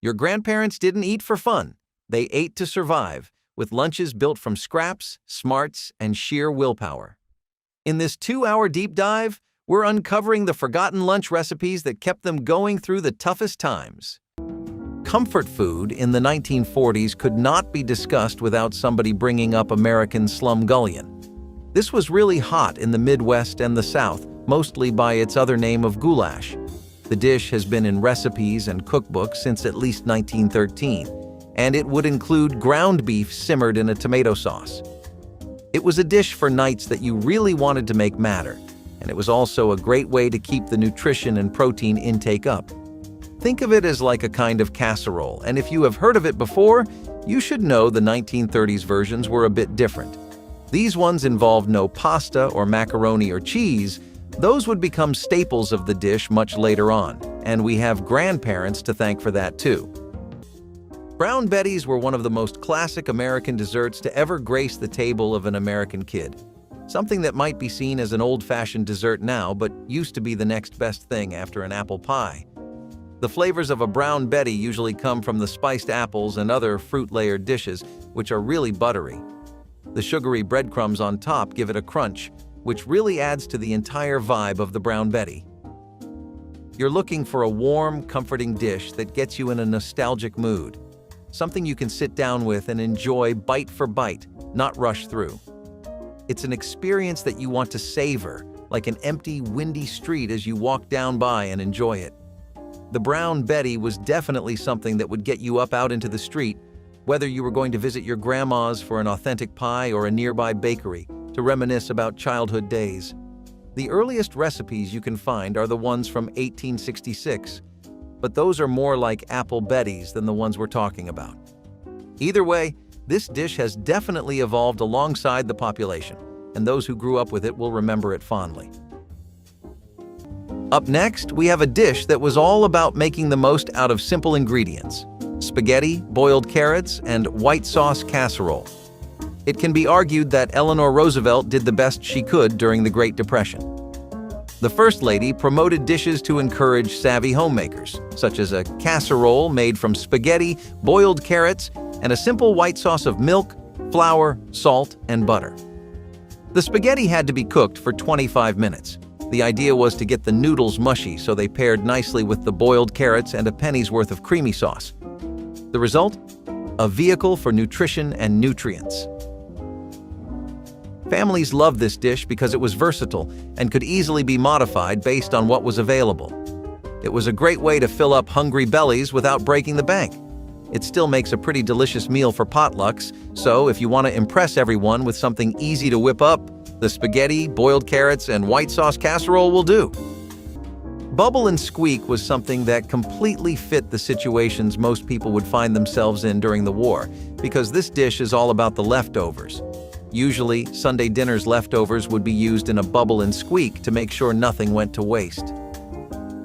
Your grandparents didn't eat for fun. They ate to survive, with lunches built from scraps, smarts, and sheer willpower. In this 2-hour deep dive, we're uncovering the forgotten lunch recipes that kept them going through the toughest times. Comfort food in the 1940s could not be discussed without somebody bringing up American slumgullion. This was really hot in the Midwest and the South, mostly by its other name of goulash. The dish has been in recipes and cookbooks since at least 1913, and it would include ground beef simmered in a tomato sauce. It was a dish for nights that you really wanted to make matter, and it was also a great way to keep the nutrition and protein intake up. Think of it as like a kind of casserole, and if you have heard of it before, you should know the 1930s versions were a bit different. These ones involved no pasta or macaroni or cheese. Those would become staples of the dish much later on, and we have grandparents to thank for that too. Brown Betties were one of the most classic American desserts to ever grace the table of an American kid. Something that might be seen as an old-fashioned dessert now, but used to be the next best thing after an apple pie. The flavors of a Brown Betty usually come from the spiced apples and other fruit-layered dishes, which are really buttery. The sugary breadcrumbs on top give it a crunch, which really adds to the entire vibe of the Brown Betty. You're looking for a warm, comforting dish that gets you in a nostalgic mood. Something you can sit down with and enjoy bite for bite, not rush through. It's an experience that you want to savor, like an empty, windy street as you walk down by and enjoy it. The Brown Betty was definitely something that would get you up out into the street, whether you were going to visit your grandma's for an authentic pie or a nearby bakery to reminisce about childhood days. The earliest recipes you can find are the ones from 1866, but those are more like Apple Betties than the ones we're talking about. Either way, this dish has definitely evolved alongside the population, and those who grew up with it will remember it fondly. Up next, we have a dish that was all about making the most out of simple ingredients: spaghetti, boiled carrots, and white sauce casserole. It can be argued that Eleanor Roosevelt did the best she could during the Great Depression. The First Lady promoted dishes to encourage savvy homemakers, such as a casserole made from spaghetti, boiled carrots, and a simple white sauce of milk, flour, salt, and butter. The spaghetti had to be cooked for 25 minutes. The idea was to get the noodles mushy so they paired nicely with the boiled carrots and a penny's worth of creamy sauce. The result? A vehicle for nutrition and nutrients. Families loved this dish because it was versatile and could easily be modified based on what was available. It was a great way to fill up hungry bellies without breaking the bank. It still makes a pretty delicious meal for potlucks, so if you want to impress everyone with something easy to whip up, the spaghetti, boiled carrots, and white sauce casserole will do. Bubble and squeak was something that completely fit the situations most people would find themselves in during the war, because this dish is all about the leftovers. Usually, Sunday dinner's leftovers would be used in a bubble and squeak to make sure nothing went to waste.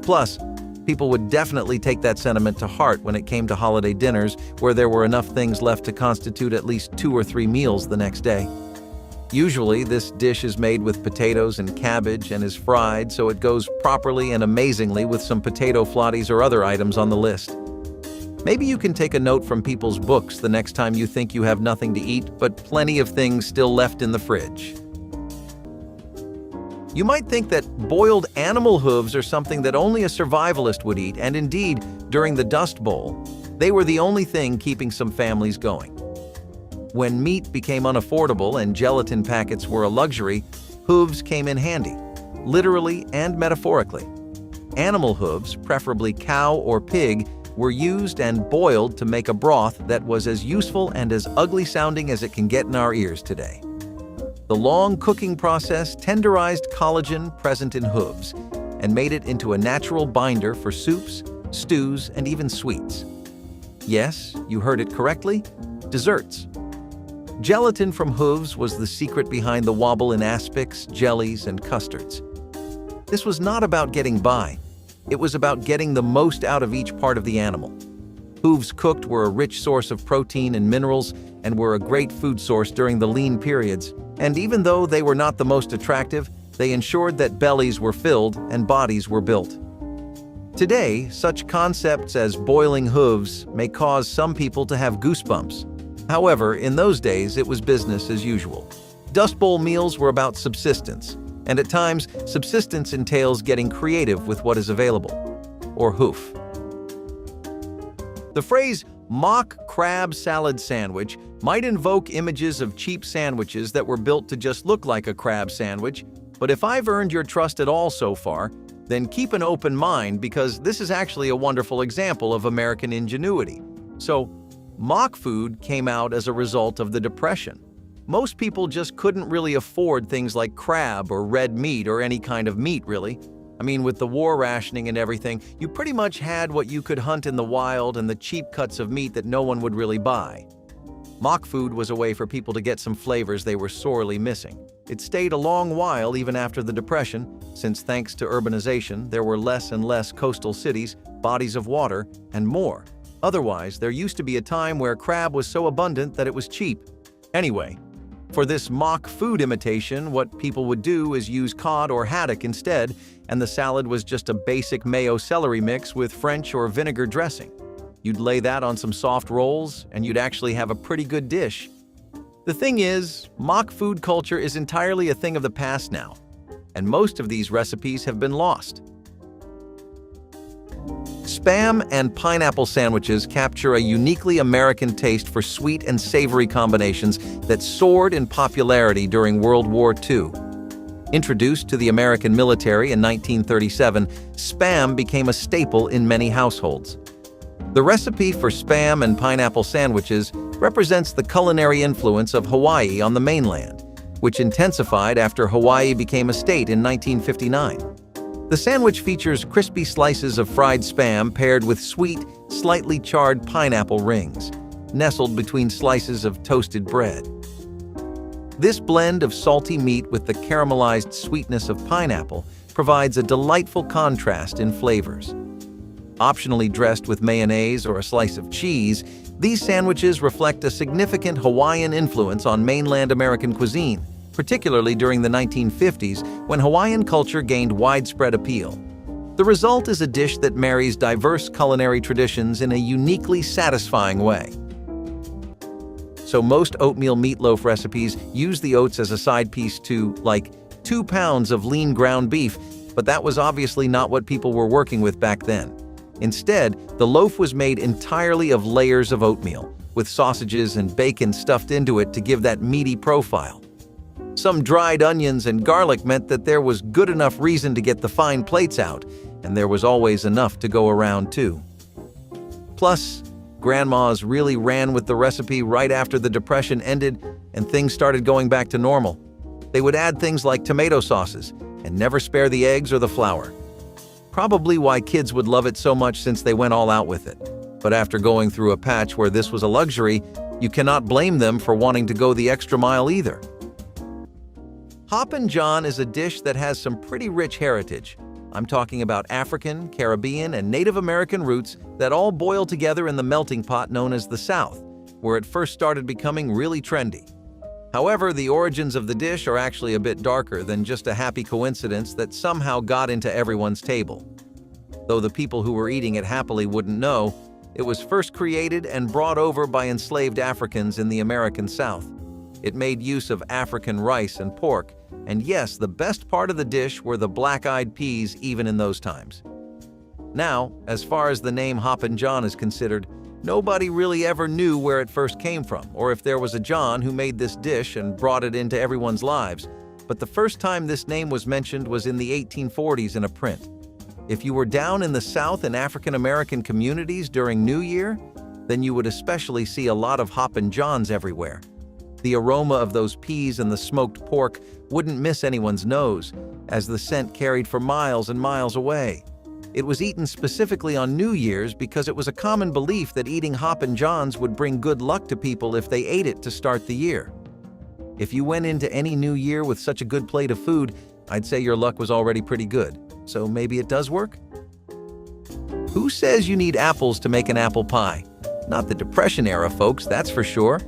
Plus, people would definitely take that sentiment to heart when it came to holiday dinners where there were enough things left to constitute at least 2 or 3 meals the next day. Usually, this dish is made with potatoes and cabbage and is fried, so it goes properly and amazingly with some potato flotties or other items on the list. Maybe you can take a note from people's books the next time you think you have nothing to eat, but plenty of things still left in the fridge. You might think that boiled animal hooves are something that only a survivalist would eat, and indeed, during the Dust Bowl, they were the only thing keeping some families going. When meat became unaffordable and gelatin packets were a luxury, hooves came in handy, literally and metaphorically. Animal hooves, preferably cow or pig, were used and boiled to make a broth that was as useful and as ugly-sounding as it can get in our ears today. The long cooking process tenderized collagen present in hooves and made it into a natural binder for soups, stews, and even sweets. Yes, you heard it correctly, desserts. Gelatin from hooves was the secret behind the wobble in aspics, jellies, and custards. This was not about getting by. It was about getting the most out of each part of the animal. Hooves cooked were a rich source of protein and minerals and were a great food source during the lean periods. And even though they were not the most attractive, they ensured that bellies were filled and bodies were built. Today, such concepts as boiling hooves may cause some people to have goosebumps. However, in those days, it was business as usual. Dust Bowl meals were about subsistence, and at times, subsistence entails getting creative with what is available, or hoof. The phrase mock crab salad sandwich might invoke images of cheap sandwiches that were built to just look like a crab sandwich, but if I've earned your trust at all so far, then keep an open mind because this is actually a wonderful example of American ingenuity. So, mock food came out as a result of the Depression. Most people just couldn't really afford things like crab or red meat or any kind of meat, really. I mean, with the war rationing and everything, you pretty much had what you could hunt in the wild and the cheap cuts of meat that no one would really buy. Mock food was a way for people to get some flavors they were sorely missing. It stayed a long while even after the Depression, since thanks to urbanization, there were less and less coastal cities, bodies of water, and more. Otherwise, there used to be a time where crab was so abundant that it was cheap. Anyway, for this mock food imitation, what people would do is use cod or haddock instead, and the salad was just a basic mayo-celery mix with French or vinegar dressing. You'd lay that on some soft rolls, and you'd actually have a pretty good dish. The thing is, mock food culture is entirely a thing of the past now, and most of these recipes have been lost. Spam and pineapple sandwiches capture a uniquely American taste for sweet and savory combinations that soared in popularity during World War II. Introduced to the American military in 1937, Spam became a staple in many households. The recipe for Spam and pineapple sandwiches represents the culinary influence of Hawaii on the mainland, which intensified after Hawaii became a state in 1959. The sandwich features crispy slices of fried Spam paired with sweet, slightly charred pineapple rings, nestled between slices of toasted bread. This blend of salty meat with the caramelized sweetness of pineapple provides a delightful contrast in flavors. Optionally dressed with mayonnaise or a slice of cheese, these sandwiches reflect a significant Hawaiian influence on mainland American cuisine, particularly during the 1950s when Hawaiian culture gained widespread appeal. The result is a dish that marries diverse culinary traditions in a uniquely satisfying way. So most oatmeal meatloaf recipes use the oats as a side piece to, like, 2 pounds of lean ground beef, but that was obviously not what people were working with back then. Instead, the loaf was made entirely of layers of oatmeal, with sausages and bacon stuffed into it to give that meaty profile. Some dried onions and garlic meant that there was good enough reason to get the fine plates out, and there was always enough to go around too. Plus, grandmas really ran with the recipe right after the Depression ended and things started going back to normal. They would add things like tomato sauces and never spare the eggs or the flour. Probably why kids would love it so much since they went all out with it. But after going through a patch where this was a luxury, you cannot blame them for wanting to go the extra mile either. Hoppin' John is a dish that has some pretty rich heritage. I'm talking about African, Caribbean, and Native American roots that all boil together in the melting pot known as the South, where it first started becoming really trendy. However, the origins of the dish are actually a bit darker than just a happy coincidence that somehow got into everyone's table. Though the people who were eating it happily wouldn't know, it was first created and brought over by enslaved Africans in the American South. It made use of African rice and pork, and yes, the best part of the dish were the black-eyed peas even in those times. Now, as far as the name Hoppin' John is considered, nobody really ever knew where it first came from, or if there was a John who made this dish and brought it into everyone's lives, but the first time this name was mentioned was in the 1840s in a print. If you were down in the South and African American communities during New Year, then you would especially see a lot of Hoppin' Johns everywhere. The aroma of those peas and the smoked pork wouldn't miss anyone's nose, as the scent carried for miles and miles away. It was eaten specifically on New Year's because it was a common belief that eating Hoppin' Johns would bring good luck to people if they ate it to start the year. If you went into any new year with such a good plate of food, I'd say your luck was already pretty good. So maybe it does work? Who says you need apples to make an apple pie? Not the Depression era, folks, that's for sure.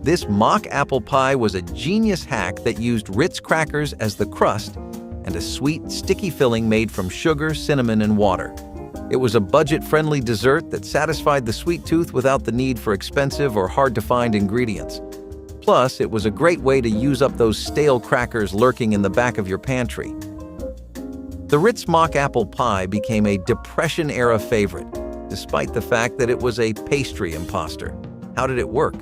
This mock apple pie was a genius hack that used Ritz crackers as the crust and a sweet, sticky filling made from sugar, cinnamon, and water. It was a budget-friendly dessert that satisfied the sweet tooth without the need for expensive or hard-to-find ingredients. Plus, it was a great way to use up those stale crackers lurking in the back of your pantry. The Ritz mock apple pie became a Depression-era favorite, despite the fact that it was a pastry imposter. How did it work?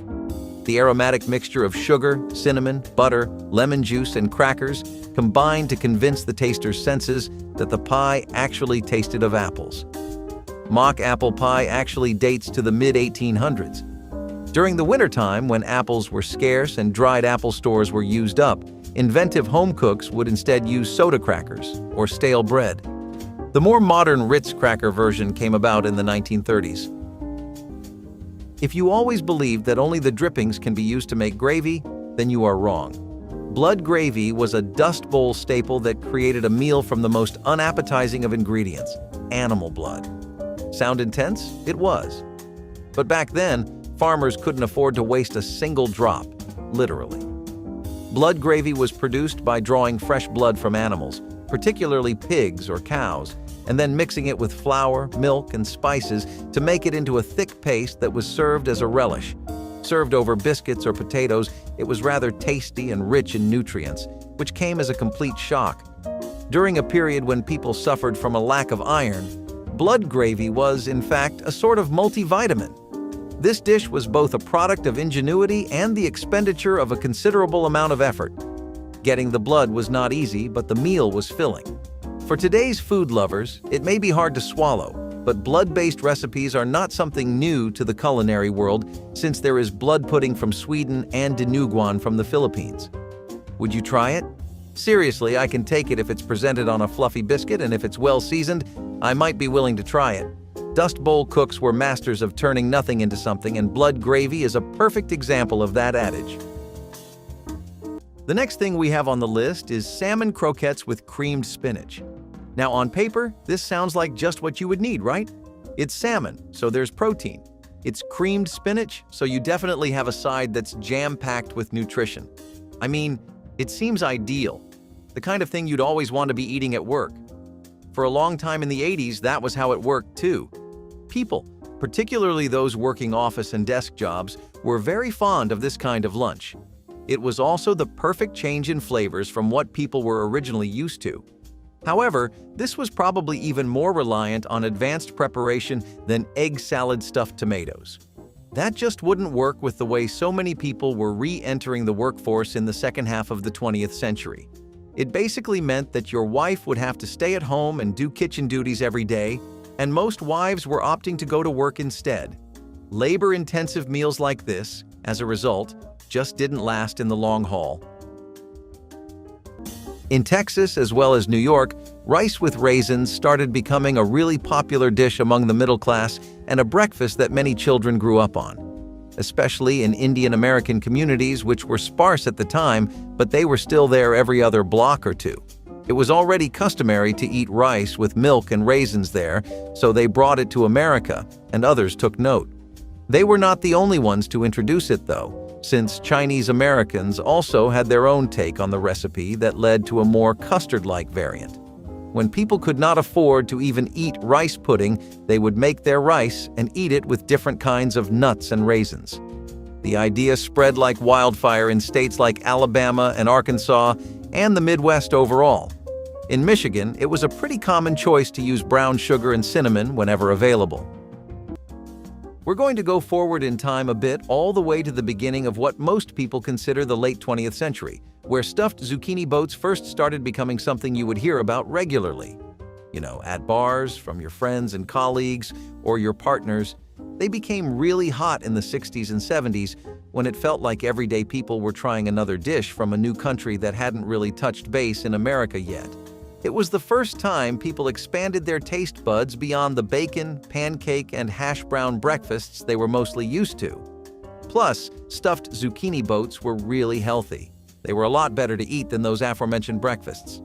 The aromatic mixture of sugar, cinnamon, butter, lemon juice, and crackers combined to convince the taster's senses that the pie actually tasted of apples. Mock apple pie actually dates to the mid-1800s. During the wintertime, when apples were scarce and dried apple stores were used up, inventive home cooks would instead use soda crackers or stale bread. The more modern Ritz cracker version came about in the 1930s. If you always believed that only the drippings can be used to make gravy, then you are wrong. Blood gravy was a Dust Bowl staple that created a meal from the most unappetizing of ingredients, animal blood. Sound intense? It was. But back then, farmers couldn't afford to waste a single drop, literally. Blood gravy was produced by drawing fresh blood from animals, particularly pigs or cows, and then mixing it with flour, milk, and spices to make it into a thick paste that was served as a relish. Served over biscuits or potatoes, it was rather tasty and rich in nutrients, which came as a complete shock. During a period when people suffered from a lack of iron, blood gravy was, in fact, a sort of multivitamin. This dish was both a product of ingenuity and the expenditure of a considerable amount of effort. Getting the blood was not easy, but the meal was filling. For today's food lovers, it may be hard to swallow, but blood-based recipes are not something new to the culinary world since there is blood pudding from Sweden and dinuguan from the Philippines. Would you try it? Seriously, I can take it if it's presented on a fluffy biscuit, and if it's well seasoned, I might be willing to try it. Dust Bowl cooks were masters of turning nothing into something, and blood gravy is a perfect example of that adage. The next thing we have on the list is salmon croquettes with creamed spinach. Now, on paper, this sounds like just what you would need, right? It's salmon, so there's protein. It's creamed spinach, so you definitely have a side that's jam-packed with nutrition. I mean, it seems ideal, the kind of thing you'd always want to be eating at work. For a long time in the 80s, that was how it worked too. People, particularly those working office and desk jobs, were very fond of this kind of lunch. It was also the perfect change in flavors from what people were originally used to. However, this was probably even more reliant on advanced preparation than egg salad stuffed tomatoes. That just wouldn't work with the way so many people were re-entering the workforce in the second half of the 20th century. It basically meant that your wife would have to stay at home and do kitchen duties every day, and most wives were opting to go to work instead. Labor-intensive meals like this, as a result, just didn't last in the long haul. In Texas, as well as New York, rice with raisins started becoming a really popular dish among the middle class and a breakfast that many children grew up on, especially in Indian American communities, which were sparse at the time, but they were still there every other block or two. It was already customary to eat rice with milk and raisins there, so they brought it to America, and others took note. They were not the only ones to introduce it, though, since Chinese Americans also had their own take on the recipe that led to a more custard-like variant. When people could not afford to even eat rice pudding, they would make their rice and eat it with different kinds of nuts and raisins. The idea spread like wildfire in states like Alabama and Arkansas and the Midwest overall. In Michigan, it was a pretty common choice to use brown sugar and cinnamon whenever available. We're going to go forward in time a bit, all the way to the beginning of what most people consider the late 20th century, where stuffed zucchini boats first started becoming something you would hear about regularly. At bars, from your friends and colleagues, or your partners. They became really hot in the 60s and 70s when it felt like everyday people were trying another dish from a new country that hadn't really touched base in America yet. It was the first time people expanded their taste buds beyond the bacon, pancake, and hash brown breakfasts they were mostly used to. Plus, stuffed zucchini boats were really healthy. They were a lot better to eat than those aforementioned breakfasts.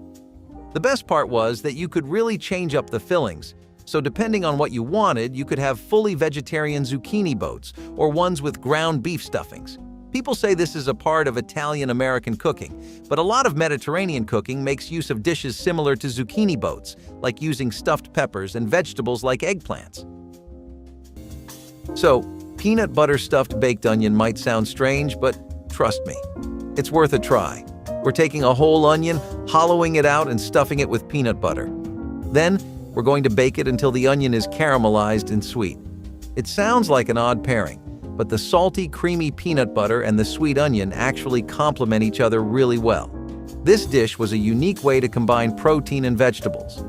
The best part was that you could really change up the fillings, so depending on what you wanted, you could have fully vegetarian zucchini boats or ones with ground beef stuffings. People say this is a part of Italian-American cooking, but a lot of Mediterranean cooking makes use of dishes similar to zucchini boats, like using stuffed peppers and vegetables like eggplants. So, peanut butter stuffed baked onion might sound strange, but trust me, it's worth a try. We're taking a whole onion, hollowing it out and stuffing it with peanut butter. Then, we're going to bake it until the onion is caramelized and sweet. It sounds like an odd pairing, but the salty, creamy peanut butter and the sweet onion actually complement each other really well. This dish was a unique way to combine protein and vegetables.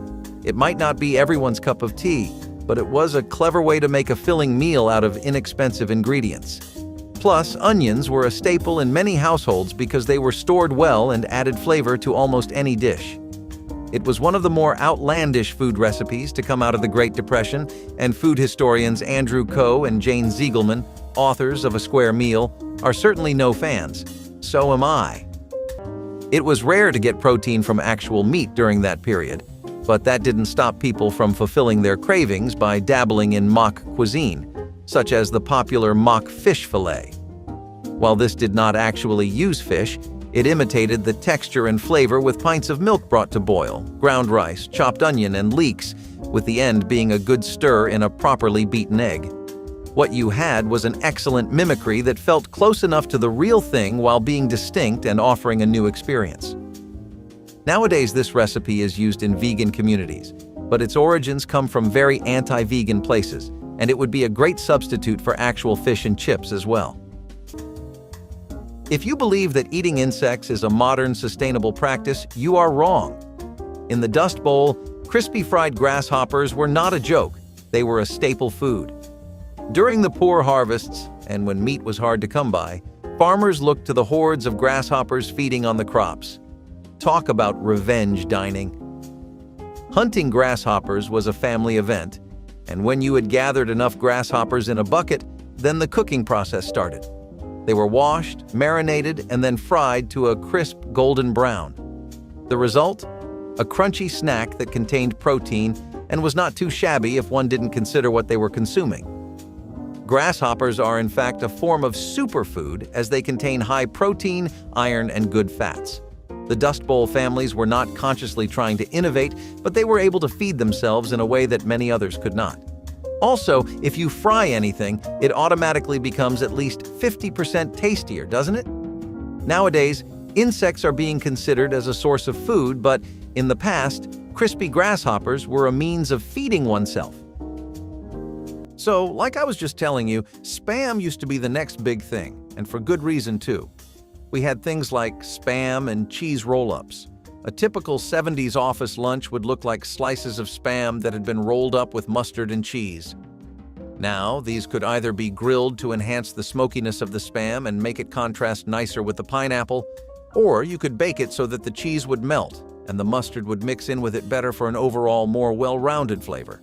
It might not be everyone's cup of tea, but it was a clever way to make a filling meal out of inexpensive ingredients. Plus, onions were a staple in many households because they were stored well and added flavor to almost any dish. It was one of the more outlandish food recipes to come out of the Great Depression, and food historians Andrew Coe and Jane Ziegelman, authors of A Square Meal, are certainly no fans. So am I. It was rare to get protein from actual meat during that period, but that didn't stop people from fulfilling their cravings by dabbling in mock cuisine, such as the popular mock fish fillet. While this did not actually use fish, it imitated the texture and flavor with pints of milk brought to boil, ground rice, chopped onion, and leeks, with the end being a good stir in a properly beaten egg. What you had was an excellent mimicry that felt close enough to the real thing while being distinct and offering a new experience. Nowadays, this recipe is used in vegan communities, but its origins come from very anti-vegan places, and it would be a great substitute for actual fish and chips as well. If you believe that eating insects is a modern, sustainable practice, you are wrong. In the Dust Bowl, crispy fried grasshoppers were not a joke. They were a staple food. During the poor harvests, and when meat was hard to come by, farmers looked to the hordes of grasshoppers feeding on the crops. Talk about revenge dining. Hunting grasshoppers was a family event, and when you had gathered enough grasshoppers in a bucket, then the cooking process started. They were washed, marinated, and then fried to a crisp golden brown. The result? A crunchy snack that contained protein and was not too shabby if one didn't consider what they were consuming. Grasshoppers are in fact a form of superfood as they contain high protein, iron, and good fats. The Dust Bowl families were not consciously trying to innovate, but they were able to feed themselves in a way that many others could not. Also, if you fry anything, it automatically becomes at least 50% tastier, doesn't it? Nowadays, insects are being considered as a source of food, but in the past, crispy grasshoppers were a means of feeding oneself. So, like I was just telling you, Spam used to be the next big thing, and for good reason too. We had things like Spam and cheese roll-ups. A typical 70s office lunch would look like slices of Spam that had been rolled up with mustard and cheese. Now, these could either be grilled to enhance the smokiness of the Spam and make it contrast nicer with the pineapple, or you could bake it so that the cheese would melt and the mustard would mix in with it better for an overall more well-rounded flavor.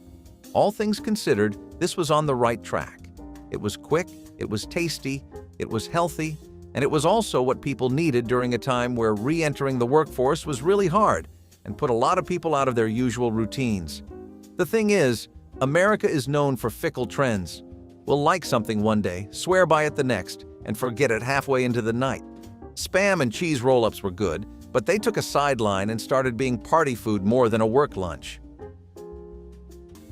All things considered, this was on the right track. It was quick, it was tasty, it was healthy, and it was also what people needed during a time where re-entering the workforce was really hard and put a lot of people out of their usual routines. The thing is, America is known for fickle trends. We'll like something one day, swear by it the next, and forget it halfway into the night. Spam and cheese roll-ups were good, but they took a sideline and started being party food more than a work lunch.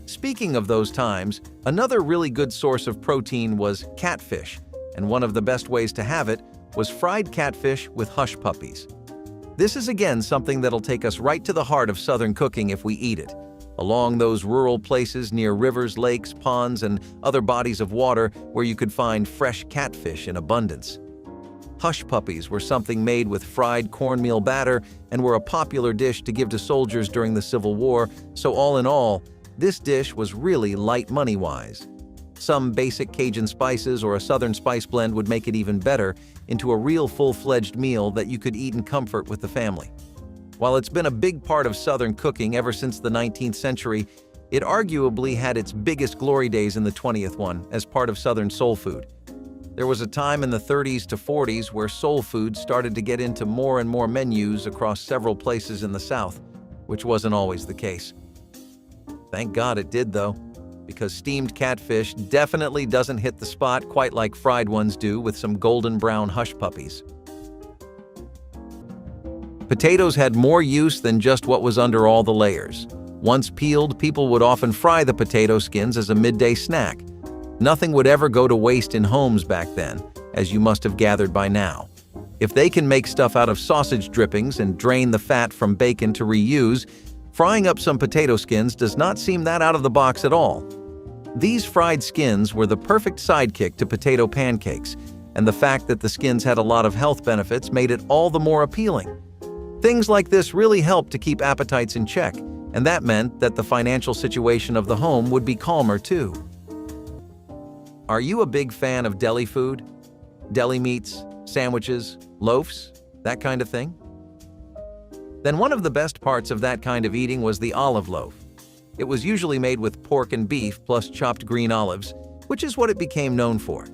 Speaking of those times, another really good source of protein was catfish, and one of the best ways to have it was fried catfish with hush puppies. This is again something that'll take us right to the heart of Southern cooking if we eat it. Along those rural places near rivers, lakes, ponds, and other bodies of water where you could find fresh catfish in abundance. Hush puppies were something made with fried cornmeal batter and were a popular dish to give to soldiers during the Civil War, so all in all, this dish was really light money-wise. Some basic Cajun spices or a Southern spice blend would make it even better into a real full-fledged meal that you could eat in comfort with the family. While it's been a big part of Southern cooking ever since the 19th century, it arguably had its biggest glory days in the 20th one as part of Southern soul food. There was a time in the 30s to 40s where soul food started to get into more and more menus across several places in the South, which wasn't always the case. Thank God it did, though. because steamed catfish definitely doesn't hit the spot quite like fried ones do with some golden brown hush puppies. Potatoes had more use than just what was under all the layers. Once peeled, people would often fry the potato skins as a midday snack. Nothing would ever go to waste in homes back then, as you must have gathered by now. If they can make stuff out of sausage drippings and drain the fat from bacon to reuse, frying up some potato skins does not seem that out of the box at all. These fried skins were the perfect sidekick to potato pancakes, and the fact that the skins had a lot of health benefits made it all the more appealing. Things like this really helped to keep appetites in check, and that meant that the financial situation of the home would be calmer too. Are you a big fan of deli food? Deli meats, sandwiches, loaves, that kind of thing? Then one of the best parts of that kind of eating was the olive loaf. It was usually made with pork and beef plus chopped green olives, which is what it became known for.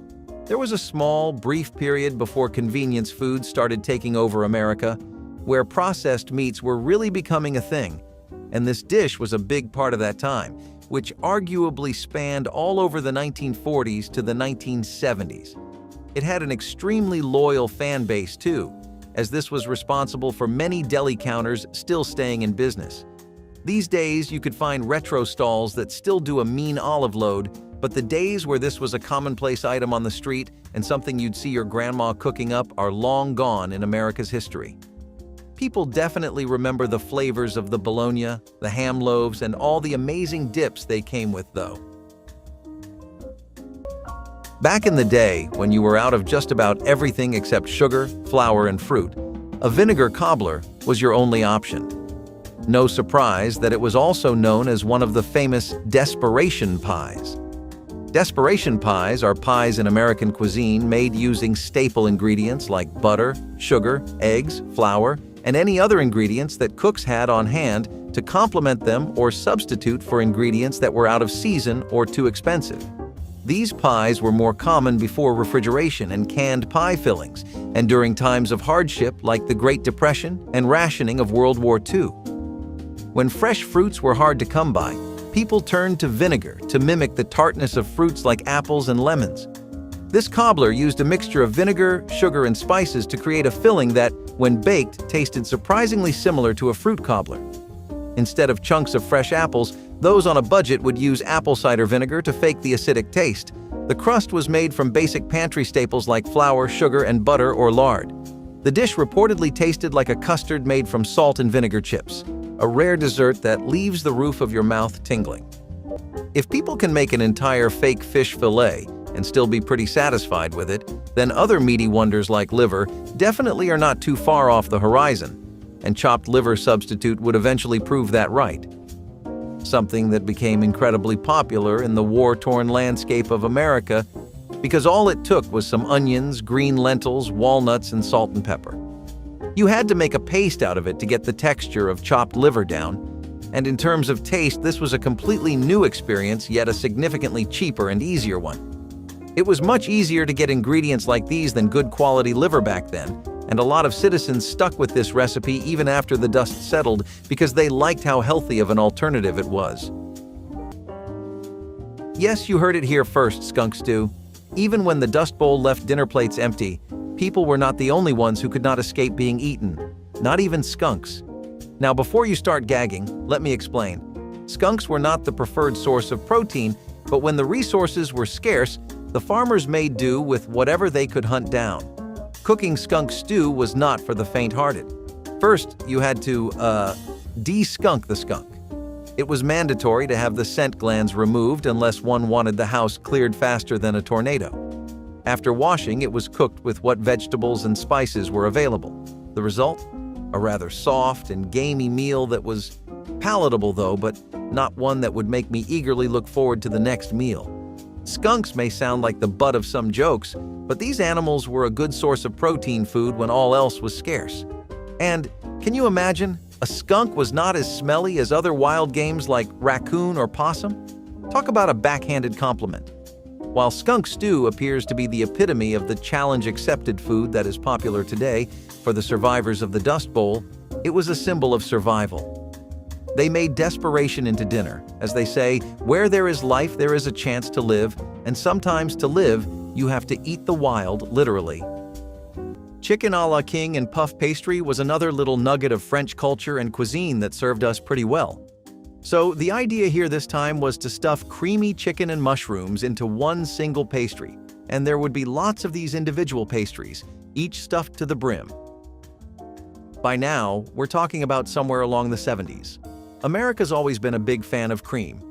There was a small, brief period before convenience foods started taking over America, where processed meats were really becoming a thing, and this dish was a big part of that time, which arguably spanned all over the 1940s to the 1970s. It had an extremely loyal fan base too, as this was responsible for many deli counters still staying in business. These days, you could find retro stalls that still do a mean olive load, but the days where this was a commonplace item on the street and something you'd see your grandma cooking up are long gone in America's history. People definitely remember the flavors of the bologna, the ham loaves, and all the amazing dips they came with, though. Back in the day, when you were out of just about everything except sugar, flour, and fruit, a vinegar cobbler was your only option. No surprise that it was also known as one of the famous desperation pies. Desperation pies are pies in American cuisine made using staple ingredients like butter, sugar, eggs, flour, and any other ingredients that cooks had on hand to complement them or substitute for ingredients that were out of season or too expensive. These pies were more common before refrigeration and canned pie fillings, and during times of hardship like the Great Depression and rationing of World War II. When fresh fruits were hard to come by, people turned to vinegar to mimic the tartness of fruits like apples and lemons. This cobbler used a mixture of vinegar, sugar, and spices to create a filling that, when baked, tasted surprisingly similar to a fruit cobbler. Instead of chunks of fresh apples, those on a budget would use apple cider vinegar to fake the acidic taste. The crust was made from basic pantry staples like flour, sugar, and butter or lard. The dish reportedly tasted like a custard made from salt and vinegar chips, a rare dessert that leaves the roof of your mouth tingling. If people can make an entire fake fish fillet and still be pretty satisfied with it, then other meaty wonders like liver definitely are not too far off the horizon, and chopped liver substitute would eventually prove that right. Something that became incredibly popular in the war-torn landscape of America because all it took was some onions, green lentils, walnuts, and salt and pepper. You had to make a paste out of it to get the texture of chopped liver down, and in terms of taste, this was a completely new experience, yet a significantly cheaper and easier one. It was much easier to get ingredients like these than good quality liver back then, and a lot of citizens stuck with this recipe even after the dust settled because they liked how healthy of an alternative it was. Yes, you heard it here first, skunk stew. Even when the Dust Bowl left dinner plates empty, people were not the only ones who could not escape being eaten, not even skunks. Now, before you start gagging, let me explain. Skunks were not the preferred source of protein, but when the resources were scarce, the farmers made do with whatever they could hunt down. Cooking skunk stew was not for the faint-hearted. First, you had to, de-skunk the skunk. It was mandatory to have the scent glands removed unless one wanted the house cleared faster than a tornado. After washing, it was cooked with what vegetables and spices were available. The result? A rather soft and gamey meal that was palatable though, but not one that would make me eagerly look forward to the next meal. Skunks may sound like the butt of some jokes, but these animals were a good source of protein food when all else was scarce. And can you imagine? A skunk was not as smelly as other wild games like raccoon or possum? Talk about a backhanded compliment. While skunk stew appears to be the epitome of the challenge-accepted food that is popular today for the survivors of the Dust Bowl, it was a symbol of survival. They made desperation into dinner. As they say, where there is life, there is a chance to live, and sometimes to live, you have to eat the wild, literally. Chicken a la king and puff pastry was another little nugget of French culture and cuisine that served us pretty well. So the idea here this time was to stuff creamy chicken and mushrooms into one single pastry, and there would be lots of these individual pastries, each stuffed to the brim. By now, we're talking about somewhere along the 70s. America's always been a big fan of cream.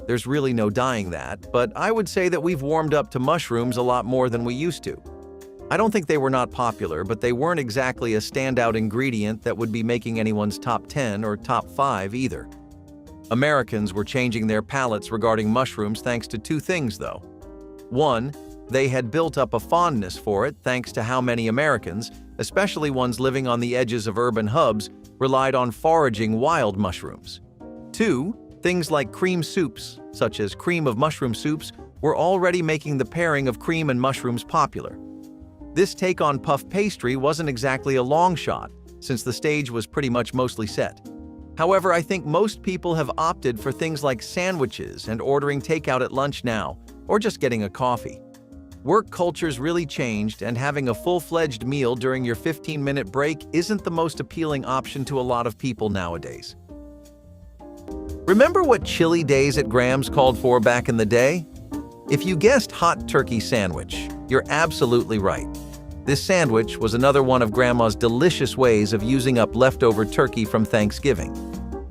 There's really no denying that, but I would say that we've warmed up to mushrooms a lot more than we used to. I don't think they were not popular, but they weren't exactly a standout ingredient that would be making anyone's top 10 or top 5 either. Americans were changing their palates regarding mushrooms thanks to two things, though. One, they had built up a fondness for it thanks to how many Americans, especially ones living on the edges of urban hubs, relied on foraging wild mushrooms. Two, things like cream soups, such as cream of mushroom soups, were already making the pairing of cream and mushrooms popular. This take on puff pastry wasn't exactly a long shot, since the stage was pretty much mostly set. However, I think most people have opted for things like sandwiches and ordering takeout at lunch now, or just getting a coffee. Work cultures really changed, and having a full-fledged meal during your 15-minute break isn't the most appealing option to a lot of people nowadays. Remember what chilly days at Graham's called for back in the day? If you guessed hot turkey sandwich, you're absolutely right. This sandwich was another one of Grandma's delicious ways of using up leftover turkey from Thanksgiving.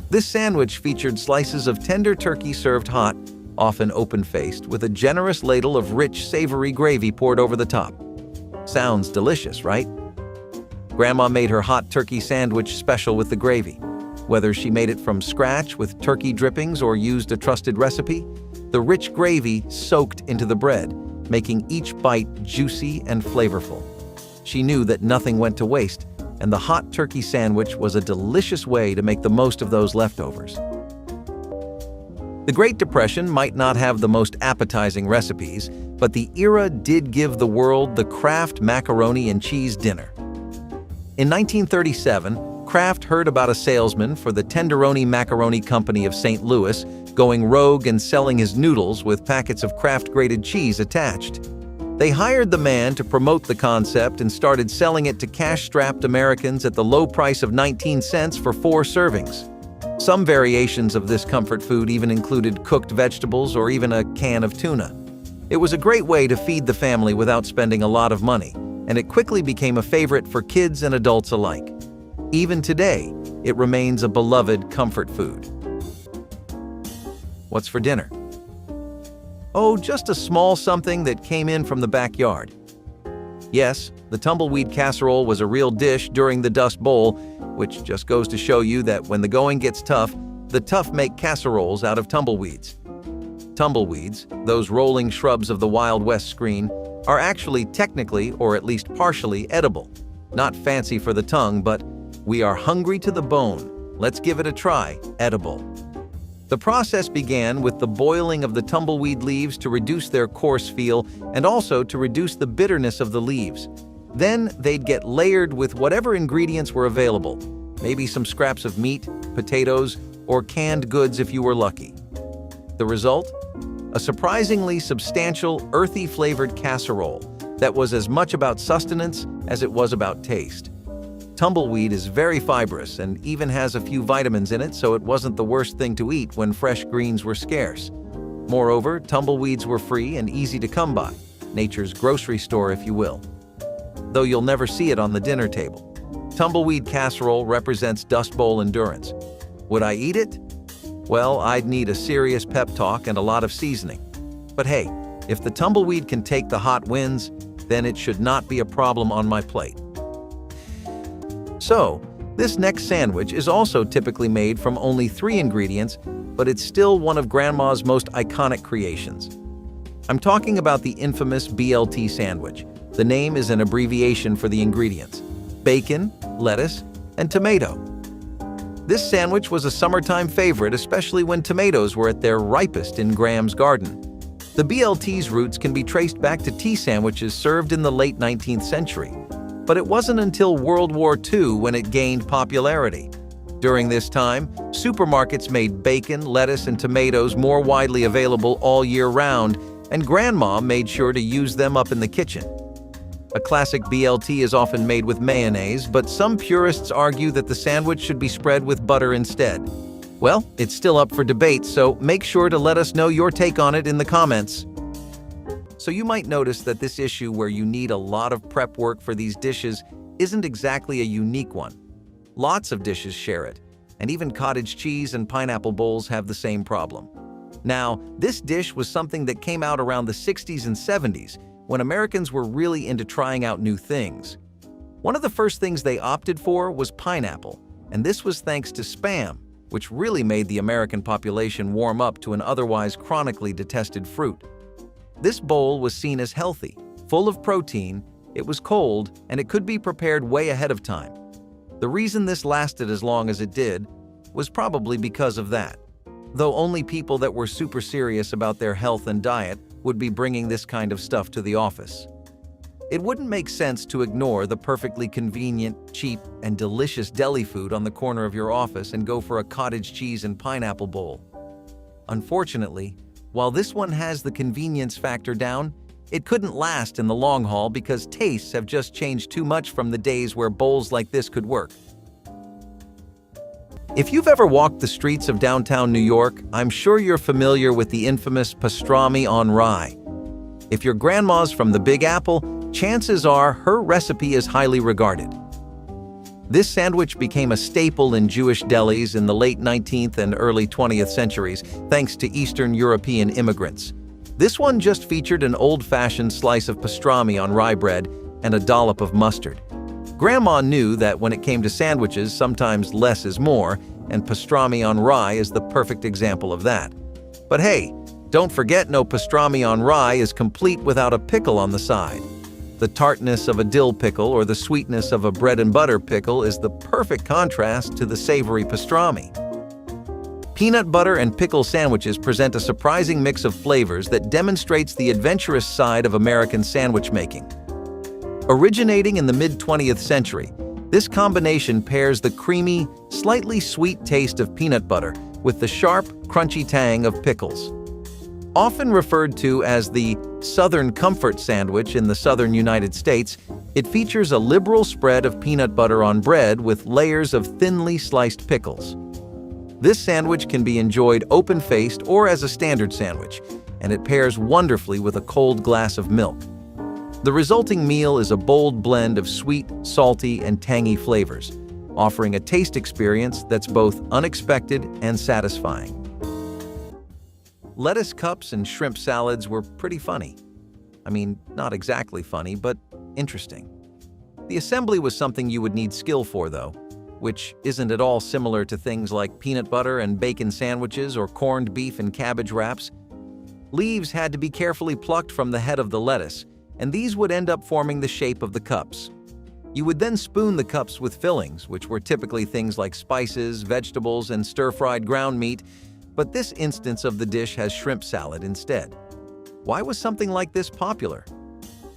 This sandwich featured slices of tender turkey served hot, often open-faced, with a generous ladle of rich, savory gravy poured over the top. Sounds delicious, right? Grandma made her hot turkey sandwich special with the gravy. Whether she made it from scratch with turkey drippings or used a trusted recipe, the rich gravy soaked into the bread, making each bite juicy and flavorful. She knew that nothing went to waste, and the hot turkey sandwich was a delicious way to make the most of those leftovers. The Great Depression might not have the most appetizing recipes, but the era did give the world the Kraft macaroni and cheese dinner. In 1937, Kraft heard about a salesman for the Tenderoni Macaroni Company of St. Louis going rogue and selling his noodles with packets of Kraft grated cheese attached. They hired the man to promote the concept and started selling it to cash-strapped Americans at the low price of 19 cents for 4 servings. Some variations of this comfort food even included cooked vegetables or even a can of tuna. It was a great way to feed the family without spending a lot of money, and it quickly became a favorite for kids and adults alike. Even today, it remains a beloved comfort food. What's for dinner? Oh, just a small something that came in from the backyard. Yes, the tumbleweed casserole was a real dish during the Dust Bowl, which just goes to show you that when the going gets tough, the tough make casseroles out of tumbleweeds. Tumbleweeds, those rolling shrubs of the Wild West screen, are actually technically, or at least partially, edible. Not fancy for the tongue, but we are hungry to the bone. Let's give it a try, edible. The process began with the boiling of the tumbleweed leaves to reduce their coarse feel and also to reduce the bitterness of the leaves. Then they'd get layered with whatever ingredients were available, maybe some scraps of meat, potatoes, or canned goods if you were lucky. The result? A surprisingly substantial, earthy-flavored casserole that was as much about sustenance as it was about taste. Tumbleweed is very fibrous and even has a few vitamins in it, so it wasn't the worst thing to eat when fresh greens were scarce. Moreover, tumbleweeds were free and easy to come by, nature's grocery store if you will. Though you'll never see it on the dinner table. Tumbleweed casserole represents Dust Bowl endurance. Would I eat it? Well, I'd need a serious pep talk and a lot of seasoning. But hey, if the tumbleweed can take the hot winds, then it should not be a problem on my plate. So, this next sandwich is also typically made from only 3 ingredients, but it's still one of Grandma's most iconic creations. I'm talking about the infamous BLT sandwich. The name is an abbreviation for the ingredients: bacon, lettuce, and tomato. This sandwich was a summertime favorite, especially when tomatoes were at their ripest in Graham's garden. The BLT's roots can be traced back to tea sandwiches served in the late 19th century. But it wasn't until World War II when it gained popularity. During this time, supermarkets made bacon, lettuce, and tomatoes more widely available all year round, and Grandma made sure to use them up in the kitchen. A classic BLT is often made with mayonnaise, but some purists argue that the sandwich should be spread with butter instead. Well, it's still up for debate, so make sure to let us know your take on it in the comments. So you might notice that this issue where you need a lot of prep work for these dishes isn't exactly a unique one. Lots of dishes share it, and even cottage cheese and pineapple bowls have the same problem. Now, this dish was something that came out around the 60s and 70s, when Americans were really into trying out new things. One of the first things they opted for was pineapple, and this was thanks to Spam, which really made the American population warm up to an otherwise chronically detested fruit. This bowl was seen as healthy, full of protein, it was cold, and it could be prepared way ahead of time. The reason this lasted as long as it did was probably because of that, though only people that were super serious about their health and diet would be bringing this kind of stuff to the office. It wouldn't make sense to ignore the perfectly convenient, cheap, and delicious deli food on the corner of your office and go for a cottage cheese and pineapple bowl. Unfortunately, while this one has the convenience factor down, it couldn't last in the long haul because tastes have just changed too much from the days where bowls like this could work. If you've ever walked the streets of downtown New York, I'm sure you're familiar with the infamous pastrami on rye. If your grandma's from the Big Apple, chances are her recipe is highly regarded. This sandwich became a staple in Jewish delis in the late 19th and early 20th centuries, thanks to Eastern European immigrants. This one just featured an old-fashioned slice of pastrami on rye bread and a dollop of mustard. Grandma knew that when it came to sandwiches, sometimes less is more, and pastrami on rye is the perfect example of that. But hey, don't forget no pastrami on rye is complete without a pickle on the side. The tartness of a dill pickle or the sweetness of a bread and butter pickle is the perfect contrast to the savory pastrami. Peanut butter and pickle sandwiches present a surprising mix of flavors that demonstrates the adventurous side of American sandwich making. Originating in the mid-20th century, this combination pairs the creamy, slightly sweet taste of peanut butter with the sharp, crunchy tang of pickles. Often referred to as the Southern Comfort Sandwich in the southern United States, it features a liberal spread of peanut butter on bread with layers of thinly sliced pickles. This sandwich can be enjoyed open-faced or as a standard sandwich, and it pairs wonderfully with a cold glass of milk. The resulting meal is a bold blend of sweet, salty, and tangy flavors, offering a taste experience that's both unexpected and satisfying. Lettuce cups and shrimp salads were pretty funny. I mean, not exactly funny, but interesting. The assembly was something you would need skill for, though, which isn't at all similar to things like peanut butter and bacon sandwiches or corned beef and cabbage wraps. Leaves had to be carefully plucked from the head of the lettuce, and these would end up forming the shape of the cups. You would then spoon the cups with fillings, which were typically things like spices, vegetables, and stir-fried ground meat, but this instance of the dish has shrimp salad instead. Why was something like this popular?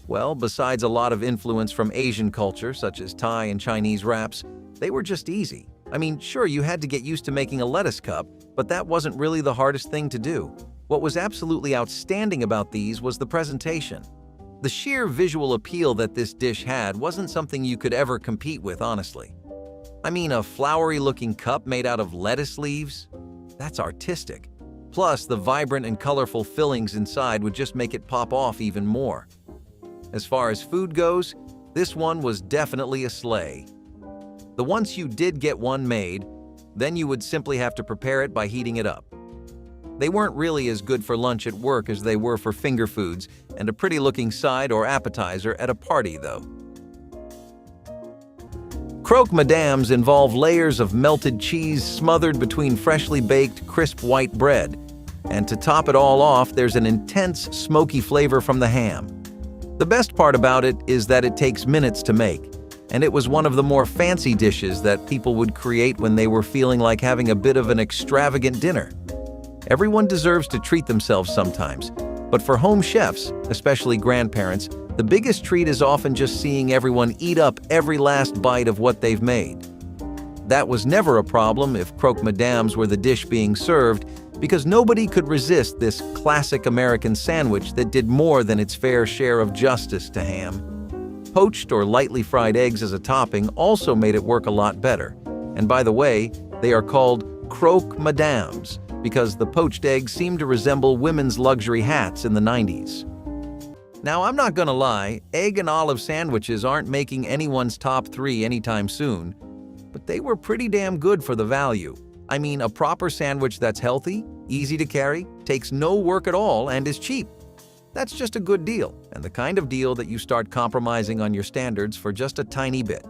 Well, besides a lot of influence from Asian culture, such as Thai and Chinese wraps, they were just easy. I mean, sure, you had to get used to making a lettuce cup, but that wasn't really the hardest thing to do. What was absolutely outstanding about these was the presentation. The sheer visual appeal that this dish had wasn't something you could ever compete with, honestly. I mean, a flowery-looking cup made out of lettuce leaves? That's artistic. Plus, the vibrant and colorful fillings inside would just make it pop off even more. As far as food goes, this one was definitely a slay. The once you did get one made, then you would simply have to prepare it by heating it up. They weren't really as good for lunch at work as they were for finger foods and a pretty-looking side or appetizer at a party, though. Croque madames involve layers of melted cheese smothered between freshly baked, crisp white bread. And to top it all off, there's an intense, smoky flavor from the ham. The best part about it is that it takes minutes to make, and it was one of the more fancy dishes that people would create when they were feeling like having a bit of an extravagant dinner. Everyone deserves to treat themselves sometimes, but for home chefs, especially grandparents, the biggest treat is often just seeing everyone eat up every last bite of what they've made. That was never a problem if croque madames were the dish being served, because nobody could resist this classic American sandwich that did more than its fair share of justice to ham. Poached or lightly fried eggs as a topping also made it work a lot better. And by the way, they are called croque madames because the poached eggs seem to resemble women's luxury hats in the 90s. Now, I'm not gonna lie, egg and olive sandwiches aren't making anyone's top 3 anytime soon, but they were pretty damn good for the value. I mean, a proper sandwich that's healthy, easy to carry, takes no work at all, and is cheap. That's just a good deal, and the kind of deal that you start compromising on your standards for just a tiny bit.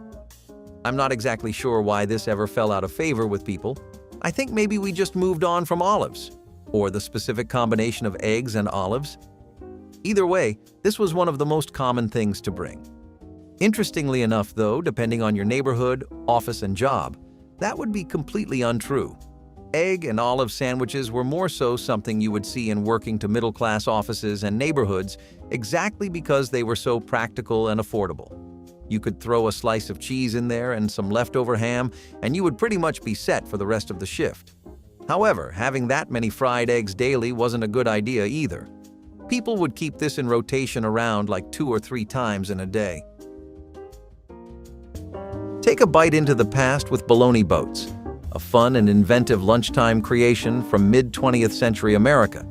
I'm not exactly sure why this ever fell out of favor with people. I think maybe we just moved on from olives, or the specific combination of eggs and olives. Either way, this was one of the most common things to bring. Interestingly enough, though, depending on your neighborhood, office, and job, that would be completely untrue. Egg and olive sandwiches were more so something you would see in working to middle-class offices and neighborhoods exactly because they were so practical and affordable. You could throw a slice of cheese in there and some leftover ham, and you would pretty much be set for the rest of the shift. However, having that many fried eggs daily wasn't a good idea either. People would keep this in rotation around like 2 or 3 times in a day. Take a bite into the past with bologna boats, a fun and inventive lunchtime creation from mid-20th century America.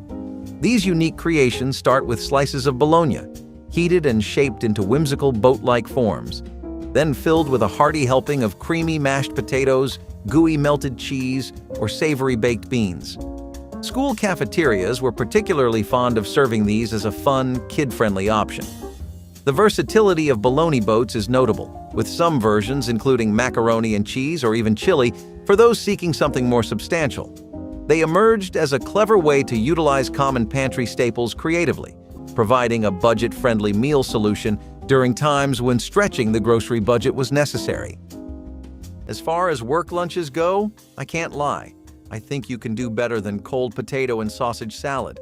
These unique creations start with slices of bologna, heated and shaped into whimsical boat-like forms, then filled with a hearty helping of creamy mashed potatoes, gooey melted cheese, or savory baked beans. School cafeterias were particularly fond of serving these as a fun, kid-friendly option. The versatility of bologna boats is notable, with some versions including macaroni and cheese or even chili for those seeking something more substantial. They emerged as a clever way to utilize common pantry staples creatively, providing a budget-friendly meal solution during times when stretching the grocery budget was necessary. As far as work lunches go, I can't lie. I think you can do better than cold potato and sausage salad.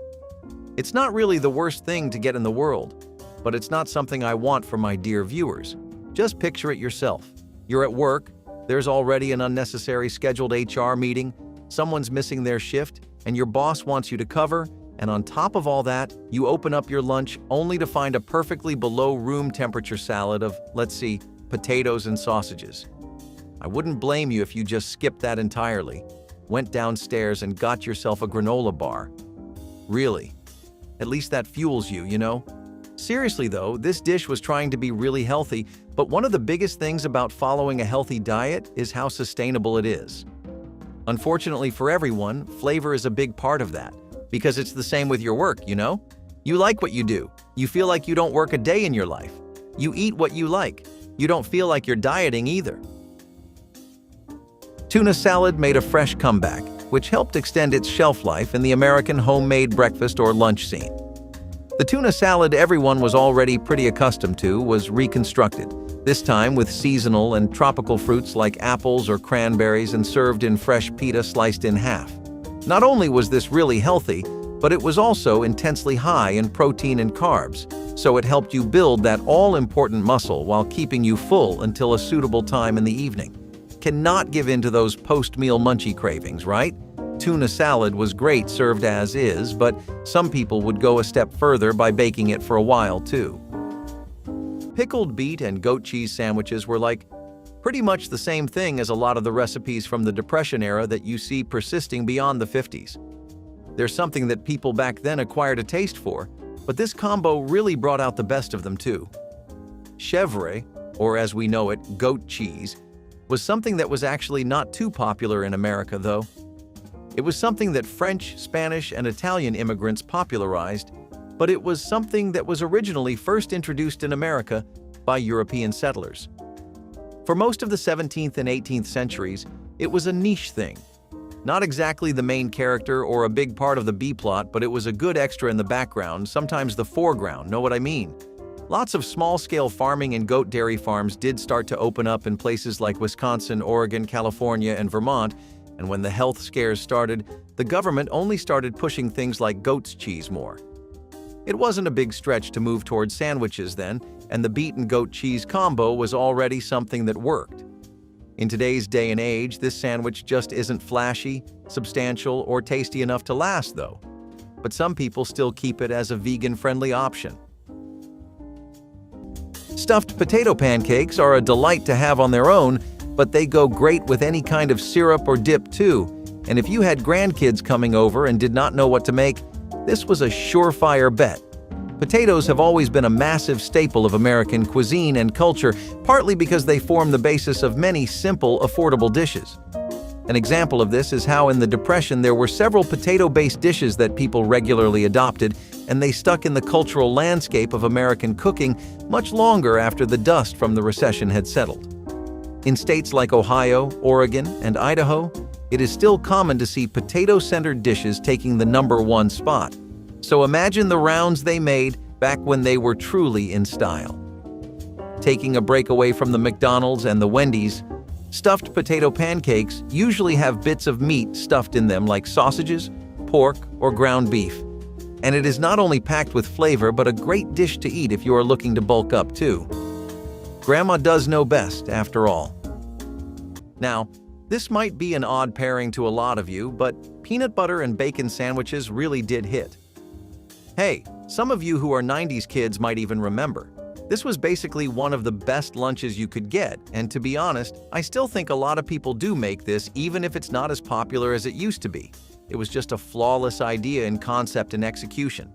It's not really the worst thing to get in the world, but it's not something I want for my dear viewers. Just picture it yourself. You're at work, there's already an unnecessary scheduled HR meeting, someone's missing their shift, and your boss wants you to cover, and on top of all that, you open up your lunch only to find a perfectly below room temperature salad of, let's see, potatoes and sausages. I wouldn't blame you if you just skipped that entirely, went downstairs and got yourself a granola bar. Really. At least that fuels you, you know? Seriously though, this dish was trying to be really healthy, but one of the biggest things about following a healthy diet is how sustainable it is. Unfortunately for everyone, flavor is a big part of that, because it's the same with your work, you know? You like what you do. You feel like you don't work a day in your life. You eat what you like. You don't feel like you're dieting either. Tuna salad made a fresh comeback, which helped extend its shelf life in the American homemade breakfast or lunch scene. The tuna salad everyone was already pretty accustomed to was reconstructed, this time with seasonal and tropical fruits like apples or cranberries and served in fresh pita sliced in half. Not only was this really healthy, but it was also intensely high in protein and carbs, so it helped you build that all-important muscle while keeping you full until a suitable time in the evening. Cannot give in to those post-meal munchie cravings, right? Tuna salad was great served as is, but some people would go a step further by baking it for a while too. Pickled beet and goat cheese sandwiches were like pretty much the same thing as a lot of the recipes from the Depression era that you see persisting beyond the 50s. There's something that people back then acquired a taste for, but this combo really brought out the best of them too. Chèvre, or as we know it, goat cheese, was something that was actually not too popular in America though. It was something that French, Spanish, and Italian immigrants popularized, but it was something that was originally first introduced in America by European settlers. For most of the 17th and 18th centuries, it was a niche thing. Not exactly the main character or a big part of the B-plot, but it was a good extra in the background, sometimes the foreground, know what I mean? Lots of small-scale farming and goat dairy farms did start to open up in places like Wisconsin, Oregon, California, and Vermont, and when the health scares started, the government only started pushing things like goat's cheese more. It wasn't a big stretch to move towards sandwiches then, and the beet and goat cheese combo was already something that worked. In today's day and age, this sandwich just isn't flashy, substantial, or tasty enough to last, though. But some people still keep it as a vegan-friendly option. Stuffed potato pancakes are a delight to have on their own, but they go great with any kind of syrup or dip too. And if you had grandkids coming over and did not know what to make, this was a surefire bet. Potatoes have always been a massive staple of American cuisine and culture, partly because they form the basis of many simple, affordable dishes. An example of this is how in the Depression there were several potato-based dishes that people regularly adopted, and they stuck in the cultural landscape of American cooking much longer after the dust from the recession had settled. In states like Ohio, Oregon, and Idaho, it is still common to see potato-centered dishes taking the #1 spot. So imagine the rounds they made back when they were truly in style. Taking a break away from the McDonald's and the Wendy's, stuffed potato pancakes usually have bits of meat stuffed in them like sausages, pork, or ground beef. And it is not only packed with flavor but a great dish to eat if you are looking to bulk up too. Grandma does know best, after all. Now, this might be an odd pairing to a lot of you, but peanut butter and bacon sandwiches really did hit. Hey, some of you who are 90s kids might even remember. This was basically one of the best lunches you could get, and to be honest, I still think a lot of people do make this even if it's not as popular as it used to be. It was just a flawless idea in concept and execution.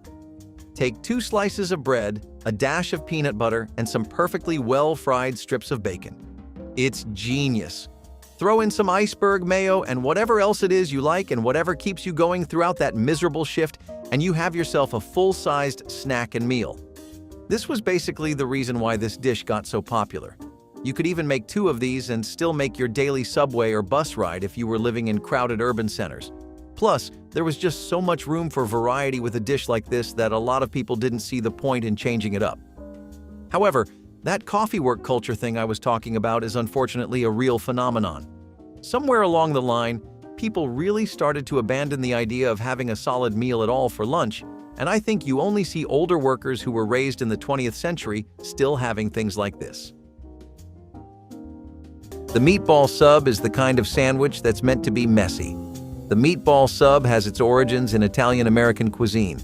Take 2 slices of bread, a dash of peanut butter, and some perfectly well-fried strips of bacon. It's genius. Throw in some iceberg mayo and whatever else it is you like and whatever keeps you going throughout that miserable shift, and you have yourself a full-sized snack and meal. This was basically the reason why this dish got so popular. You could even make 2 of these and still make your daily subway or bus ride if you were living in crowded urban centers. Plus, there was just so much room for variety with a dish like this that a lot of people didn't see the point in changing it up. However, that coffee work culture thing I was talking about is unfortunately a real phenomenon. Somewhere along the line, people really started to abandon the idea of having a solid meal at all for lunch, and I think you only see older workers who were raised in the 20th century still having things like this. The meatball sub is the kind of sandwich that's meant to be messy. The meatball sub has its origins in Italian-American cuisine.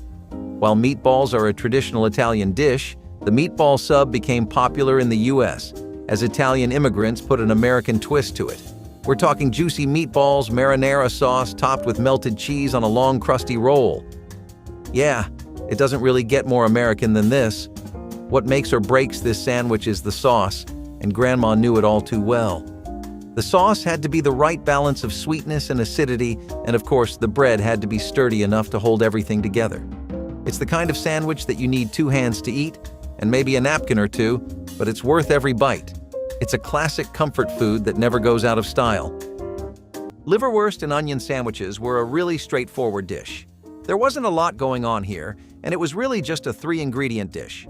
While meatballs are a traditional Italian dish, the meatball sub became popular in the U.S. as Italian immigrants put an American twist to it. We're talking juicy meatballs, marinara sauce topped with melted cheese on a long, crusty roll. Yeah, it doesn't really get more American than this. What makes or breaks this sandwich is the sauce, and Grandma knew it all too well. The sauce had to be the right balance of sweetness and acidity, and of course, the bread had to be sturdy enough to hold everything together. It's the kind of sandwich that you need 2 hands to eat, and maybe a napkin or 2, but it's worth every bite. It's a classic comfort food that never goes out of style. Liverwurst and onion sandwiches were a really straightforward dish. There wasn't a lot going on here, and it was really just a 3-ingredient dish.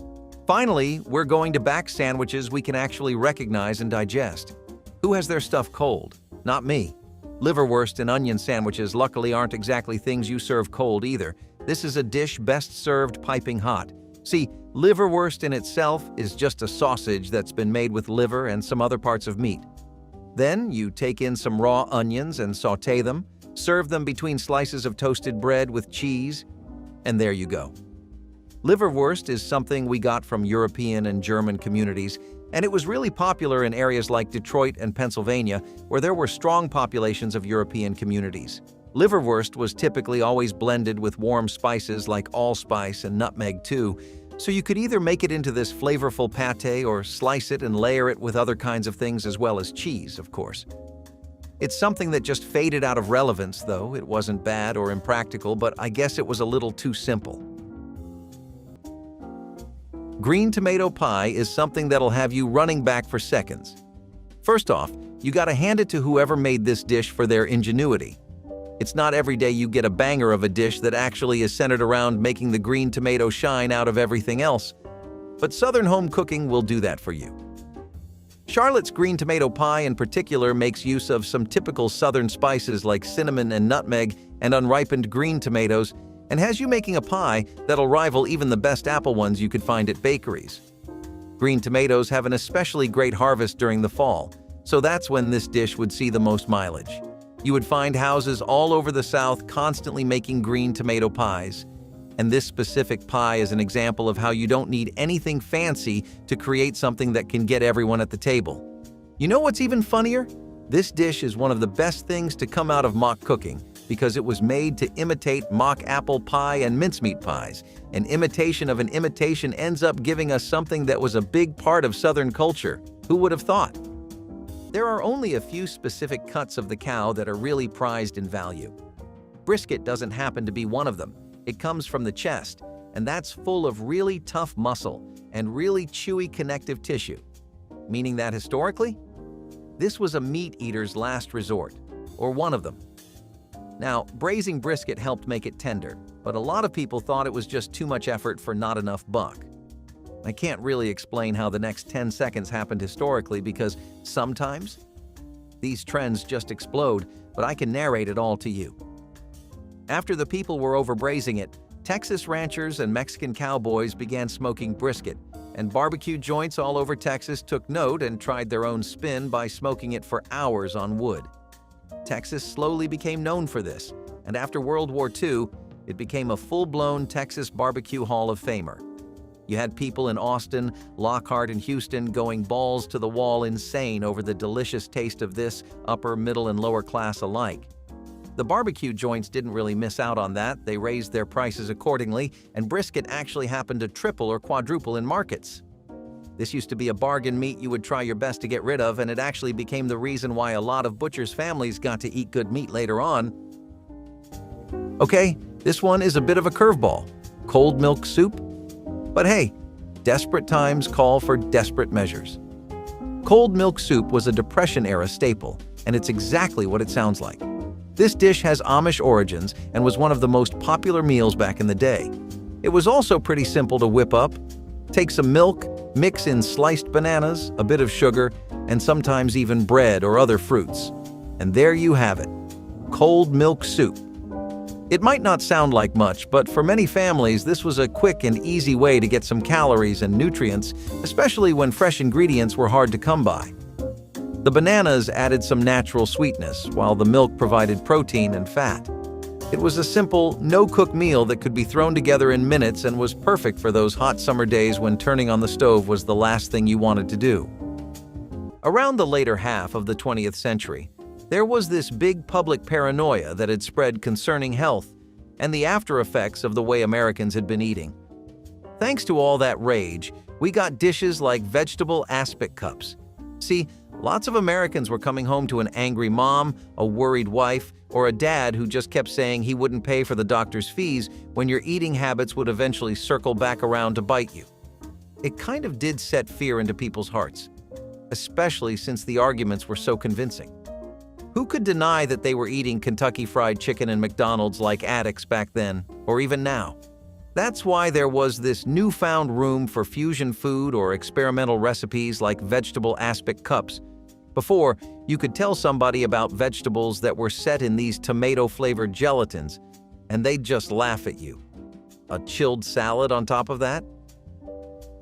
Finally, we're going to back sandwiches we can actually recognize and digest. Who has their stuff cold? Not me. Liverwurst and onion sandwiches luckily aren't exactly things you serve cold either. This is a dish best served piping hot. See, liverwurst in itself is just a sausage that's been made with liver and some other parts of meat. Then you take in some raw onions and sauté them, serve them between slices of toasted bread with cheese, and there you go. Liverwurst is something we got from European and German communities, and it was really popular in areas like Detroit and Pennsylvania, where there were strong populations of European communities. Liverwurst was typically always blended with warm spices like allspice and nutmeg too, so you could either make it into this flavorful pâté or slice it and layer it with other kinds of things as well as cheese, of course. It's something that just faded out of relevance, though. It wasn't bad or impractical, but I guess it was a little too simple. Green tomato pie is something that'll have you running back for seconds. First off, you gotta hand it to whoever made this dish for their ingenuity. It's not every day you get a banger of a dish that actually is centered around making the green tomato shine out of everything else, but Southern home cooking will do that for you. Charlotte's green tomato pie in particular makes use of some typical Southern spices like cinnamon and nutmeg and unripened green tomatoes, and has you making a pie that'll rival even the best apple ones you could find at bakeries. Green tomatoes have an especially great harvest during the fall, So that's when this dish would see the most mileage. You would find houses all over the South constantly making green tomato pies. And this specific pie is an example of how you don't need anything fancy to create something that can get everyone at the table. You know what's even funnier? This dish is one of the best things to come out of mock cooking because it was made to imitate mock apple pie and mincemeat pies. An imitation of an imitation ends up giving us something that was a big part of Southern culture. Who would have thought? There are only a few specific cuts of the cow that are really prized in value. Brisket doesn't happen to be one of them. It comes from the chest, and that's full of really tough muscle and really chewy connective tissue. Meaning that historically, this was a meat eater's last resort, or one of them. Now, braising brisket helped make it tender, but a lot of people thought it was just too much effort for not enough buck. I can't really explain how the next 10 seconds happened historically because sometimes these trends just explode, but I can narrate it all to you. After the people were over braising it, Texas ranchers and Mexican cowboys began smoking brisket, and barbecue joints all over Texas took note and tried their own spin by smoking it for hours on wood. Texas slowly became known for this, and after World War II, it became a full-blown Texas Barbecue Hall of Famer. You had people in Austin, Lockhart, and Houston going balls to the wall insane over the delicious taste of this, upper, middle, and lower class alike. The barbecue joints didn't really miss out on that. They raised their prices accordingly, and brisket actually happened to triple or quadruple in markets. This used to be a bargain meat you would try your best to get rid of, and it actually became the reason why a lot of butchers' families got to eat good meat later on. Okay, this one is a bit of a curveball. Cold milk soup? But hey, desperate times call for desperate measures. Cold milk soup was a Depression-era staple, and it's exactly what it sounds like. This dish has Amish origins and was one of the most popular meals back in the day. It was also pretty simple to whip up. Take some milk, mix in sliced bananas, a bit of sugar, and sometimes even bread or other fruits. And there you have it, cold milk soup. It might not sound like much, but for many families, this was a quick and easy way to get some calories and nutrients, especially when fresh ingredients were hard to come by. The bananas added some natural sweetness, while the milk provided protein and fat. It was a simple, no-cook meal that could be thrown together in minutes and was perfect for those hot summer days when turning on the stove was the last thing you wanted to do. Around the later half of the 20th century, there was this big public paranoia that had spread concerning health and the after effects of the way Americans had been eating. Thanks to all that rage, we got dishes like vegetable aspic cups. See, lots of Americans were coming home to an angry mom, a worried wife, or a dad who just kept saying he wouldn't pay for the doctor's fees when your eating habits would eventually circle back around to bite you. It kind of did set fear into people's hearts, especially since the arguments were so convincing. Who could deny that they were eating Kentucky Fried Chicken and McDonald's like addicts back then, or even now? That's why there was this newfound room for fusion food or experimental recipes like vegetable aspic cups. Before, you could tell somebody about vegetables that were set in these tomato-flavored gelatins, and they'd just laugh at you. A chilled salad on top of that?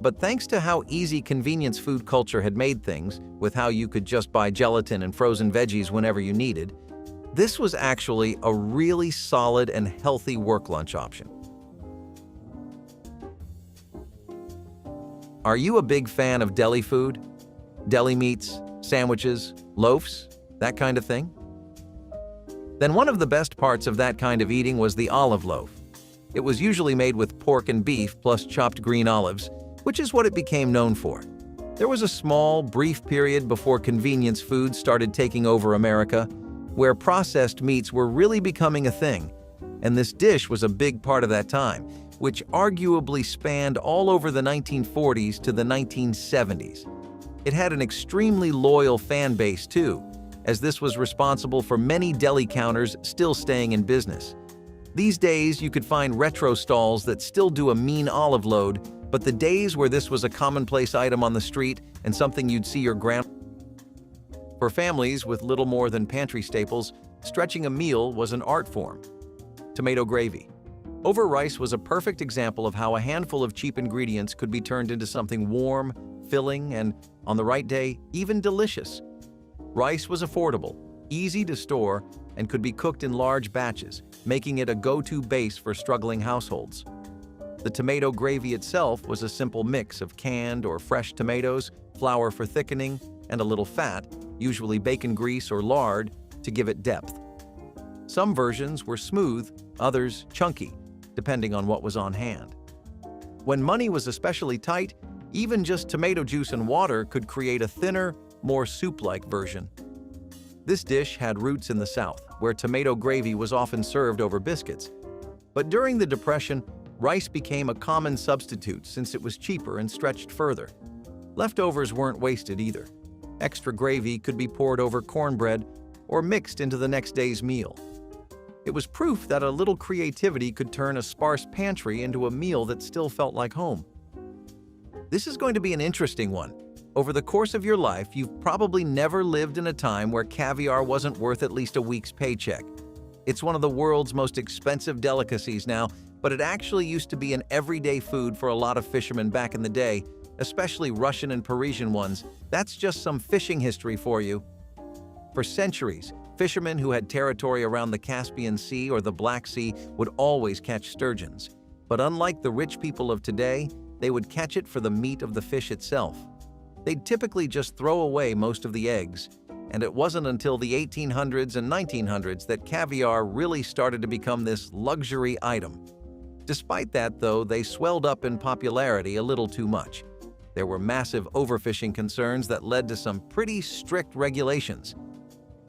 But thanks to how easy convenience food culture had made things, with how you could just buy gelatin and frozen veggies whenever you needed, this was actually a really solid and healthy work lunch option. Are you a big fan of deli food? Deli meats, sandwiches, loaves, that kind of thing? Then one of the best parts of that kind of eating was the olive loaf. It was usually made with pork and beef plus chopped green olives, which is what it became known for. There was a small, brief period before convenience foods started taking over America, where processed meats were really becoming a thing, and this dish was a big part of that time, which arguably spanned all over the 1940s to the 1970s. It had an extremely loyal fan base too, as this was responsible for many deli counters still staying in business. These days, you could find retro stalls that still do a mean olive load, but the days where this was a commonplace item on the street and something you'd see your grandma. For families with little more than pantry staples, stretching a meal was an art form. Tomato gravy. Over rice was a perfect example of how a handful of cheap ingredients could be turned into something warm, filling, and, on the right day, even delicious. Rice was affordable, easy to store, and could be cooked in large batches, making it a go-to base for struggling households. The tomato gravy itself was a simple mix of canned or fresh tomatoes, flour for thickening, and a little fat, usually bacon grease or lard, to give it depth. Some versions were smooth, others chunky, depending on what was on hand. When money was especially tight, even just tomato juice and water could create a thinner, more soup-like version. This dish had roots in the South, where tomato gravy was often served over biscuits. But during the Depression, rice became a common substitute since it was cheaper and stretched further. Leftovers weren't wasted either. Extra gravy could be poured over cornbread or mixed into the next day's meal. It was proof that a little creativity could turn a sparse pantry into a meal that still felt like home. This is going to be an interesting one. Over the course of your life, you've probably never lived in a time where caviar wasn't worth at least a week's paycheck. It's one of the world's most expensive delicacies now, but it actually used to be an everyday food for a lot of fishermen back in the day, especially Russian and Parisian ones. That's just some fishing history for you. For centuries, fishermen who had territory around the Caspian Sea or the Black Sea would always catch sturgeons. But unlike the rich people of today, they would catch it for the meat of the fish itself. They'd typically just throw away most of the eggs, and it wasn't until the 1800s and 1900s that caviar really started to become this luxury item. Despite that, though, they swelled up in popularity a little too much. There were massive overfishing concerns that led to some pretty strict regulations.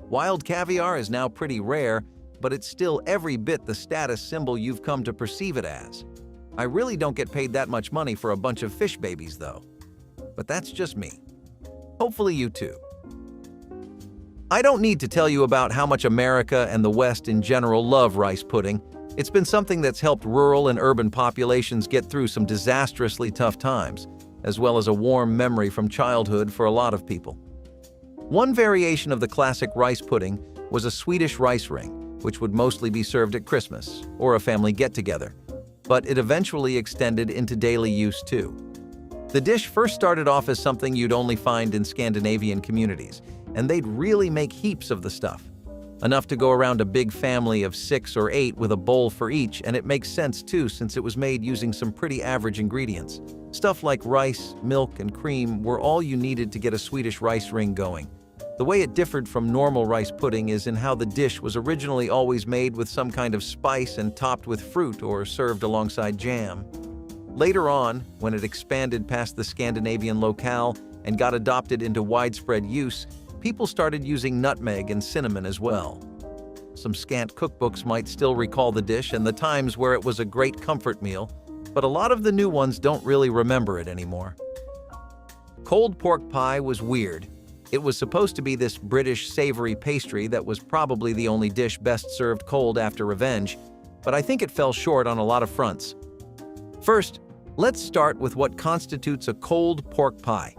Wild caviar is now pretty rare, but it's still every bit the status symbol you've come to perceive it as. I really don't get paid that much money for a bunch of fish babies, though. But that's just me. Hopefully you too. I don't need to tell you about how much America and the West in general love rice pudding. It's been something that's helped rural and urban populations get through some disastrously tough times, as well as a warm memory from childhood for a lot of people. One variation of the classic rice pudding was a Swedish rice ring, which would mostly be served at Christmas or a family get-together, but it eventually extended into daily use too. The dish first started off as something you'd only find in Scandinavian communities, and they'd really make heaps of the stuff. Enough to go around a big family of 6 or 8 with a bowl for each, and it makes sense too since it was made using some pretty average ingredients. Stuff like rice, milk, and cream were all you needed to get a Swedish rice ring going. The way it differed from normal rice pudding is in how the dish was originally always made with some kind of spice and topped with fruit or served alongside jam. Later on, when it expanded past the Scandinavian locale and got adopted into widespread use, people started using nutmeg and cinnamon as well. Some scant cookbooks might still recall the dish and the times where it was a great comfort meal, but a lot of the new ones don't really remember it anymore. Cold pork pie was weird. It was supposed to be this British savory pastry that was probably the only dish best served cold after revenge, but I think it fell short on a lot of fronts. First, let's start with what constitutes a cold pork pie.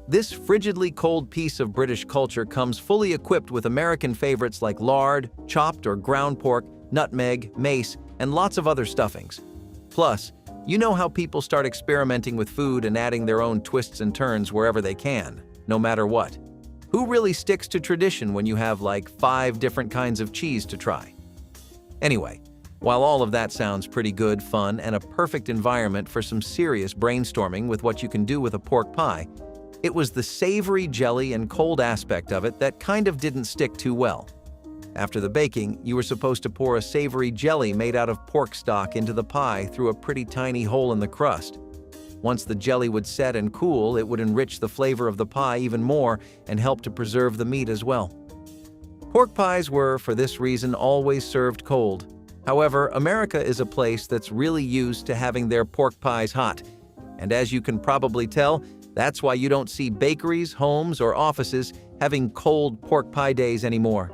This frigidly cold piece of British culture comes fully equipped with American favorites like lard, chopped or ground pork, nutmeg, mace, and lots of other stuffings. Plus, you know how people start experimenting with food and adding their own twists and turns wherever they can, no matter what. Who really sticks to tradition when you have like 5 different kinds of cheese to try? Anyway, while all of that sounds pretty good, fun, and a perfect environment for some serious brainstorming with what you can do with a pork pie, it was the savory jelly and cold aspect of it that kind of didn't stick too well. After the baking, you were supposed to pour a savory jelly made out of pork stock into the pie through a pretty tiny hole in the crust. Once the jelly would set and cool, it would enrich the flavor of the pie even more and help to preserve the meat as well. Pork pies were, for this reason, always served cold. However, America is a place that's really used to having their pork pies hot. And as you can probably tell, that's why you don't see bakeries, homes, or offices having cold pork pie days anymore.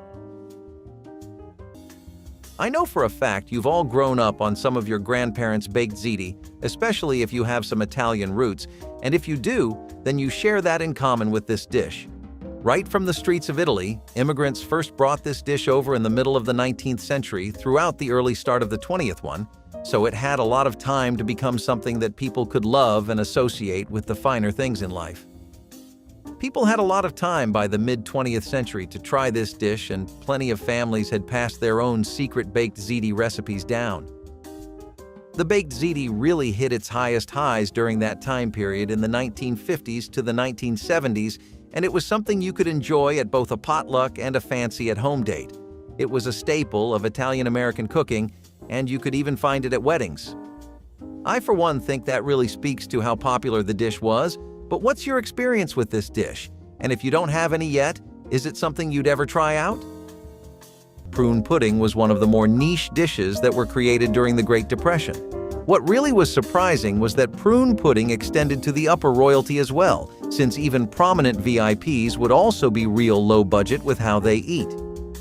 I know for a fact you've all grown up on some of your grandparents' baked ziti, especially if you have some Italian roots, and if you do, then you share that in common with this dish. Right from the streets of Italy, immigrants first brought this dish over in the middle of the 19th century throughout the early start of the 20th one, so it had a lot of time to become something that people could love and associate with the finer things in life. People had a lot of time by the mid-20th century to try this dish, and plenty of families had passed their own secret baked ziti recipes down. The baked ziti really hit its highest highs during that time period in the 1950s to the 1970s, and it was something you could enjoy at both a potluck and a fancy at-home date. It was a staple of Italian-American cooking, and you could even find it at weddings. I, for one, think that really speaks to how popular the dish was, but what's your experience with this dish? And if you don't have any yet, is it something you'd ever try out? Prune pudding was one of the more niche dishes that were created during the Great Depression. What really was surprising was that prune pudding extended to the upper royalty as well, since even prominent VIPs would also be real low budget with how they eat.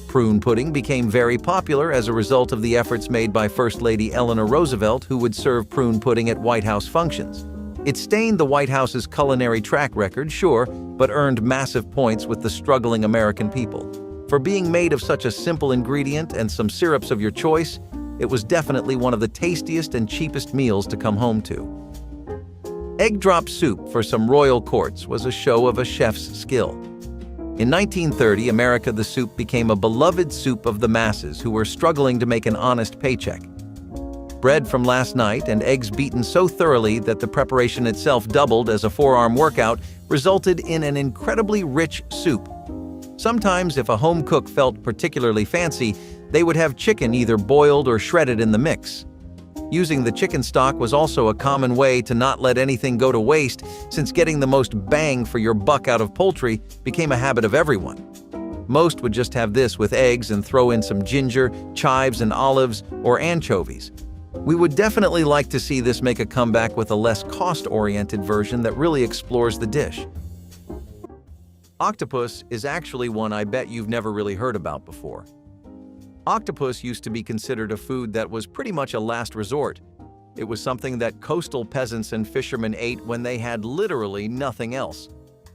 Prune pudding became very popular as a result of the efforts made by First Lady Eleanor Roosevelt, who would serve prune pudding at White House functions. It stained the White House's culinary track record, sure, but earned massive points with the struggling American people. For being made of such a simple ingredient and some syrups of your choice, it was definitely one of the tastiest and cheapest meals to come home to. Egg drop soup for some royal courts was a show of a chef's skill. In 1930, America, the soup became a beloved soup of the masses who were struggling to make an honest paycheck. Bread from last night and eggs beaten so thoroughly that the preparation itself doubled as a forearm workout resulted in an incredibly rich soup. Sometimes, if a home cook felt particularly fancy, they would have chicken either boiled or shredded in the mix. Using the chicken stock was also a common way to not let anything go to waste, since getting the most bang for your buck out of poultry became a habit of everyone. Most would just have this with eggs and throw in some ginger, chives and olives, or anchovies. We would definitely like to see this make a comeback with a less cost-oriented version that really explores the dish. Octopus is actually one I bet you've never really heard about before. Octopus used to be considered a food that was pretty much a last resort. It was something that coastal peasants and fishermen ate when they had literally nothing else.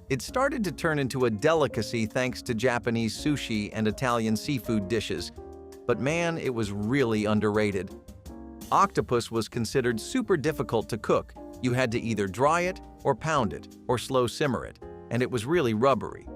It started to turn into a delicacy thanks to Japanese sushi and Italian seafood dishes. But man, it was really underrated. Octopus was considered super difficult to cook. You had to either dry it or pound it or slow simmer it, and it was really rubbery.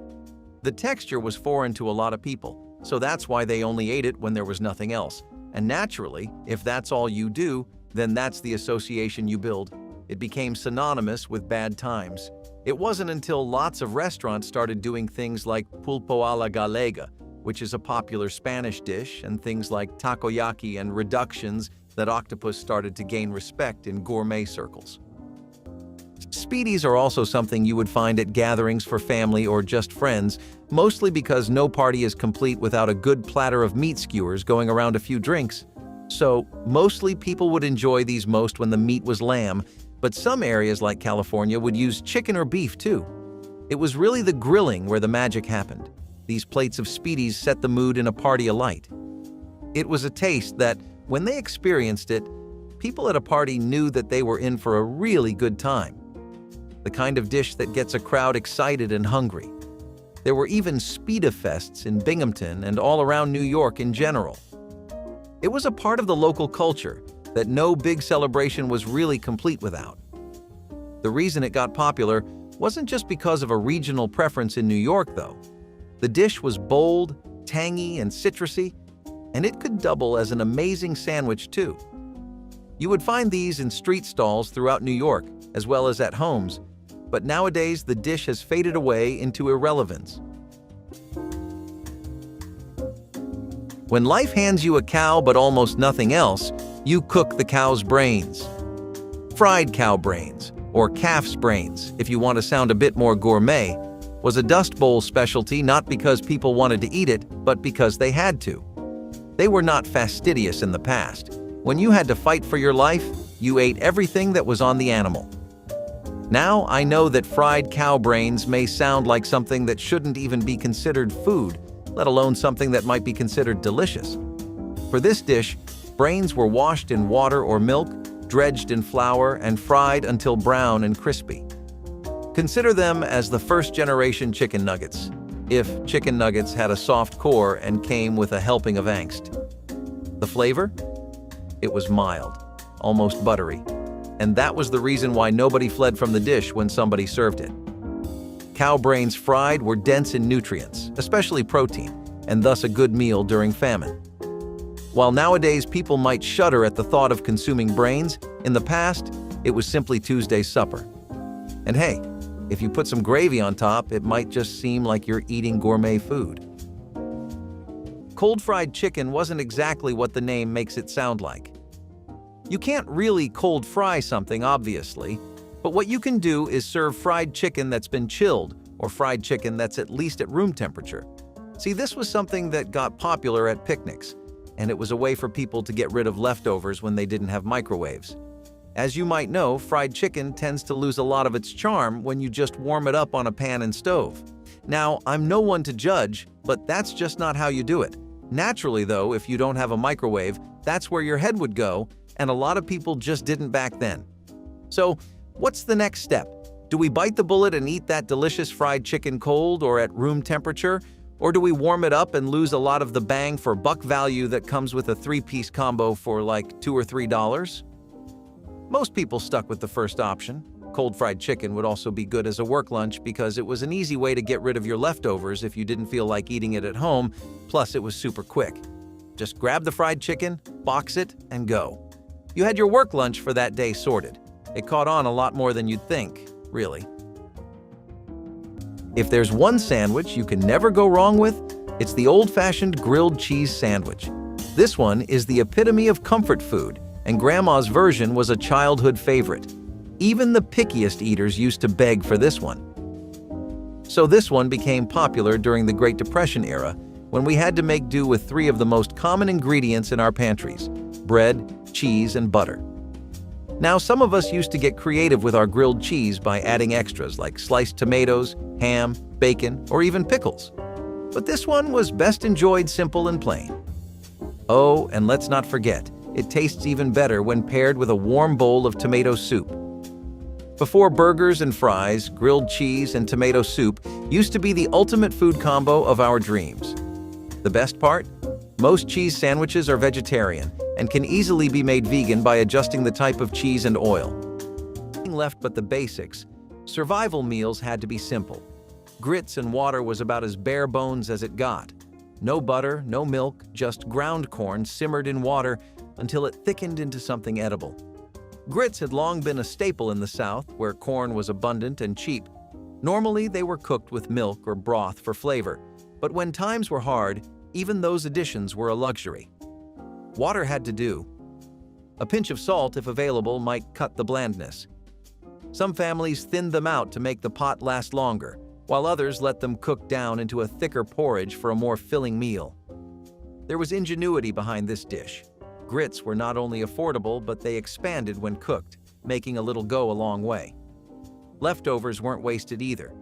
The texture was foreign to a lot of people, so that's why they only ate it when there was nothing else. And naturally, if that's all you do, then that's the association you build. It became synonymous with bad times. It wasn't until lots of restaurants started doing things like pulpo a la gallega, which is a popular Spanish dish, and things like takoyaki and reductions that octopus started to gain respect in gourmet circles. Speedies are also something you would find at gatherings for family or just friends, mostly because no party is complete without a good platter of meat skewers going around a few drinks. So, mostly people would enjoy these most when the meat was lamb, but some areas like California would use chicken or beef too. It was really the grilling where the magic happened. These plates of Speedies set the mood in a party alight. It was a taste that, when they experienced it, people at a party knew that they were in for a really good time. The kind of dish that gets a crowd excited and hungry. There were even Speedafests in Binghamton and all around New York in general. It was a part of the local culture that no big celebration was really complete without. The reason it got popular wasn't just because of a regional preference in New York, though. The dish was bold, tangy, and citrusy, and it could double as an amazing sandwich too. You would find these in street stalls throughout New York, as well as at homes, but nowadays the dish has faded away into irrelevance. When life hands you a cow but almost nothing else, you cook the cow's brains. Fried cow brains, or calf's brains, if you want to sound a bit more gourmet, was a Dust Bowl specialty not because people wanted to eat it, but because they had to. They were not fastidious in the past. When you had to fight for your life, you ate everything that was on the animal. Now, I know that fried cow brains may sound like something that shouldn't even be considered food, let alone something that might be considered delicious. For this dish, brains were washed in water or milk, dredged in flour, and fried until brown and crispy. Consider them as the first-generation chicken nuggets, if chicken nuggets had a soft core and came with a helping of angst. The flavor? It was mild, almost buttery, and that was the reason why nobody fled from the dish when somebody served it. Cow brains fried were dense in nutrients, especially protein, and thus a good meal during famine. While nowadays people might shudder at the thought of consuming brains, in the past, it was simply Tuesday's supper. And hey, if you put some gravy on top, it might just seem like you're eating gourmet food. Cold fried chicken wasn't exactly what the name makes it sound like. You can't really cold fry something, obviously, but what you can do is serve fried chicken that's been chilled, or fried chicken that's at least at room temperature. See, this was something that got popular at picnics, and it was a way for people to get rid of leftovers when they didn't have microwaves. As you might know, fried chicken tends to lose a lot of its charm when you just warm it up on a pan and stove. Now, I'm no one to judge, but that's just not how you do it. Naturally, though, if you don't have a microwave, that's where your head would go, and a lot of people just didn't back then. So, what's the next step? Do we bite the bullet and eat that delicious fried chicken cold or at room temperature? Or do we warm it up and lose a lot of the bang for buck value that comes with a 3-piece combo for like $2 or $3? Most people stuck with the first option. Cold fried chicken would also be good as a work lunch because it was an easy way to get rid of your leftovers if you didn't feel like eating it at home, plus it was super quick. Just grab the fried chicken, box it, and go. You had your work lunch for that day sorted. It caught on a lot more than you'd think, really. If there's one sandwich you can never go wrong with, it's the old-fashioned grilled cheese sandwich. This one is the epitome of comfort food, and Grandma's version was a childhood favorite. Even the pickiest eaters used to beg for this one. So this one became popular during the Great Depression era, when we had to make do with 3 of the most common ingredients in our pantries: bread, cheese, and butter. Now, some of us used to get creative with our grilled cheese by adding extras like sliced tomatoes, ham, bacon, or even pickles. But this one was best enjoyed simple and plain. Oh, and let's not forget, it tastes even better when paired with a warm bowl of tomato soup. Before burgers and fries, grilled cheese and tomato soup used to be the ultimate food combo of our dreams. The best part? Most cheese sandwiches are vegetarian and can easily be made vegan by adjusting the type of cheese and oil. Nothing left but the basics. Survival meals had to be simple. Grits and water was about as bare bones as it got. No butter, no milk, just ground corn simmered in water until it thickened into something edible. Grits had long been a staple in the South, where corn was abundant and cheap. Normally, they were cooked with milk or broth for flavor, but when times were hard, even those additions were a luxury. Water had to do. A pinch of salt, if available, might cut the blandness. Some families thinned them out to make the pot last longer, while others let them cook down into a thicker porridge for a more filling meal. There was ingenuity behind this dish. Grits were not only affordable, but they expanded when cooked, making a little go a long way. Leftovers weren't wasted either.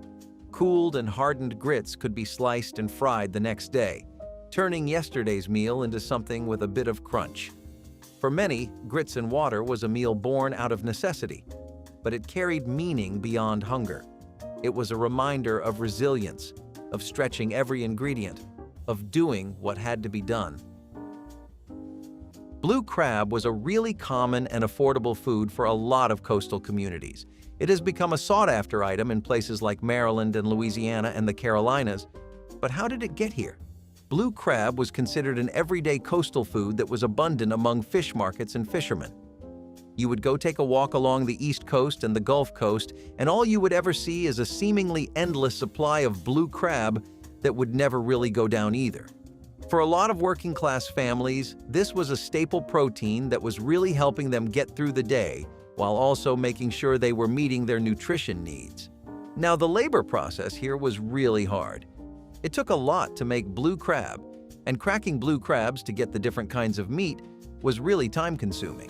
Cooled and hardened grits could be sliced and fried the next day, turning yesterday's meal into something with a bit of crunch. For many, grits and water was a meal born out of necessity, but it carried meaning beyond hunger. It was a reminder of resilience, of stretching every ingredient, of doing what had to be done. Blue crab was a really common and affordable food for a lot of coastal communities. It has become a sought-after item in places like Maryland and Louisiana and the Carolinas. But how did it get here? Blue crab was considered an everyday coastal food that was abundant among fish markets and fishermen. You would go take a walk along the East Coast and the Gulf Coast, and all you would ever see is a seemingly endless supply of blue crab that would never really go down either. For a lot of working-class families, this was a staple protein that was really helping them get through the day, while also making sure they were meeting their nutrition needs. Now, the labor process here was really hard. It took a lot to make blue crab, and cracking blue crabs to get the different kinds of meat was really time-consuming.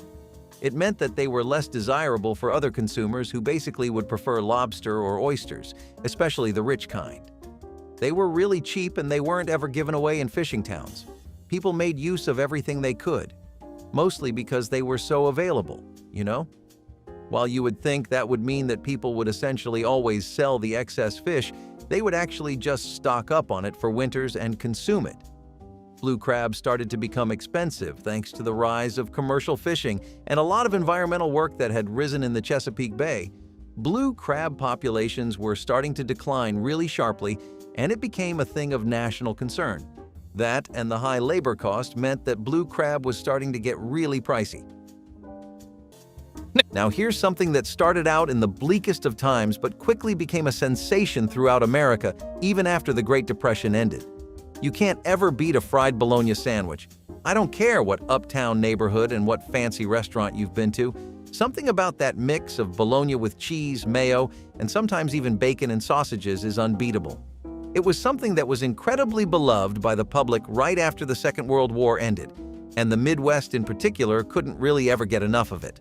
It meant that they were less desirable for other consumers who basically would prefer lobster or oysters, especially the rich kind. They were really cheap and they weren't ever given away in fishing towns. People made use of everything they could, mostly because they were so available, you know? While you would think that would mean that people would essentially always sell the excess fish, they would actually just stock up on it for winters and consume it. Blue crab started to become expensive thanks to the rise of commercial fishing and a lot of environmental work that had risen in the Chesapeake Bay. blue crab populations were starting to decline really sharply, and it became a thing of national concern. That and the high labor cost meant that blue crab was starting to get really pricey. Now here's something that started out in the bleakest of times but quickly became a sensation throughout America even after the Great Depression ended. You can't ever beat a fried bologna sandwich. I don't care what uptown neighborhood and what fancy restaurant you've been to. Something about that mix of bologna with cheese, mayo, and sometimes even bacon and sausages is unbeatable. It was something that was incredibly beloved by the public right after the Second World War ended, and the Midwest in particular couldn't really ever get enough of it.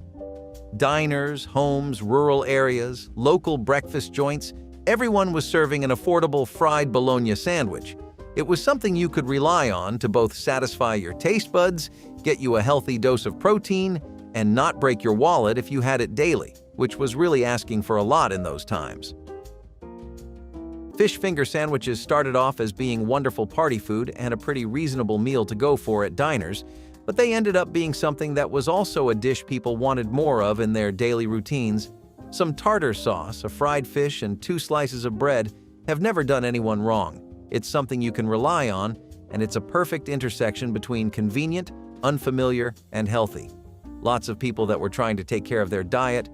Diners, homes, rural areas, local breakfast joints, everyone was serving an affordable fried bologna sandwich. It was something you could rely on to both satisfy your taste buds, get you a healthy dose of protein, and not break your wallet if you had it daily, which was really asking for a lot in those times. Fish finger sandwiches started off as being wonderful party food and a pretty reasonable meal to go for at diners, but they ended up being something that was also a dish people wanted more of in their daily routines. Some tartar sauce, a fried fish, and 2 slices of bread have never done anyone wrong. It's something you can rely on, and it's a perfect intersection between convenient, unfamiliar, and healthy. Lots of people that were trying to take care of their diet,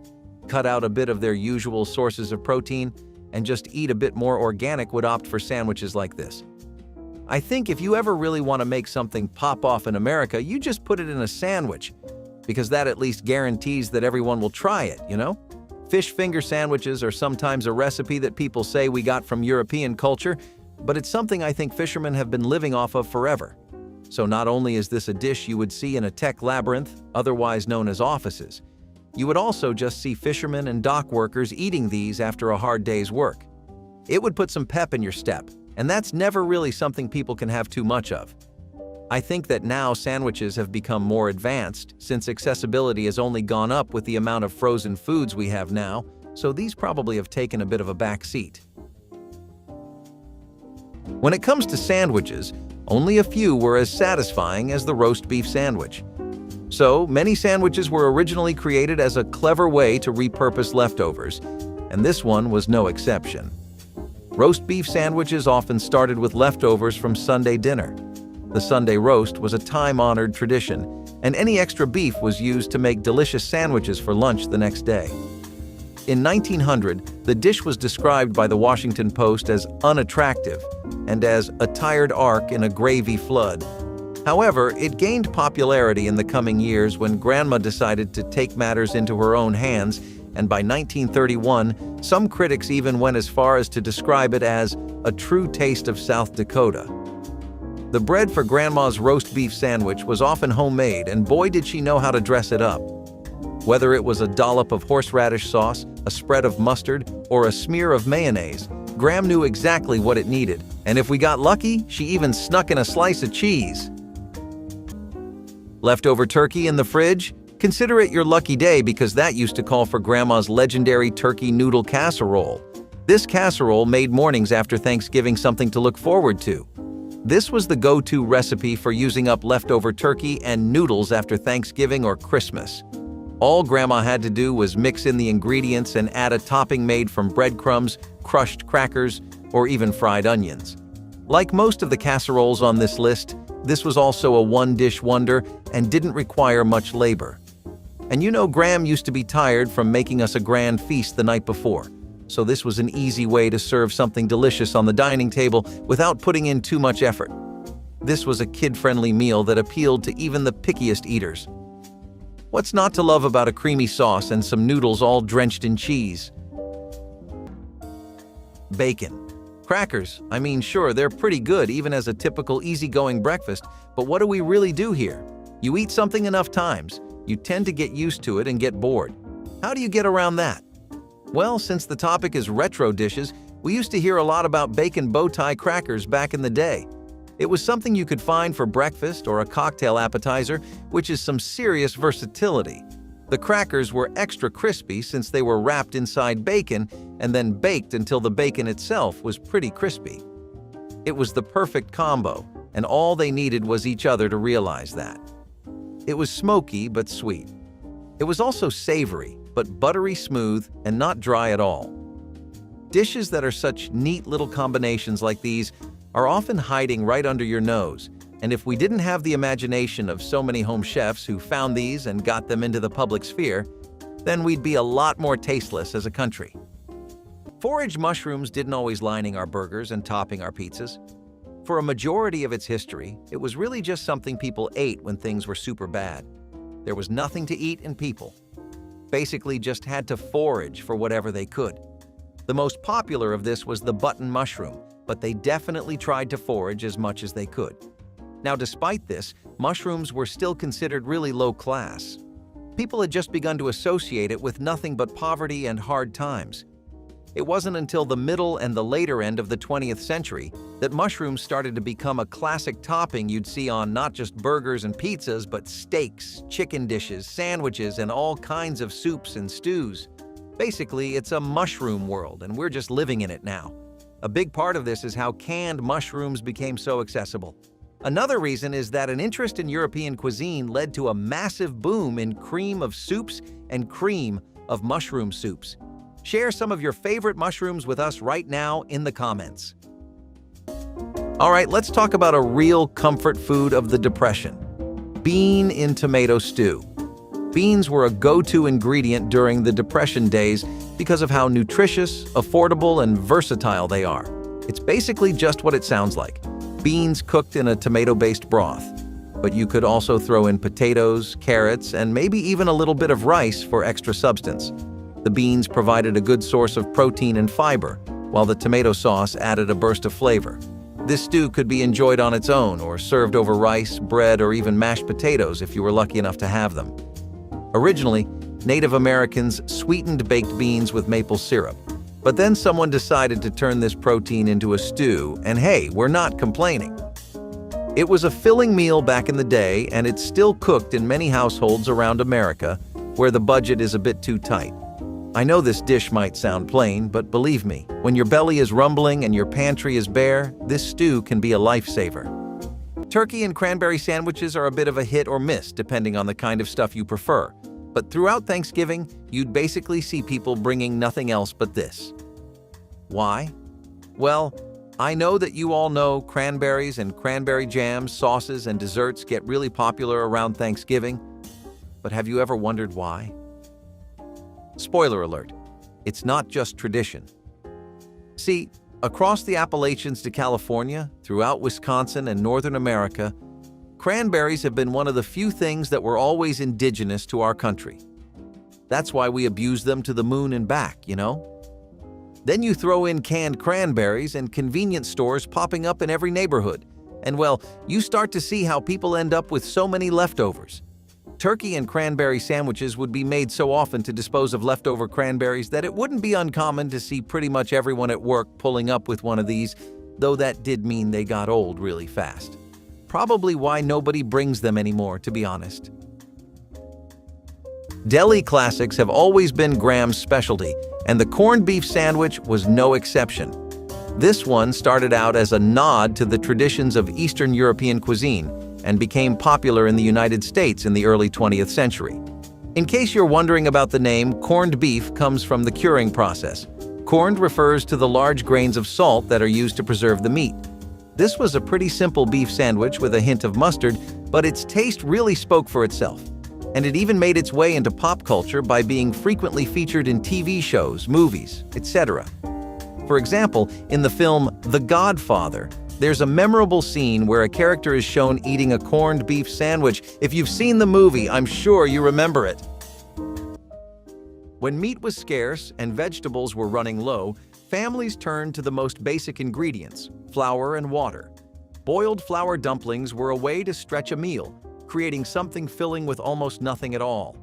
cut out a bit of their usual sources of protein, and just eat a bit more organic would opt for sandwiches like this. I think if you ever really want to make something pop off in America, you just put it in a sandwich, because that at least guarantees that everyone will try it, you know? Fish finger sandwiches are sometimes a recipe that people say we got from European culture, but it's something I think fishermen have been living off of forever. So not only is this a dish you would see in a tech labyrinth, otherwise known as offices, you would also just see fishermen and dock workers eating these after a hard day's work. It would put some pep in your step, and that's never really something people can have too much of. I think that now sandwiches have become more advanced since accessibility has only gone up with the amount of frozen foods we have now, so these probably have taken a bit of a back seat. When it comes to sandwiches, only a few were as satisfying as the roast beef sandwich. So, many sandwiches were originally created as a clever way to repurpose leftovers, and this one was no exception. Roast beef sandwiches often started with leftovers from Sunday dinner. The Sunday roast was a time-honored tradition, and any extra beef was used to make delicious sandwiches for lunch the next day. In 1900, the dish was described by the Washington Post as unattractive and as a tired ark in a gravy flood. However, it gained popularity in the coming years when Grandma decided to take matters into her own hands, and by 1931, some critics even went as far as to describe it as a true taste of South Dakota. The bread for Grandma's roast beef sandwich was often homemade, and boy did she know how to dress it up. Whether it was a dollop of horseradish sauce, a spread of mustard, or a smear of mayonnaise, Gram knew exactly what it needed, and if we got lucky, she even snuck in a slice of cheese. Leftover turkey in the fridge? Consider it your lucky day, because that used to call for Grandma's legendary turkey noodle casserole. This casserole made mornings after Thanksgiving something to look forward to. This was the go-to recipe for using up leftover turkey and noodles after Thanksgiving or Christmas. All Grandma had to do was mix in the ingredients and add a topping made from breadcrumbs, crushed crackers, or even fried onions. Like most of the casseroles on this list, this was also a one-dish wonder and didn't require much labor. And you know Gram used to be tired from making us a grand feast the night before, so this was an easy way to serve something delicious on the dining table without putting in too much effort. This was a kid-friendly meal that appealed to even the pickiest eaters. What's not to love about a creamy sauce and some noodles all drenched in cheese? Bacon. Crackers, I mean, sure, they're pretty good even as a typical easygoing breakfast, but what do we really do here? You eat something enough times, you tend to get used to it and get bored. How do you get around that? Well, since the topic is retro dishes, we used to hear a lot about bacon bow tie crackers back in the day. It was something you could find for breakfast or a cocktail appetizer, which is some serious versatility. The crackers were extra crispy since they were wrapped inside bacon and then baked until the bacon itself was pretty crispy. It was the perfect combo, and all they needed was each other to realize that. It was smoky but sweet. It was also savory, but buttery smooth and not dry at all. Dishes that are such neat little combinations like these are often hiding right under your nose, and if we didn't have the imagination of so many home chefs who found these and got them into the public sphere, then we'd be a lot more tasteless as a country. Foraged mushrooms didn't always lining our burgers and topping our pizzas. For a majority of its history, it was really just something people ate when things were super bad. There was nothing to eat and people basically just had to forage for whatever they could. The most popular of this was the button mushroom, but they definitely tried to forage as much as they could. Now, despite this, mushrooms were still considered really low class. People had just begun to associate it with nothing but poverty and hard times. It wasn't until the middle and the later end of the 20th century that mushrooms started to become a classic topping you'd see on not just burgers and pizzas, but steaks, chicken dishes, sandwiches, and all kinds of soups and stews. Basically, it's a mushroom world, and we're just living in it now. A big part of this is how canned mushrooms became so accessible. Another reason is that an interest in European cuisine led to a massive boom in cream of soups and cream of mushroom soups. Share some of your favorite mushrooms with us right now in the comments. All right, let's talk about a real comfort food of the Depression: bean in tomato stew. Beans were a go-to ingredient during the Depression days because of how nutritious, affordable, and versatile they are. It's basically just what it sounds like: beans cooked in a tomato-based broth. But you could also throw in potatoes, carrots, and maybe even a little bit of rice for extra substance. The beans provided a good source of protein and fiber, while the tomato sauce added a burst of flavor. This stew could be enjoyed on its own or served over rice, bread, or even mashed potatoes if you were lucky enough to have them. Originally, Native Americans sweetened baked beans with maple syrup, but then someone decided to turn this protein into a stew, and hey, we're not complaining. It was a filling meal back in the day, and it's still cooked in many households around America where the budget is a bit too tight. I know this dish might sound plain, but believe me, when your belly is rumbling and your pantry is bare, this stew can be a lifesaver. Turkey and cranberry sandwiches are a bit of a hit or miss depending on the kind of stuff you prefer, but throughout Thanksgiving, you'd basically see people bringing nothing else but this. Why? Well, I know that you all know cranberries and cranberry jams, sauces, and desserts get really popular around Thanksgiving, but have you ever wondered why? Spoiler alert, it's not just tradition. See, across the Appalachians to California, throughout Wisconsin and Northern America, cranberries have been one of the few things that were always indigenous to our country. That's why we abuse them to the moon and back, you know? Then you throw in canned cranberries and convenience stores popping up in every neighborhood, and well, you start to see how people end up with so many leftovers. Turkey and cranberry sandwiches would be made so often to dispose of leftover cranberries that it wouldn't be uncommon to see pretty much everyone at work pulling up with one of these, though that did mean they got old really fast. Probably why nobody brings them anymore, to be honest. Deli classics have always been Graham's specialty, and the corned beef sandwich was no exception. This one started out as a nod to the traditions of Eastern European cuisine and became popular in the United States in the early 20th century. In case you're wondering about the name, corned beef comes from the curing process. Corned refers to the large grains of salt that are used to preserve the meat. This was a pretty simple beef sandwich with a hint of mustard, but its taste really spoke for itself. And it even made its way into pop culture by being frequently featured in TV shows, movies, etc. For example, in the film The Godfather, there's a memorable scene where a character is shown eating a corned beef sandwich. If you've seen the movie, I'm sure you remember it. When meat was scarce and vegetables were running low, families turned to the most basic ingredients: flour and water. Boiled flour dumplings were a way to stretch a meal, creating something filling with almost nothing at all.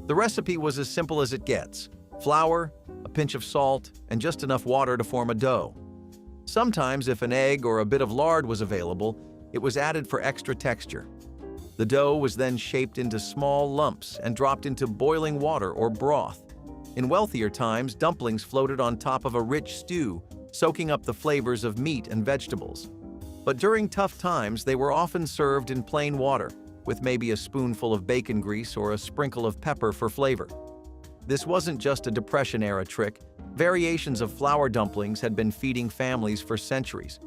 The recipe was as simple as it gets: flour, a pinch of salt, and just enough water to form a dough. Sometimes, if an egg or a bit of lard was available, it was added for extra texture. The dough was then shaped into small lumps and dropped into boiling water or broth. In wealthier times, dumplings floated on top of a rich stew, soaking up the flavors of meat and vegetables. But during tough times, they were often served in plain water, with maybe a spoonful of bacon grease or a sprinkle of pepper for flavor. This wasn't just a Depression-era trick. Variations of flour dumplings had been feeding families for centuries.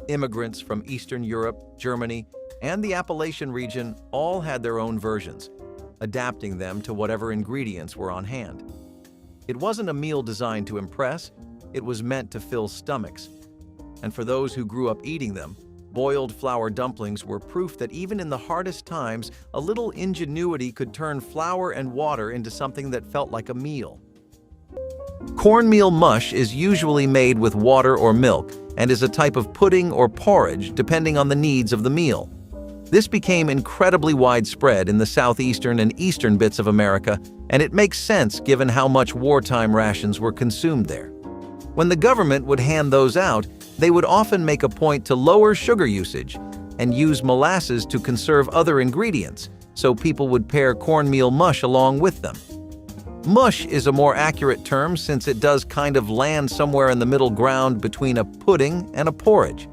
Immigrants from Eastern Europe, Germany, and the Appalachian region all had their own versions, adapting them to whatever ingredients were on hand. It wasn't a meal designed to impress, it was meant to fill stomachs. And for those who grew up eating them, boiled flour dumplings were proof that even in the hardest times, a little ingenuity could turn flour and water into something that felt like a meal. Cornmeal mush is usually made with water or milk and is a type of pudding or porridge depending on the needs of the meal. This became incredibly widespread in the southeastern and eastern bits of America, and it makes sense given how much wartime rations were consumed there. When the government would hand those out, they would often make a point to lower sugar usage and use molasses to conserve other ingredients, so people would pair cornmeal mush along with them. Mush is a more accurate term since it does kind of land somewhere in the middle ground between a pudding and a porridge.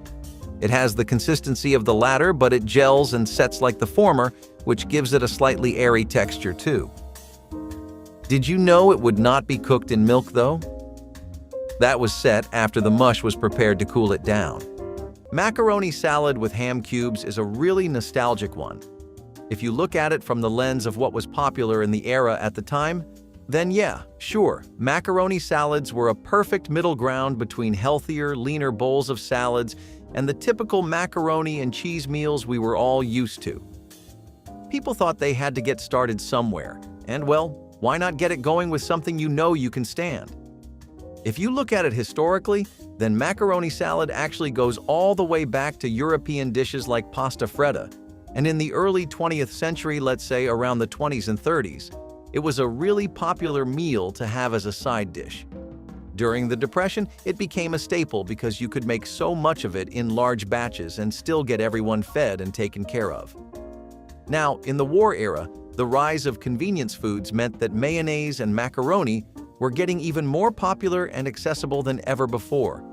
It has the consistency of the latter, but it gels and sets like the former, which gives it a slightly airy texture too. Did you know it would not be cooked in milk though? That was set after the mush was prepared to cool it down. Macaroni salad with ham cubes is a really nostalgic one. If you look at it from the lens of what was popular in the era at the time, then yeah, sure, macaroni salads were a perfect middle ground between healthier, leaner bowls of salads and the typical macaroni and cheese meals we were all used to. People thought they had to get started somewhere, and well, why not get it going with something you know you can stand? If you look at it historically, then macaroni salad actually goes all the way back to European dishes like pasta fredda, and in the early 20th century, let's say around the 20s and 30s, it was a really popular meal to have as a side dish. During the Depression, it became a staple because you could make so much of it in large batches and still get everyone fed and taken care of. Now, in the war era, the rise of convenience foods meant that mayonnaise and macaroni were getting even more popular and accessible than ever before.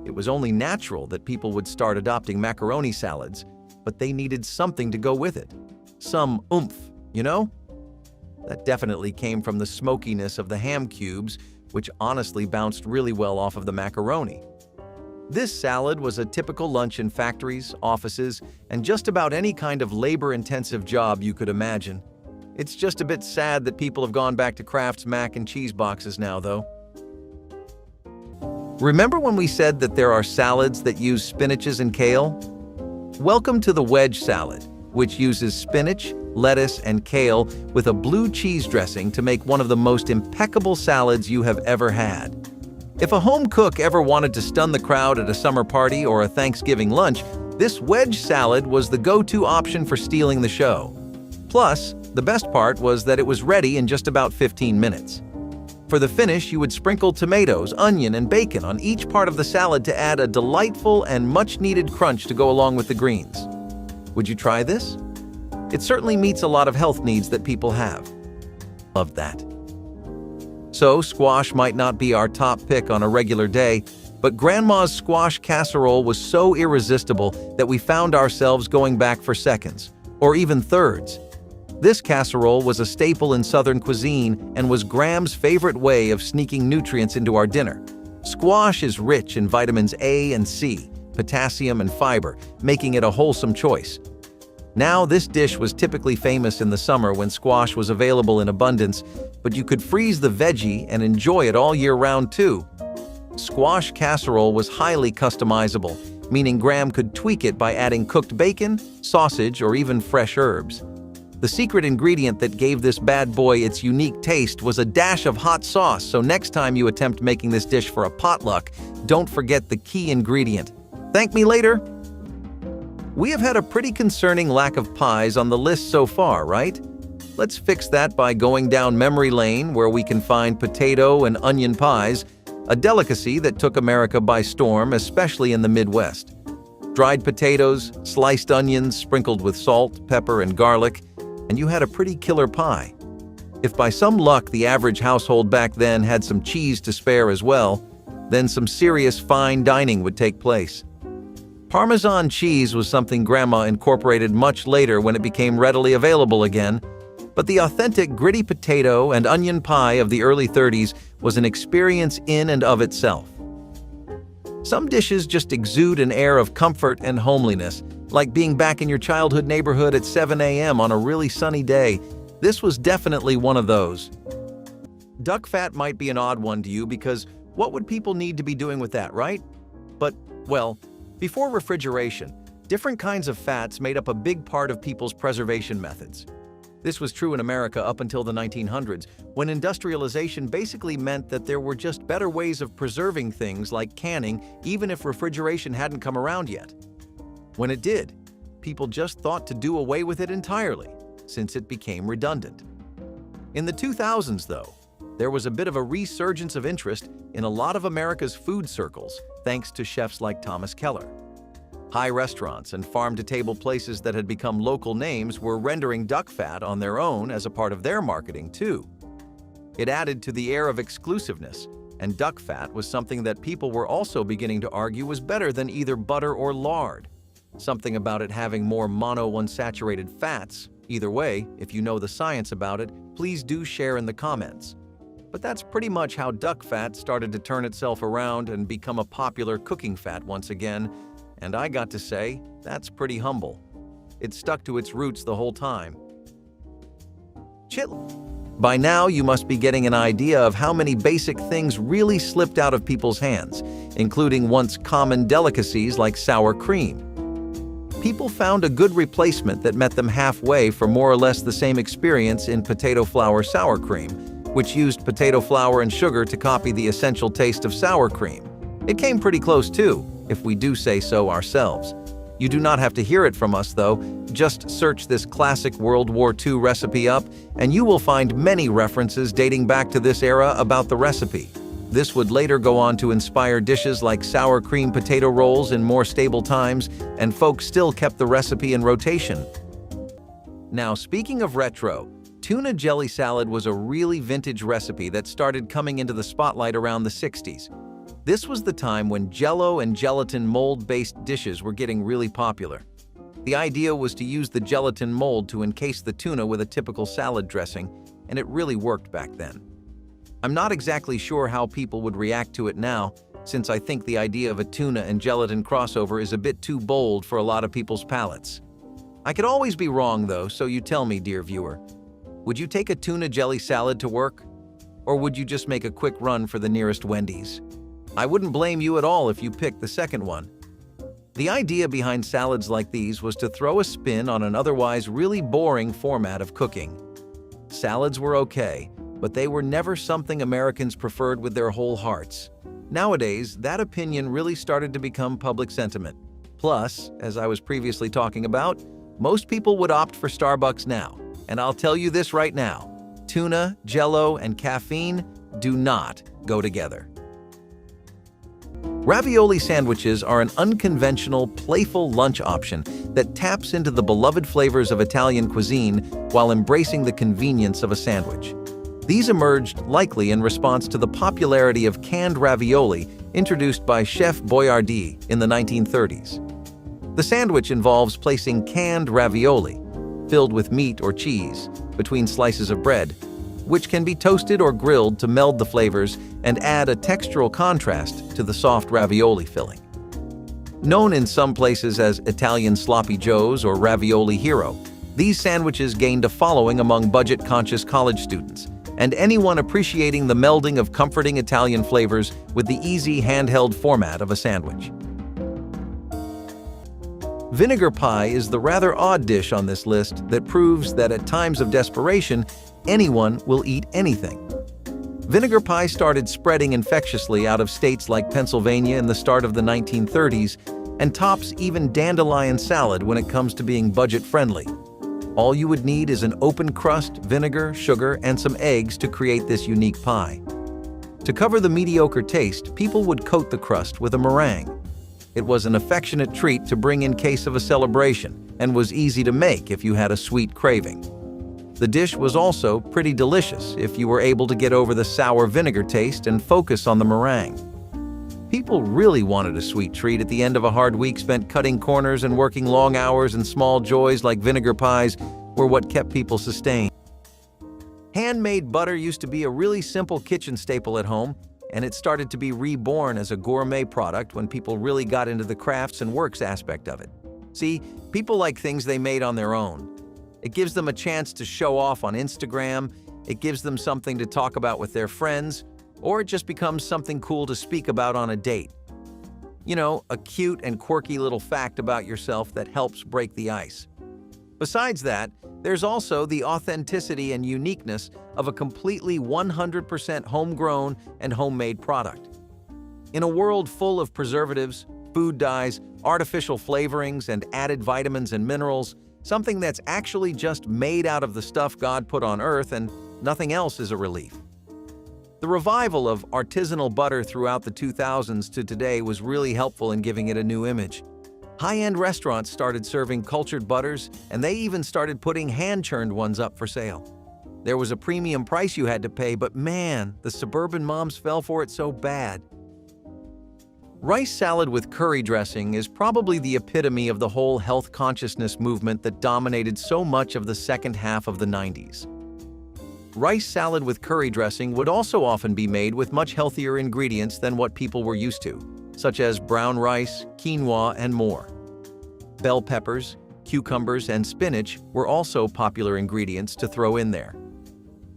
It was only natural that people would start adopting macaroni salads, but they needed something to go with it. Some oomph, you know? That definitely came from the smokiness of the ham cubes, which honestly bounced really well off of the macaroni. This salad was a typical lunch in factories, offices, and just about any kind of labor-intensive job you could imagine. It's just a bit sad that people have gone back to Kraft's mac and cheese boxes now, though. Remember when we said that there are salads that use spinaches and kale? Welcome to the wedge salad, which uses spinach, lettuce, and kale with a blue cheese dressing to make one of the most impeccable salads you have ever had. If a home cook ever wanted to stun the crowd at a summer party or a Thanksgiving lunch, this wedge salad was the go-to option for stealing the show. Plus, the best part was that it was ready in just about 15 minutes. For the finish, you would sprinkle tomatoes, onion, and bacon on each part of the salad to add a delightful and much-needed crunch to go along with the greens. Would you try this? It certainly meets a lot of health needs that people have. Love that. So, squash might not be our top pick on a regular day, but Grandma's squash casserole was so irresistible that we found ourselves going back for seconds, or even thirds. This casserole was a staple in Southern cuisine and was Gram's favorite way of sneaking nutrients into our dinner. Squash is rich in vitamins A and C, potassium and fiber, making it a wholesome choice. Now, this dish was typically famous in the summer when squash was available in abundance, but you could freeze the veggie and enjoy it all year round too. Squash casserole was highly customizable, meaning Gram could tweak it by adding cooked bacon, sausage, or even fresh herbs. The secret ingredient that gave this bad boy its unique taste was a dash of hot sauce, so next time you attempt making this dish for a potluck, don't forget the key ingredient. Thank me later! We have had a pretty concerning lack of pies on the list so far, right? Let's fix that by going down memory lane where we can find potato and onion pies, a delicacy that took America by storm, especially in the Midwest. Dried potatoes, sliced onions sprinkled with salt, pepper, and garlic, and you had a pretty killer pie. If by some luck the average household back then had some cheese to spare as well, then some serious fine dining would take place. Parmesan cheese was something Grandma incorporated much later when it became readily available again. But the authentic gritty potato and onion pie of the early 30s was an experience in and of itself. Some dishes just exude an air of comfort and homeliness, like being back in your childhood neighborhood at 7 a.m. on a really sunny day. This was definitely one of those. Duck fat might be an odd one to you because what would people need to be doing with that, right? But, well, before refrigeration, different kinds of fats made up a big part of people's preservation methods. This was true in America up until the 1900s, when industrialization basically meant that there were just better ways of preserving things like canning, even if refrigeration hadn't come around yet. When it did, people just thought to do away with it entirely, since it became redundant. In the 2000s, though, there was a bit of a resurgence of interest in a lot of America's food circles, thanks to chefs like Thomas Keller. High restaurants and farm-to-table places that had become local names were rendering duck fat on their own as a part of their marketing, too. It added to the air of exclusiveness, and duck fat was something that people were also beginning to argue was better than either butter or lard. Something about it having more monounsaturated fats. Either way, if you know the science about it, please do share in the comments. But that's pretty much how duck fat started to turn itself around and become a popular cooking fat once again. And I got to say, that's pretty humble. It stuck to its roots the whole time. By now, you must be getting an idea of how many basic things really slipped out of people's hands, including once common delicacies like sour cream. People found a good replacement that met them halfway for more or less the same experience in potato flour sour cream, which used potato flour and sugar to copy the essential taste of sour cream. It came pretty close too, if we do say so ourselves. You do not have to hear it from us though, just search this classic World War II recipe up and you will find many references dating back to this era about the recipe. This would later go on to inspire dishes like sour cream potato rolls in more stable times, and folks still kept the recipe in rotation. Now, speaking of retro, tuna jelly salad was a really vintage recipe that started coming into the spotlight around the 60s. This was the time when Jell-O and gelatin mold-based dishes were getting really popular. The idea was to use the gelatin mold to encase the tuna with a typical salad dressing, and it really worked back then. I'm not exactly sure how people would react to it now, since I think the idea of a tuna and gelatin crossover is a bit too bold for a lot of people's palates. I could always be wrong though, so you tell me, dear viewer. Would you take a tuna jelly salad to work? Or would you just make a quick run for the nearest Wendy's? I wouldn't blame you at all if you picked the second one. The idea behind salads like these was to throw a spin on an otherwise really boring format of cooking. Salads were okay, but they were never something Americans preferred with their whole hearts. Nowadays, that opinion really started to become public sentiment. Plus, as I was previously talking about, most people would opt for Starbucks now. And I'll tell you this right now, tuna, Jell-O, and caffeine do not go together. Ravioli sandwiches are an unconventional, playful lunch option that taps into the beloved flavors of Italian cuisine while embracing the convenience of a sandwich. These emerged likely in response to the popularity of canned ravioli introduced by Chef Boyardee in the 1930s. The sandwich involves placing canned ravioli, filled with meat or cheese, between slices of bread, which can be toasted or grilled to meld the flavors and add a textural contrast to the soft ravioli filling. Known in some places as Italian sloppy joes or ravioli hero, these sandwiches gained a following among budget-conscious college students and anyone appreciating the melding of comforting Italian flavors with the easy handheld format of a sandwich. Vinegar pie is the rather odd dish on this list that proves that at times of desperation, anyone will eat anything. Vinegar pie started spreading infectiously out of states like Pennsylvania in the start of the 1930s and tops even dandelion salad when it comes to being budget-friendly. All you would need is an open crust, vinegar, sugar, and some eggs to create this unique pie. To cover the mediocre taste, people would coat the crust with a meringue. It was an affectionate treat to bring in case of a celebration and was easy to make if you had a sweet craving. The dish was also pretty delicious if you were able to get over the sour vinegar taste and focus on the meringue. People really wanted a sweet treat at the end of a hard week spent cutting corners and working long hours, and small joys like vinegar pies were what kept people sustained. Handmade butter used to be a really simple kitchen staple at home, and it started to be reborn as a gourmet product when people really got into the crafts and works aspect of it. See, people like things they made on their own. It gives them a chance to show off on Instagram, it gives them something to talk about with their friends, or it just becomes something cool to speak about on a date. You know, a cute and quirky little fact about yourself that helps break the ice. Besides that, there's also the authenticity and uniqueness of a completely 100% homegrown and homemade product. In a world full of preservatives, food dyes, artificial flavorings, and added vitamins and minerals, something that's actually just made out of the stuff God put on earth and nothing else is a relief. The revival of artisanal butter throughout the 2000s to today was really helpful in giving it a new image. High-end restaurants started serving cultured butters, and they even started putting hand-churned ones up for sale. There was a premium price you had to pay, but man, the suburban moms fell for it so bad. Rice salad with curry dressing is probably the epitome of the whole health consciousness movement that dominated so much of the second half of the 90s. Rice salad with curry dressing would also often be made with much healthier ingredients than what people were used to, such as brown rice, quinoa, and more. Bell peppers, cucumbers, and spinach were also popular ingredients to throw in there.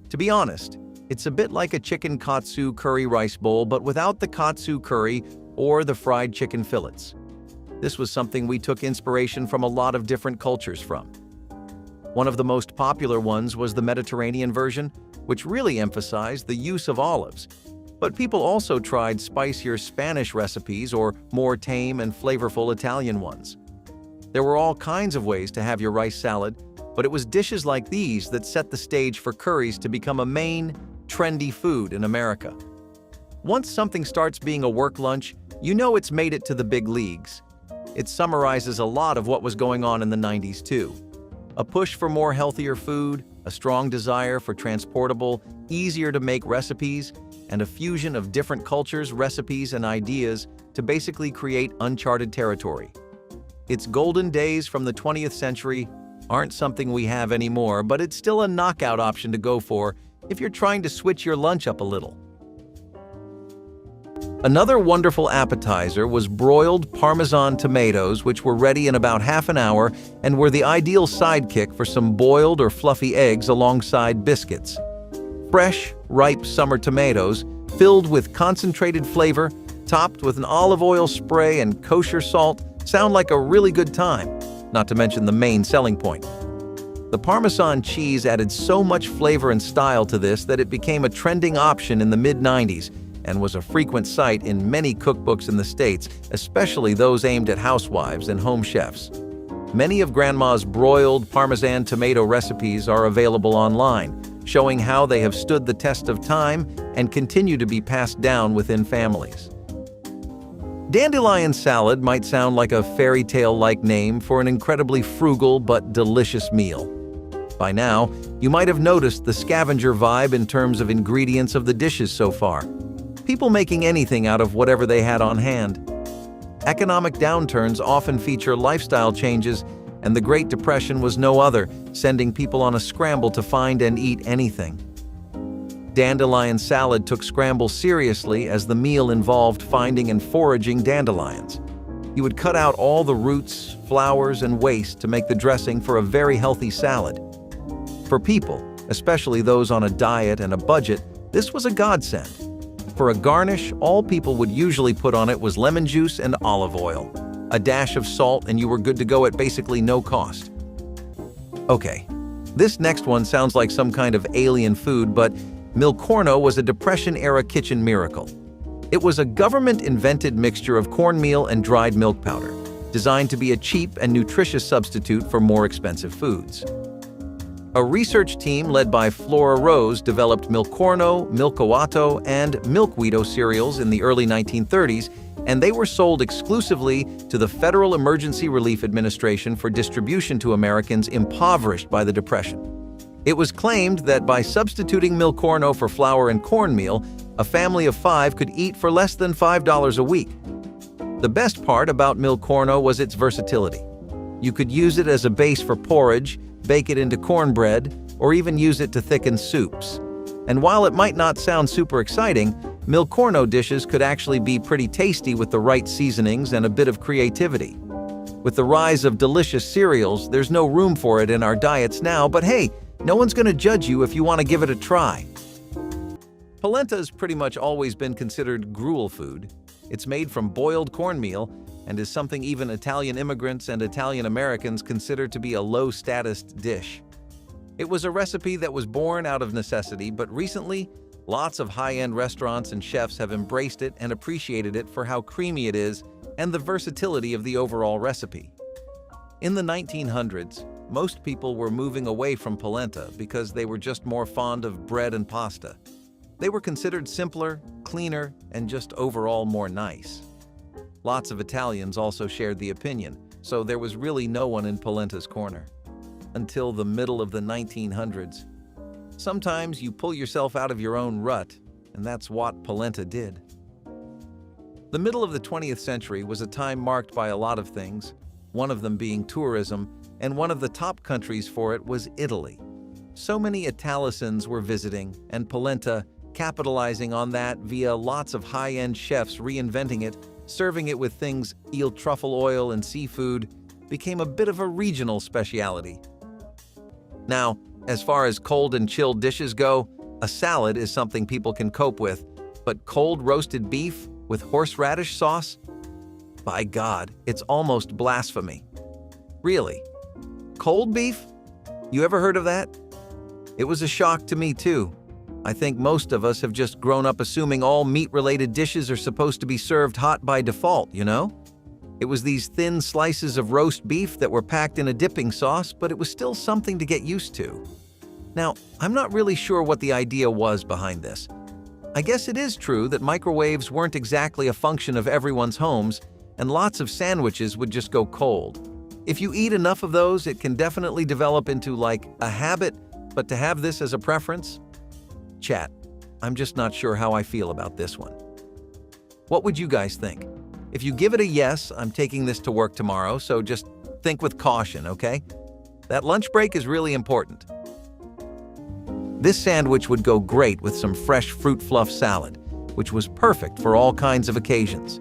To be honest, it's a bit like a chicken katsu curry rice bowl, but without the katsu curry or the fried chicken fillets. This was something we took inspiration from a lot of different cultures from. One of the most popular ones was the Mediterranean version, which really emphasized the use of olives. But people also tried spicier Spanish recipes or more tame and flavorful Italian ones. There were all kinds of ways to have your rice salad, but it was dishes like these that set the stage for curries to become a main, trendy food in America. Once something starts being a work lunch, you know it's made it to the big leagues. It summarizes a lot of what was going on in the 90s too. A push for more healthier food, a strong desire for transportable, easier-to-make recipes, and a fusion of different cultures, recipes, and ideas to basically create uncharted territory. Its golden days from the 20th century aren't something we have anymore, but it's still a knockout option to go for if you're trying to switch your lunch up a little. Another wonderful appetizer was broiled Parmesan tomatoes, which were ready in about half an hour and were the ideal sidekick for some boiled or fluffy eggs alongside biscuits. Fresh, ripe summer tomatoes, filled with concentrated flavor, topped with an olive oil spray and kosher salt, sound like a really good time, not to mention the main selling point. The Parmesan cheese added so much flavor and style to this that it became a trending option in the mid-90s and was a frequent sight in many cookbooks in the States, especially those aimed at housewives and home chefs. Many of Grandma's broiled Parmesan tomato recipes are available online, showing how they have stood the test of time and continue to be passed down within families. Dandelion salad might sound like a fairy tale-like name for an incredibly frugal but delicious meal. By now, you might have noticed the scavenger vibe in terms of ingredients of the dishes so far. People making anything out of whatever they had on hand. Economic downturns often feature lifestyle changes, and the Great Depression was no other, sending people on a scramble to find and eat anything. Dandelion salad took scramble seriously as the meal involved finding and foraging dandelions. You would cut out all the roots, flowers, and waste to make the dressing for a very healthy salad. For people, especially those on a diet and a budget, this was a godsend. For a garnish, all people would usually put on it was lemon juice and olive oil, a dash of salt, and you were good to go at basically no cost. Okay, this next one sounds like some kind of alien food, but Milcorno was a Depression-era kitchen miracle. It was a government-invented mixture of cornmeal and dried milk powder, designed to be a cheap and nutritious substitute for more expensive foods. A research team led by Flora Rose developed Milcorno, Milkowato, and Milkweedo cereals in the early 1930s, and they were sold exclusively to the Federal Emergency Relief Administration for distribution to Americans impoverished by the Depression. It was claimed that by substituting Milcorno for flour and cornmeal, a family of 5 could eat for less than $5 a week. The best part about Milcorno was its versatility. You could use it as a base for porridge, bake it into cornbread, or even use it to thicken soups. And while it might not sound super exciting, Milcorno dishes could actually be pretty tasty with the right seasonings and a bit of creativity. With the rise of delicious cereals, there's no room for it in our diets now, but hey, no one's gonna judge you if you want to give it a try. Polenta's pretty much always been considered gruel food. It's made from boiled cornmeal and is something even Italian immigrants and Italian Americans consider to be a low-status dish. It was a recipe that was born out of necessity, but recently, lots of high-end restaurants and chefs have embraced it and appreciated it for how creamy it is and the versatility of the overall recipe. In the 1900s, most people were moving away from polenta because they were just more fond of bread and pasta. They were considered simpler, cleaner, and just overall more nice. Lots of Italians also shared the opinion, so there was really no one in polenta's corner. Until the middle of the 1900s. Sometimes you pull yourself out of your own rut, and that's what polenta did. The middle of the 20th century was a time marked by a lot of things, one of them being tourism, and one of the top countries for it was Italy. So many Italicans were visiting, and polenta, capitalizing on that via lots of high-end chefs reinventing it, serving it with things eel truffle oil and seafood, became a bit of a regional speciality. Now, as far as cold and chilled dishes go, a salad is something people can cope with, but cold roasted beef with horseradish sauce? By God, it's almost blasphemy. Really? Cold beef? You ever heard of that? It was a shock to me too. I think most of us have just grown up assuming all meat-related dishes are supposed to be served hot by default, you know? It was these thin slices of roast beef that were packed in a dipping sauce, but it was still something to get used to. Now, I'm not really sure what the idea was behind this. I guess it is true that microwaves weren't exactly a function of everyone's homes, and lots of sandwiches would just go cold. If you eat enough of those, it can definitely develop into like a habit, but to have this as a preference? Chat, I'm just not sure how I feel about this one. What would you guys think? If you give it a yes, I'm taking this to work tomorrow, so just think with caution, okay? That lunch break is really important. This sandwich would go great with some fresh fruit fluff salad, which was perfect for all kinds of occasions.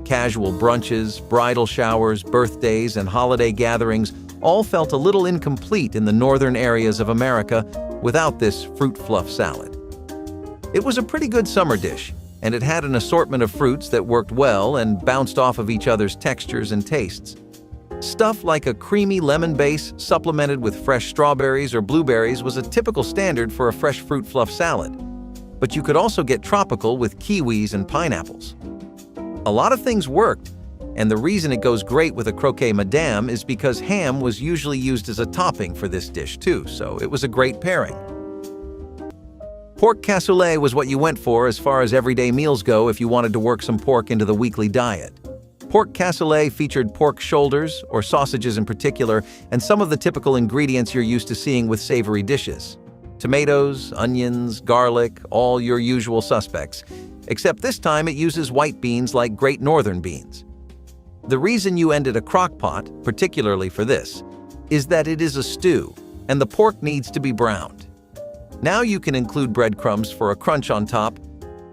Casual brunches, bridal showers, birthdays, and holiday gatherings all felt a little incomplete in the northern areas of America without this fruit fluff salad. It was a pretty good summer dish, and it had an assortment of fruits that worked well and bounced off of each other's textures and tastes. Stuff like a creamy lemon base supplemented with fresh strawberries or blueberries was a typical standard for a fresh fruit fluff salad, but you could also get tropical with kiwis and pineapples. A lot of things worked, and the reason it goes great with a croquet madame is because ham was usually used as a topping for this dish too, so it was a great pairing. Pork cassoulet was what you went for as far as everyday meals go if you wanted to work some pork into the weekly diet. Pork cassoulet featured pork shoulders, or sausages in particular, and some of the typical ingredients you're used to seeing with savory dishes. Tomatoes, onions, garlic, all your usual suspects. Except this time it uses white beans like Great Northern beans. The reason you ended a crock pot, particularly for this, is that it is a stew, and the pork needs to be browned. Now you can include breadcrumbs for a crunch on top,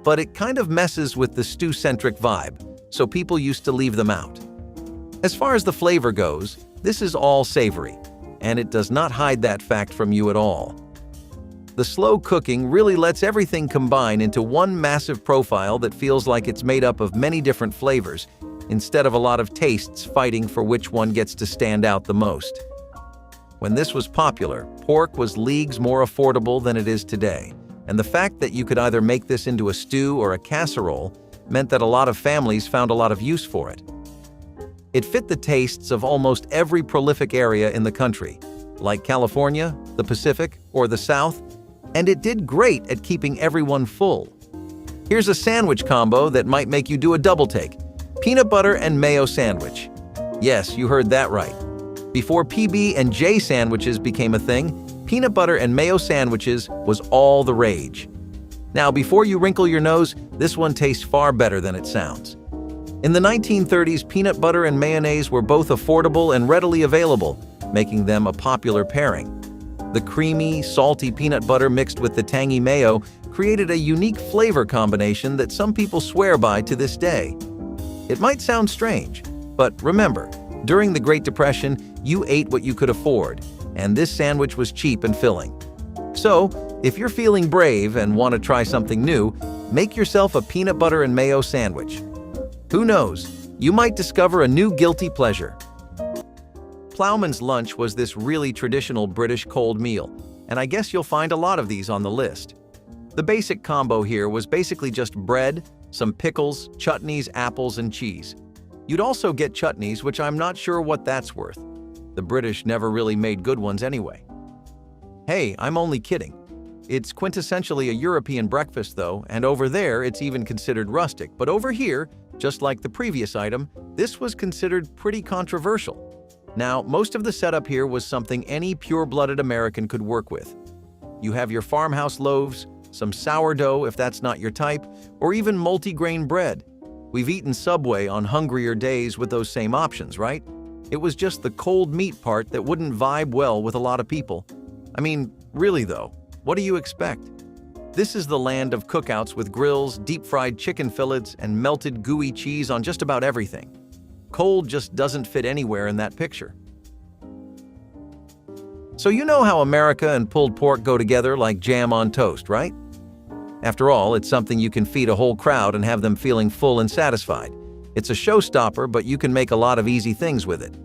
but it kind of messes with the stew-centric vibe, so people used to leave them out. As far as the flavor goes, this is all savory, and it does not hide that fact from you at all. The slow cooking really lets everything combine into one massive profile that feels like it's made up of many different flavors, instead of a lot of tastes fighting for which one gets to stand out the most. When this was popular, pork was leagues more affordable than it is today, and the fact that you could either make this into a stew or a casserole meant that a lot of families found a lot of use for it. It fit the tastes of almost every prolific area in the country, like California, the Pacific, or the South, and it did great at keeping everyone full. Here's a sandwich combo that might make you do a double take: peanut butter and mayo sandwich. Yes, you heard that right. Before PB and J sandwiches became a thing, peanut butter and mayo sandwiches was all the rage. Now, before you wrinkle your nose, this one tastes far better than it sounds. In the 1930s, peanut butter and mayonnaise were both affordable and readily available, making them a popular pairing. The creamy, salty peanut butter mixed with the tangy mayo created a unique flavor combination that some people swear by to this day. It might sound strange, but remember, during the Great Depression, you ate what you could afford, and this sandwich was cheap and filling. So, if you're feeling brave and want to try something new, make yourself a peanut butter and mayo sandwich. Who knows, you might discover a new guilty pleasure. Ploughman's Lunch was this really traditional British cold meal, and I guess you'll find a lot of these on the list. The basic combo here was basically just bread, some pickles, chutneys, apples, and cheese. You'd also get chutneys, which I'm not sure what that's worth. The British never really made good ones anyway. Hey, I'm only kidding. It's quintessentially a European breakfast though, and over there it's even considered rustic, but over here, just like the previous item, this was considered pretty controversial. Now, most of the setup here was something any pure-blooded American could work with. You have your farmhouse loaves, some sourdough if that's not your type, or even multi-grain bread. We've eaten Subway on hungrier days with those same options, right? It was just the cold meat part that wouldn't vibe well with a lot of people. I mean, really though, what do you expect? This is the land of cookouts with grills, deep-fried chicken fillets, and melted gooey cheese on just about everything. Cold just doesn't fit anywhere in that picture. So you know how America and pulled pork go together like jam on toast, right? After all, it's something you can feed a whole crowd and have them feeling full and satisfied. It's a showstopper, but you can make a lot of easy things with it.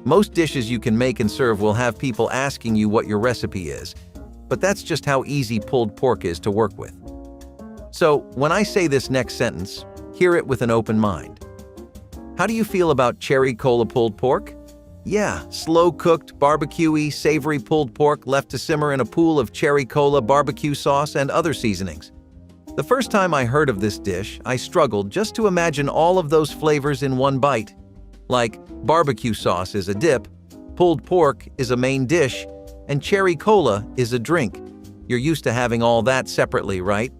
Most dishes you can make and serve will have people asking you what your recipe is, but that's just how easy pulled pork is to work with. So when I say this next sentence, hear it with an open mind. How do you feel about cherry cola pulled pork? Yeah, slow-cooked, barbecue-y, savory pulled pork left to simmer in a pool of cherry cola, barbecue sauce, and other seasonings. The first time I heard of this dish, I struggled just to imagine all of those flavors in one bite. Like, barbecue sauce is a dip, pulled pork is a main dish, and cherry cola is a drink. You're used to having all that separately, right?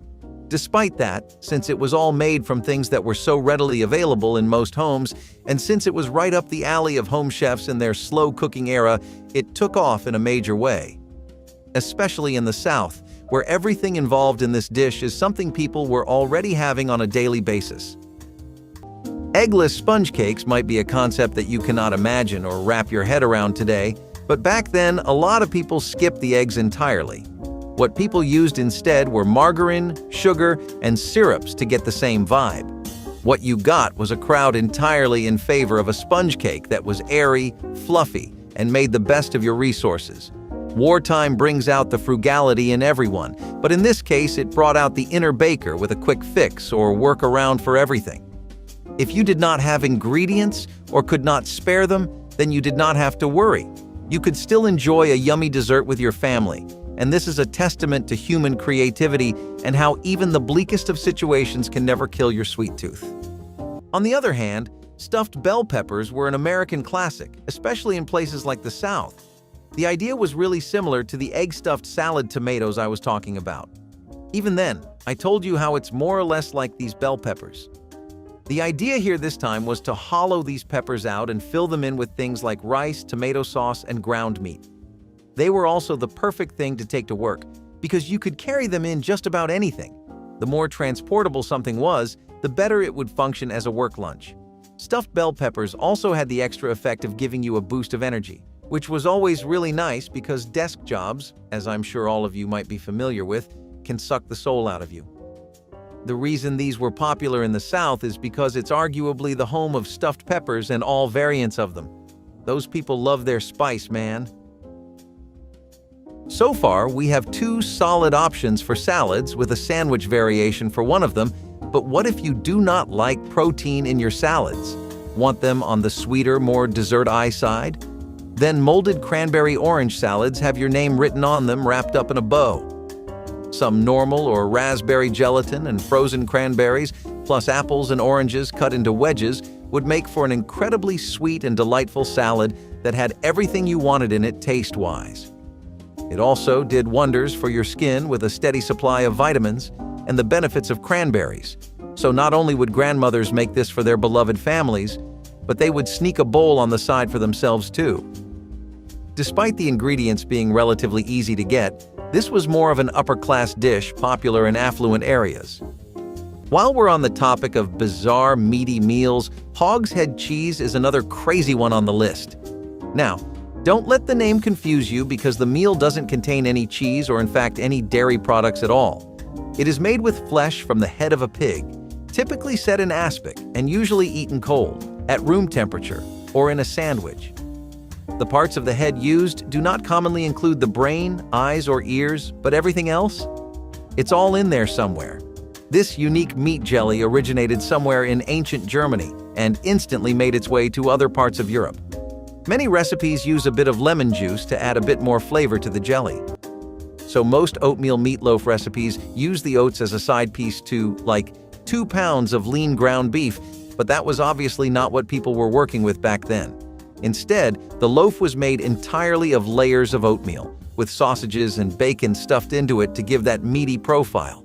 Despite that, since it was all made from things that were so readily available in most homes, and since it was right up the alley of home chefs in their slow-cooking era, it took off in a major way. Especially in the South, where everything involved in this dish is something people were already having on a daily basis. Eggless sponge cakes might be a concept that you cannot imagine or wrap your head around today, but back then, a lot of people skipped the eggs entirely. What people used instead were margarine, sugar, and syrups to get the same vibe. What you got was a crowd entirely in favor of a sponge cake that was airy, fluffy, and made the best of your resources. Wartime brings out the frugality in everyone, but in this case it brought out the inner baker with a quick fix or workaround for everything. If you did not have ingredients or could not spare them, then you did not have to worry. You could still enjoy a yummy dessert with your family. And this is a testament to human creativity and how even the bleakest of situations can never kill your sweet tooth. On the other hand, stuffed bell peppers were an American classic, especially in places like the South. The idea was really similar to the egg-stuffed salad tomatoes I was talking about. Even then, I told you how it's more or less like these bell peppers. The idea here this time was to hollow these peppers out and fill them in with things like rice, tomato sauce, and ground meat. They were also the perfect thing to take to work because you could carry them in just about anything. The more transportable something was, the better it would function as a work lunch. Stuffed bell peppers also had the extra effect of giving you a boost of energy, which was always really nice because desk jobs, as I'm sure all of you might be familiar with, can suck the soul out of you. The reason these were popular in the South is because it's arguably the home of stuffed peppers and all variants of them. Those people love their spice, man. So far, we have two solid options for salads with a sandwich variation for one of them, but what if you do not like protein in your salads? Want them on the sweeter, more dessert-y side? Then molded cranberry orange salads have your name written on them wrapped up in a bow. Some normal or raspberry gelatin and frozen cranberries, plus apples and oranges cut into wedges, would make for an incredibly sweet and delightful salad that had everything you wanted in it taste-wise. It also did wonders for your skin with a steady supply of vitamins and the benefits of cranberries. So not only would grandmothers make this for their beloved families, but they would sneak a bowl on the side for themselves too. Despite the ingredients being relatively easy to get, this was more of an upper-class dish popular in affluent areas. While we're on the topic of bizarre, meaty meals, Hog's Head cheese is another crazy one on the list. Now, don't let the name confuse you because the meal doesn't contain any cheese or in fact any dairy products at all. It is made with flesh from the head of a pig, typically set in aspic and usually eaten cold, at room temperature, or in a sandwich. The parts of the head used do not commonly include the brain, eyes, or ears, but everything else? It's all in there somewhere. This unique meat jelly originated somewhere in ancient Germany and instantly made its way to other parts of Europe. Many recipes use a bit of lemon juice to add a bit more flavor to the jelly. So most oatmeal meatloaf recipes use the oats as a side piece to, like, 2 pounds of lean ground beef, but that was obviously not what people were working with back then. Instead, the loaf was made entirely of layers of oatmeal, with sausages and bacon stuffed into it to give that meaty profile.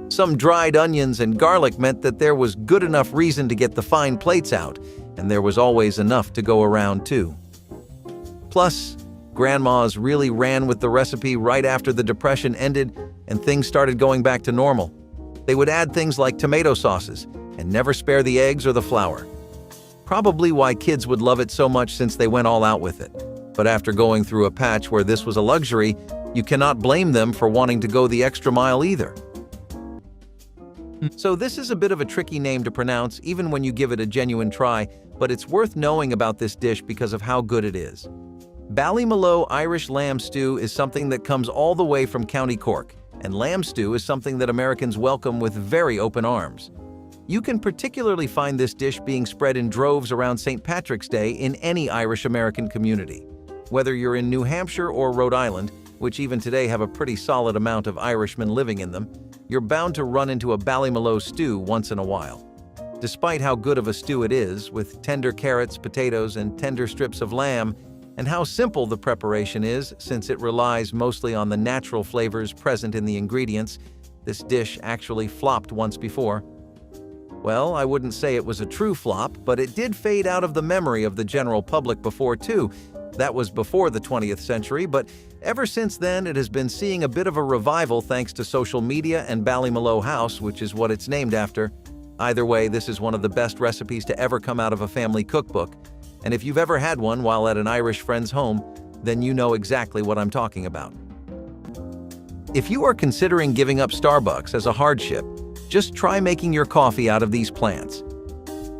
Some dried onions and garlic meant that there was good enough reason to get the fine plates out, and there was always enough to go around too. Plus, grandmas really ran with the recipe right after the Depression ended and things started going back to normal. They would add things like tomato sauces and never spare the eggs or the flour. Probably why kids would love it so much since they went all out with it. But after going through a patch where this was a luxury, you cannot blame them for wanting to go the extra mile either. So this is a bit of a tricky name to pronounce even when you give it a genuine try, but it's worth knowing about this dish because of how good it is. Ballymaloe Irish lamb stew is something that comes all the way from County Cork, and lamb stew is something that Americans welcome with very open arms. You can particularly find this dish being spread in droves around St. Patrick's Day in any Irish-American community. Whether you're in New Hampshire or Rhode Island, which even today have a pretty solid amount of Irishmen living in them, you're bound to run into a Ballymaloe stew once in a while. Despite how good of a stew it is, with tender carrots, potatoes, and tender strips of lamb, and how simple the preparation is since it relies mostly on the natural flavors present in the ingredients, this dish actually flopped once before. Well, I wouldn't say it was a true flop, but it did fade out of the memory of the general public before too. That was before the 20th century, but ever since then it has been seeing a bit of a revival thanks to social media and Ballymaloe House, which is what it's named after. Either way, this is one of the best recipes to ever come out of a family cookbook. And if you've ever had one while at an Irish friend's home, then you know exactly what I'm talking about. If you are considering giving up Starbucks as a hardship, just try making your coffee out of these plants.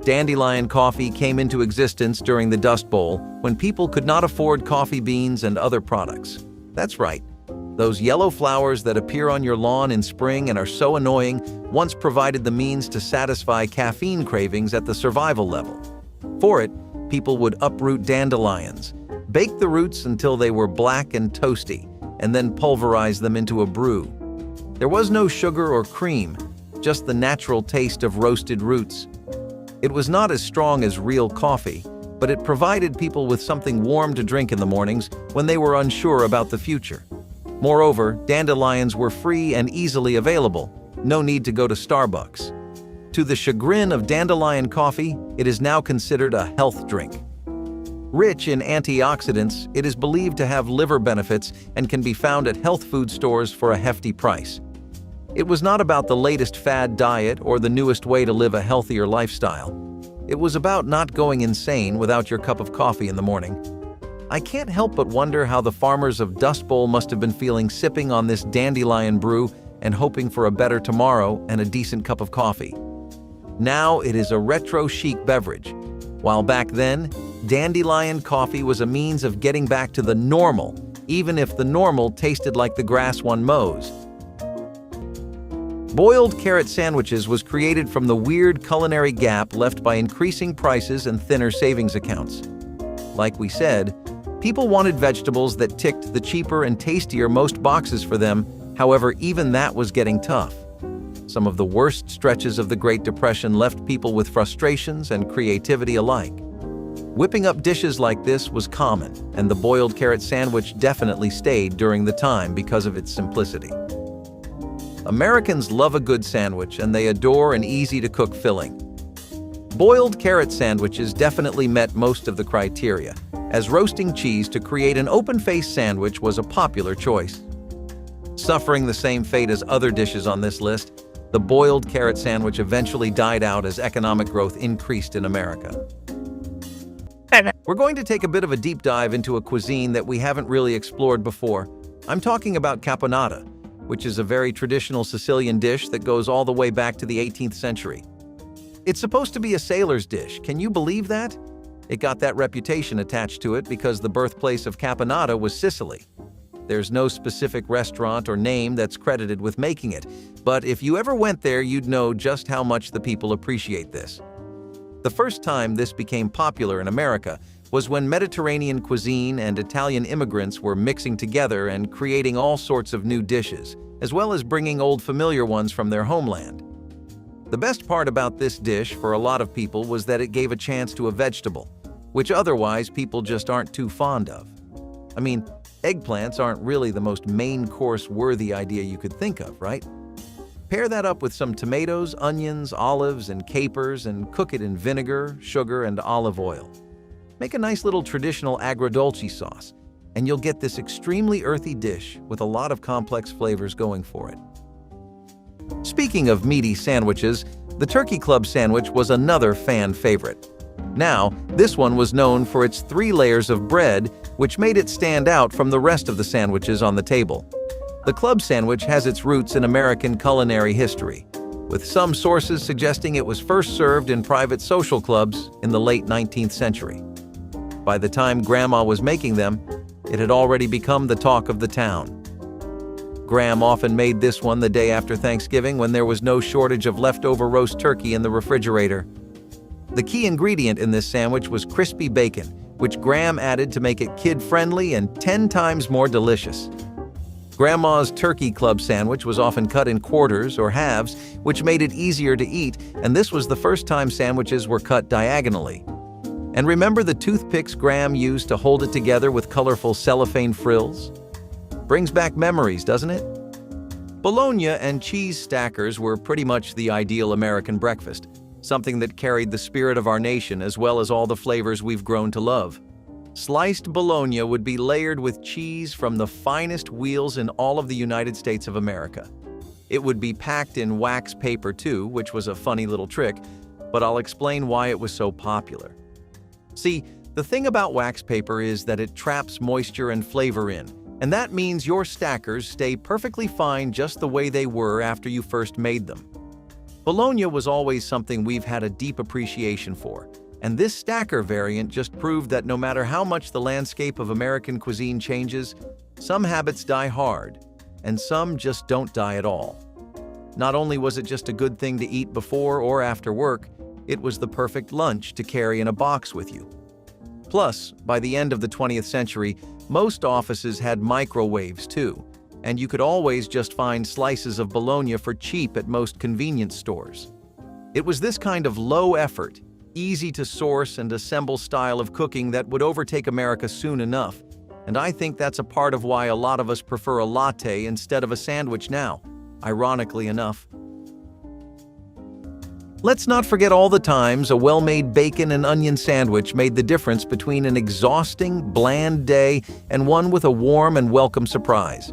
Dandelion coffee came into existence during the Dust Bowl when people could not afford coffee beans and other products. That's right. Those yellow flowers that appear on your lawn in spring and are so annoying once provided the means to satisfy caffeine cravings at the survival level. For it, people would uproot dandelions, bake the roots until they were black and toasty, and then pulverize them into a brew. There was no sugar or cream, just the natural taste of roasted roots. It was not as strong as real coffee, but it provided people with something warm to drink in the mornings when they were unsure about the future. Moreover, dandelions were free and easily available, no need to go to Starbucks. To the chagrin of dandelion coffee, it is now considered a health drink. Rich in antioxidants, it is believed to have liver benefits and can be found at health food stores for a hefty price. It was not about the latest fad diet or the newest way to live a healthier lifestyle. It was about not going insane without your cup of coffee in the morning. I can't help but wonder how the farmers of Dust Bowl must have been feeling sipping on this dandelion brew and hoping for a better tomorrow and a decent cup of coffee. Now it is a retro chic beverage, while back then, dandelion coffee was a means of getting back to the normal, even if the normal tasted like the grass one mows. Boiled carrot sandwiches was created from the weird culinary gap left by increasing prices and thinner savings accounts. Like we said, people wanted vegetables that ticked the cheaper and tastier most boxes for them, however, even that was getting tough. Some of the worst stretches of the Great Depression left people with frustrations and creativity alike. Whipping up dishes like this was common, and the boiled carrot sandwich definitely stayed during the time because of its simplicity. Americans love a good sandwich, and they adore an easy-to-cook filling. Boiled carrot sandwiches definitely met most of the criteria, as roasting cheese to create an open-faced sandwich was a popular choice. Suffering the same fate as other dishes on this list, the boiled carrot sandwich eventually died out as economic growth increased in America. We're going to take a bit of a deep dive into a cuisine that we haven't really explored before. I'm talking about caponata, which is a very traditional Sicilian dish that goes all the way back to the 18th century. It's supposed to be a sailor's dish. Can you believe that? It got that reputation attached to it because the birthplace of caponata was Sicily. There's no specific restaurant or name that's credited with making it, but if you ever went there, you'd know just how much the people appreciate this. The first time this became popular in America was when Mediterranean cuisine and Italian immigrants were mixing together and creating all sorts of new dishes, as well as bringing old familiar ones from their homeland. The best part about this dish for a lot of people was that it gave a chance to a vegetable, which otherwise people just aren't too fond of. I mean, eggplants aren't really the most main course worthy idea you could think of, right? Pair that up with some tomatoes, onions, olives, and capers and cook it in vinegar, sugar, and olive oil. Make a nice little traditional agrodolce sauce, and you'll get this extremely earthy dish with a lot of complex flavors going for it. Speaking of meaty sandwiches, the Turkey Club sandwich was another fan favorite. Now, this one was known for its 3 layers of bread, which made it stand out from the rest of the sandwiches on the table. The club sandwich has its roots in American culinary history, with some sources suggesting it was first served in private social clubs in the late 19th century. By the time Grandma was making them, it had already become the talk of the town. Graham often made this one the day after Thanksgiving when there was no shortage of leftover roast turkey in the refrigerator. The key ingredient in this sandwich was crispy bacon, which Graham added to make it kid-friendly and 10 times more delicious. Grandma's Turkey Club sandwich was often cut in quarters or halves, which made it easier to eat, and this was the first time sandwiches were cut diagonally. And remember the toothpicks Graham used to hold it together with colorful cellophane frills? Brings back memories, doesn't it? Bologna and cheese stackers were pretty much the ideal American breakfast, something that carried the spirit of our nation as well as all the flavors we've grown to love. Sliced bologna would be layered with cheese from the finest wheels in all of the United States of America. It would be packed in wax paper too, which was a funny little trick, but I'll explain why it was so popular. See, the thing about wax paper is that it traps moisture and flavor in, and that means your stackers stay perfectly fine just the way they were after you first made them. Bologna was always something we've had a deep appreciation for, and this stacker variant just proved that no matter how much the landscape of American cuisine changes, some habits die hard, and some just don't die at all. Not only was it just a good thing to eat before or after work, it was the perfect lunch to carry in a box with you. Plus, by the end of the 20th century, most offices had microwaves too, and you could always just find slices of bologna for cheap at most convenience stores. It was this kind of low-effort, easy-to-source and assemble style of cooking that would overtake America soon enough, and I think that's a part of why a lot of us prefer a latte instead of a sandwich now, ironically enough. Let's not forget all the times a well-made bacon and onion sandwich made the difference between an exhausting, bland day and one with a warm and welcome surprise.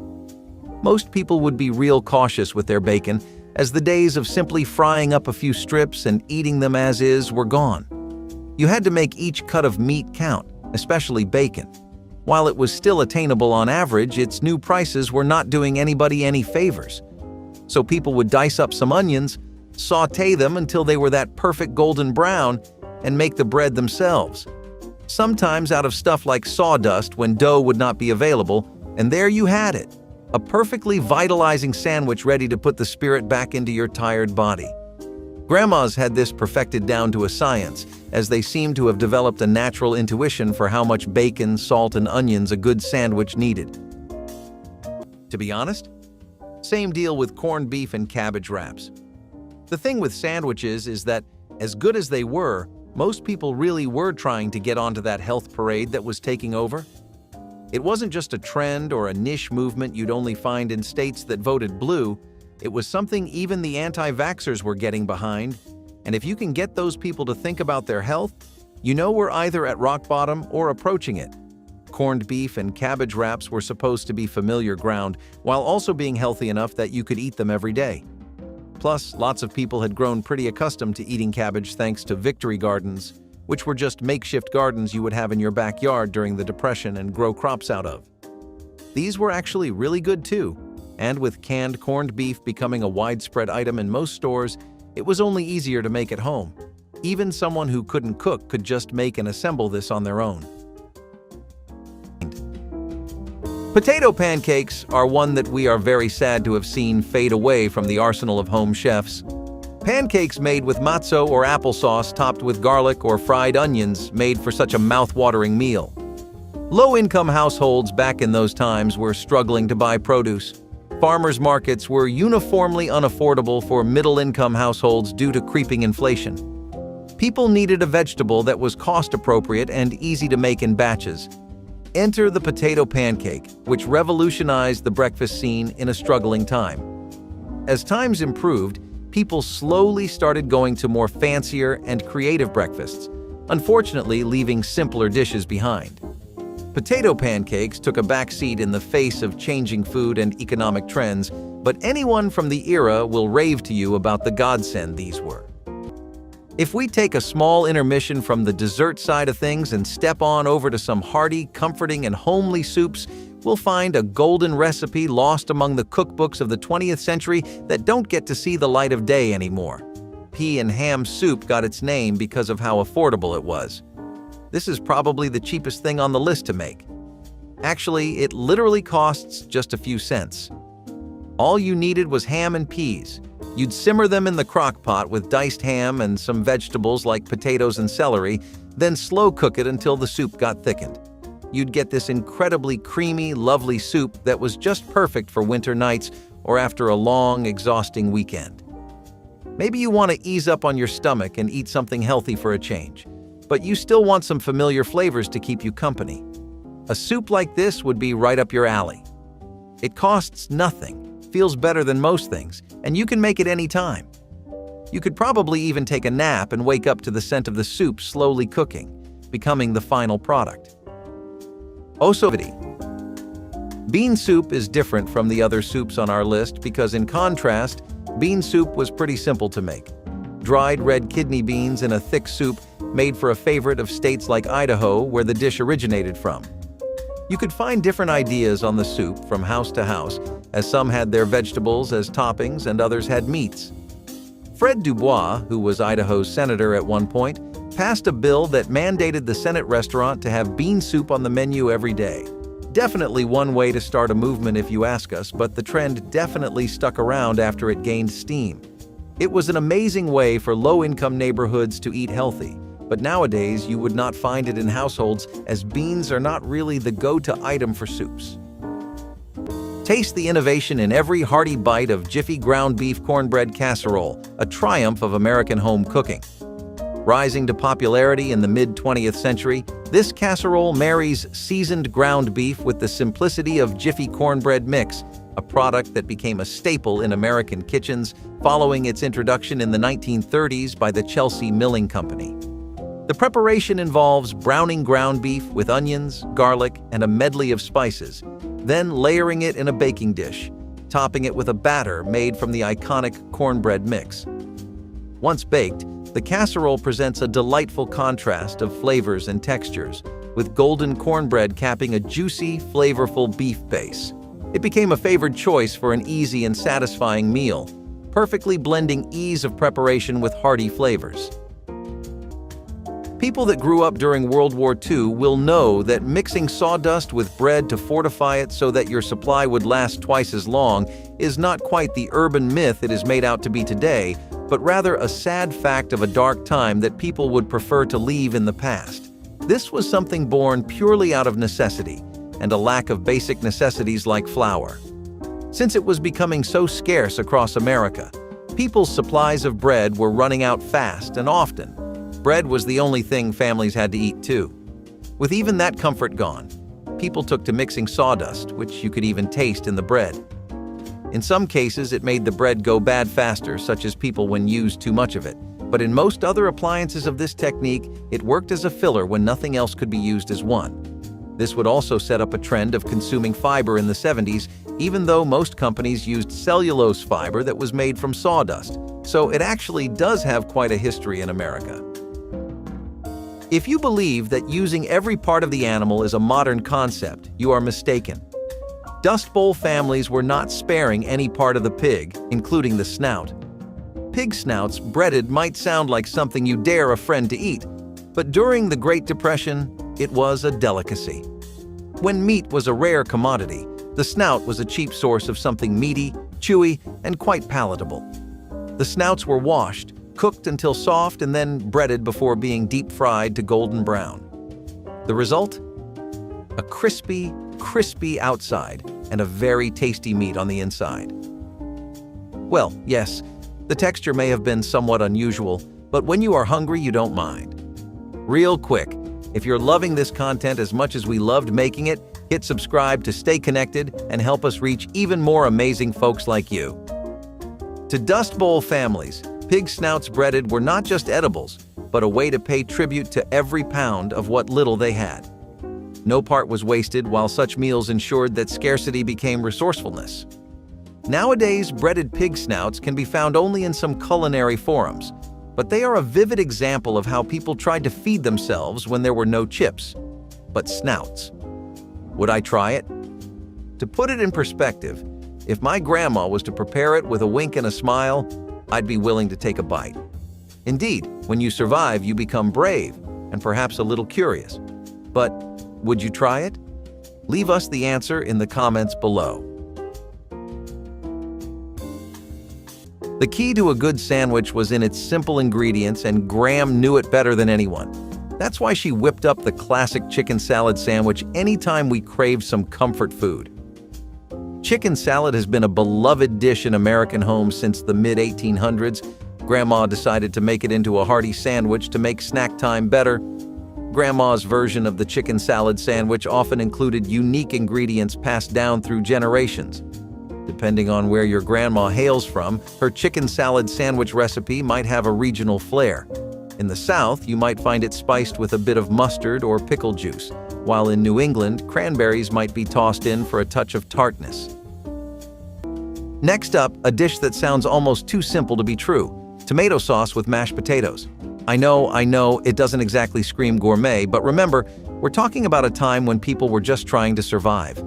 Most people would be real cautious with their bacon, as the days of simply frying up a few strips and eating them as is were gone. You had to make each cut of meat count, especially bacon. While it was still attainable on average, its new prices were not doing anybody any favors. So people would dice up some onions, sauté them until they were that perfect golden brown, and make the bread themselves. Sometimes out of stuff like sawdust when dough would not be available, and there you had it. A perfectly vitalizing sandwich ready to put the spirit back into your tired body. Grandmas had this perfected down to a science, as they seemed to have developed a natural intuition for how much bacon, salt, and onions a good sandwich needed. To be honest, same deal with corned beef and cabbage wraps. The thing with sandwiches is that, as good as they were, most people really were trying to get onto that health parade that was taking over. It wasn't just a trend or a niche movement you'd only find in states that voted blue. It was something even the anti-vaxxers were getting behind, And if you can get those people to think about their health, you know we're either at rock bottom or approaching it. Corned beef and cabbage wraps were supposed to be familiar ground, while also being healthy enough that you could eat them every day. Plus, lots of people had grown pretty accustomed to eating cabbage thanks to victory gardens, which were just makeshift gardens you would have in your backyard during the Depression and grow crops out of. These were actually really good too, and with canned corned beef becoming a widespread item in most stores, it was only easier to make at home. Even someone who couldn't cook could just make and assemble this on their own. Potato pancakes are one that we are very sad to have seen fade away from the arsenal of home chefs. Pancakes made with matzo or applesauce topped with garlic or fried onions made for such a mouth-watering meal. Low-income households back in those times were struggling to buy produce. Farmers' markets were uniformly unaffordable for middle-income households due to creeping inflation. People needed a vegetable that was cost-appropriate and easy to make in batches. Enter the potato pancake, which revolutionized the breakfast scene in a struggling time. As times improved, people slowly started going to more fancier and creative breakfasts, unfortunately leaving simpler dishes behind. Potato pancakes took a backseat in the face of changing food and economic trends, but anyone from the era will rave to you about the godsend these were. If we take a small intermission from the dessert side of things and step on over to some hearty, comforting, and homely soups, we'll find a golden recipe lost among the cookbooks of the 20th century that don't get to see the light of day anymore. Pea and ham soup got its name because of how affordable it was. This is probably the cheapest thing on the list to make. Actually, it literally costs just a few cents. All you needed was ham and peas. You'd simmer them in the crock pot with diced ham and some vegetables like potatoes and celery, then slow cook it until the soup got thickened. You'd get this incredibly creamy, lovely soup that was just perfect for winter nights or after a long, exhausting weekend. Maybe you want to ease up on your stomach and eat something healthy for a change, but you still want some familiar flavors to keep you company. A soup like this would be right up your alley. It costs nothing, feels better than most things, and you can make it any time. You could probably even take a nap and wake up to the scent of the soup slowly cooking, becoming the final product. Bean soup is different from the other soups on our list because, in contrast, bean soup was pretty simple to make. Dried red kidney beans in a thick soup made for a favorite of states like Idaho, where the dish originated from. You could find different ideas on the soup from house to house, as some had their vegetables as toppings and others had meats. Fred Dubois, who was Idaho's senator at one point, passed a bill that mandated the Senate restaurant to have bean soup on the menu every day. Definitely one way to start a movement if you ask us, but the trend definitely stuck around after it gained steam. It was an amazing way for low-income neighborhoods to eat healthy, but nowadays you would not find it in households as beans are not really the go-to item for soups. Taste the innovation in every hearty bite of Jiffy ground beef cornbread casserole, a triumph of American home cooking. Rising to popularity in the mid-20th century, this casserole marries seasoned ground beef with the simplicity of Jiffy cornbread mix, a product that became a staple in American kitchens following its introduction in the 1930s by the Chelsea Milling Company. The preparation involves browning ground beef with onions, garlic, and a medley of spices, then layering it in a baking dish, topping it with a batter made from the iconic cornbread mix. Once baked, the casserole presents a delightful contrast of flavors and textures, with golden cornbread capping a juicy, flavorful beef base. It became a favored choice for an easy and satisfying meal, perfectly blending ease of preparation with hearty flavors. People that grew up during World War II will know that mixing sawdust with bread to fortify it so that your supply would last twice as long is not quite the urban myth it is made out to be today, but rather a sad fact of a dark time that people would prefer to leave in the past. This was something born purely out of necessity and a lack of basic necessities like flour. Since it was becoming so scarce across America, people's supplies of bread were running out fast and often. Bread was the only thing families had to eat too. With even that comfort gone, people took to mixing sawdust, which you could even taste in the bread. In some cases, it made the bread go bad faster, such as people when used too much of it, But in most other appliances of this technique, it worked as a filler when nothing else could be used as one. This would also set up a trend of consuming fiber in the 70s, even though most companies used cellulose fiber that was made from sawdust, so it actually does have quite a history in America. If you believe that using every part of the animal is a modern concept, you are mistaken. Dust Bowl families were not sparing any part of the pig, including the snout. Pig snouts breaded might sound like something you dare a friend to eat, but during the Great Depression, it was a delicacy. When meat was a rare commodity, the snout was a cheap source of something meaty, chewy, and quite palatable. The snouts were washed, cooked until soft, and then breaded before being deep-fried to golden brown. The result? A crispy outside and a very tasty meat on the inside. Well, yes, the texture may have been somewhat unusual, but when you are hungry, you don't mind. Real quick, if you're loving this content as much as we loved making it, hit subscribe to stay connected and help us reach even more amazing folks like you. To Dust Bowl families, pig snouts breaded were not just edibles, but a way to pay tribute to every pound of what little they had. No part was wasted, while such meals ensured that scarcity became resourcefulness. Nowadays, breaded pig snouts can be found only in some culinary forums, but they are a vivid example of how people tried to feed themselves when there were no chips, but snouts. Would I try it? To put it in perspective, if my grandma was to prepare it with a wink and a smile, I'd be willing to take a bite. Indeed, when you survive, you become brave and perhaps a little curious. But would you try it? Leave us the answer in the comments below. The key to a good sandwich was in its simple ingredients, and Graham knew it better than anyone. That's why she whipped up the classic chicken salad sandwich anytime we craved some comfort food. Chicken salad has been a beloved dish in American homes since the mid-1800s. Grandma decided to make it into a hearty sandwich to make snack time better. Grandma's version of the chicken salad sandwich often included unique ingredients passed down through generations. Depending on where your grandma hails from, her chicken salad sandwich recipe might have a regional flair. In the South, you might find it spiced with a bit of mustard or pickle juice, while in New England, cranberries might be tossed in for a touch of tartness. Next up, a dish that sounds almost too simple to be true: tomato sauce with mashed potatoes. I know, it doesn't exactly scream gourmet, but remember, we're talking about a time when people were just trying to survive.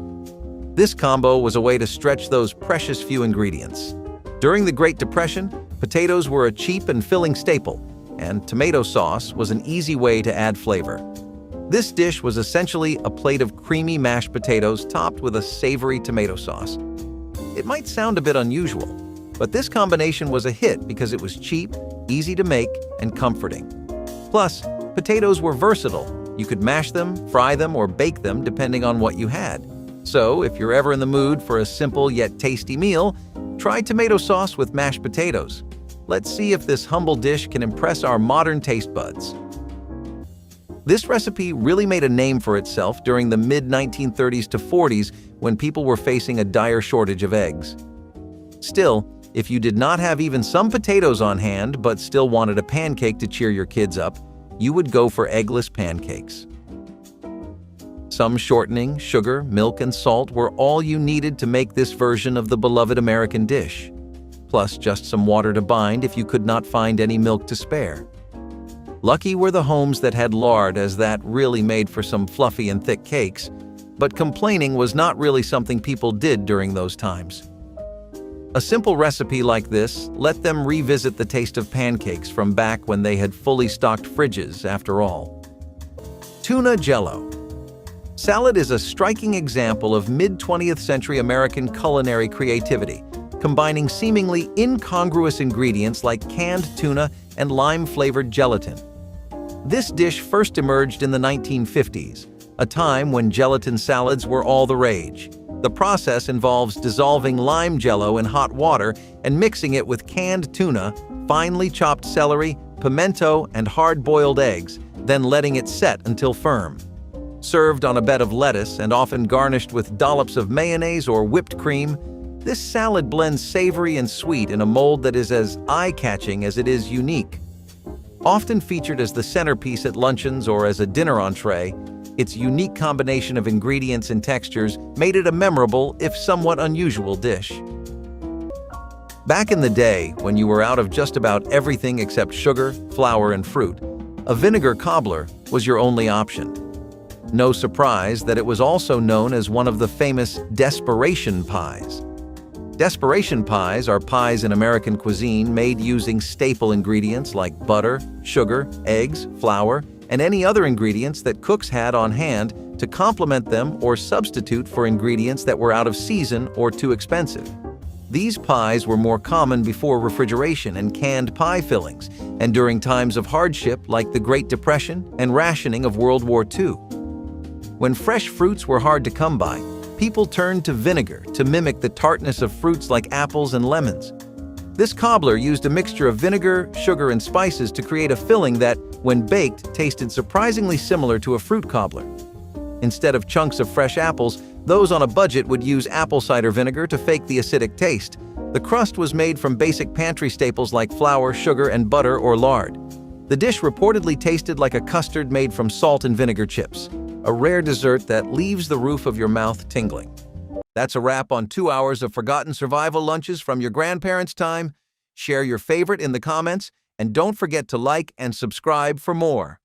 This combo was a way to stretch those precious few ingredients. During the Great Depression, potatoes were a cheap and filling staple, and tomato sauce was an easy way to add flavor. This dish was essentially a plate of creamy mashed potatoes topped with a savory tomato sauce. It might sound a bit unusual, but this combination was a hit because it was cheap, easy to make, and comforting. Plus, potatoes were versatile. You could mash them, fry them, or bake them depending on what you had. So, if you're ever in the mood for a simple yet tasty meal, try tomato sauce with mashed potatoes. Let's see if this humble dish can impress our modern taste buds. This recipe really made a name for itself during the mid-1930s to 40s when people were facing a dire shortage of eggs. Still, if you did not have even some potatoes on hand but still wanted a pancake to cheer your kids up, you would go for eggless pancakes. Some shortening, sugar, milk, and salt were all you needed to make this version of the beloved American dish. Plus just some water to bind if you could not find any milk to spare. Lucky were the homes that had lard, as that really made for some fluffy and thick cakes, but complaining was not really something people did during those times. A simple recipe like this let them revisit the taste of pancakes from back when they had fully stocked fridges, after all. Tuna Jello. Salad is a striking example of mid-20th century American culinary creativity, combining seemingly incongruous ingredients like canned tuna and lime-flavored gelatin. This dish first emerged in the 1950s, a time when gelatin salads were all the rage. The process involves dissolving lime jello in hot water and mixing it with canned tuna, finely chopped celery, pimento, and hard-boiled eggs, then letting it set until firm. Served on a bed of lettuce and often garnished with dollops of mayonnaise or whipped cream, this salad blends savory and sweet in a mold that is as eye-catching as it is unique. Often featured as the centerpiece at luncheons or as a dinner entree, its unique combination of ingredients and textures made it a memorable, if somewhat unusual, dish. Back in the day, when you were out of just about everything except sugar, flour, and fruit, a vinegar cobbler was your only option. No surprise that it was also known as one of the famous desperation pies. Desperation pies are pies in American cuisine made using staple ingredients like butter, sugar, eggs, flour, and any other ingredients that cooks had on hand to complement them or substitute for ingredients that were out of season or too expensive. These pies were more common before refrigeration and canned pie fillings, and during times of hardship like the Great Depression and rationing of World War II. When fresh fruits were hard to come by, people turned to vinegar to mimic the tartness of fruits like apples and lemons. This cobbler used a mixture of vinegar, sugar, and spices to create a filling that, when baked, tasted surprisingly similar to a fruit cobbler. Instead of chunks of fresh apples, those on a budget would use apple cider vinegar to fake the acidic taste. The crust was made from basic pantry staples like flour, sugar, and butter or lard. The dish reportedly tasted like a custard made from salt and vinegar chips, a rare dessert that leaves the roof of your mouth tingling. That's a wrap on 2 hours of forgotten survival lunches from your grandparents' time. Share your favorite in the comments, and don't forget to like and subscribe for more.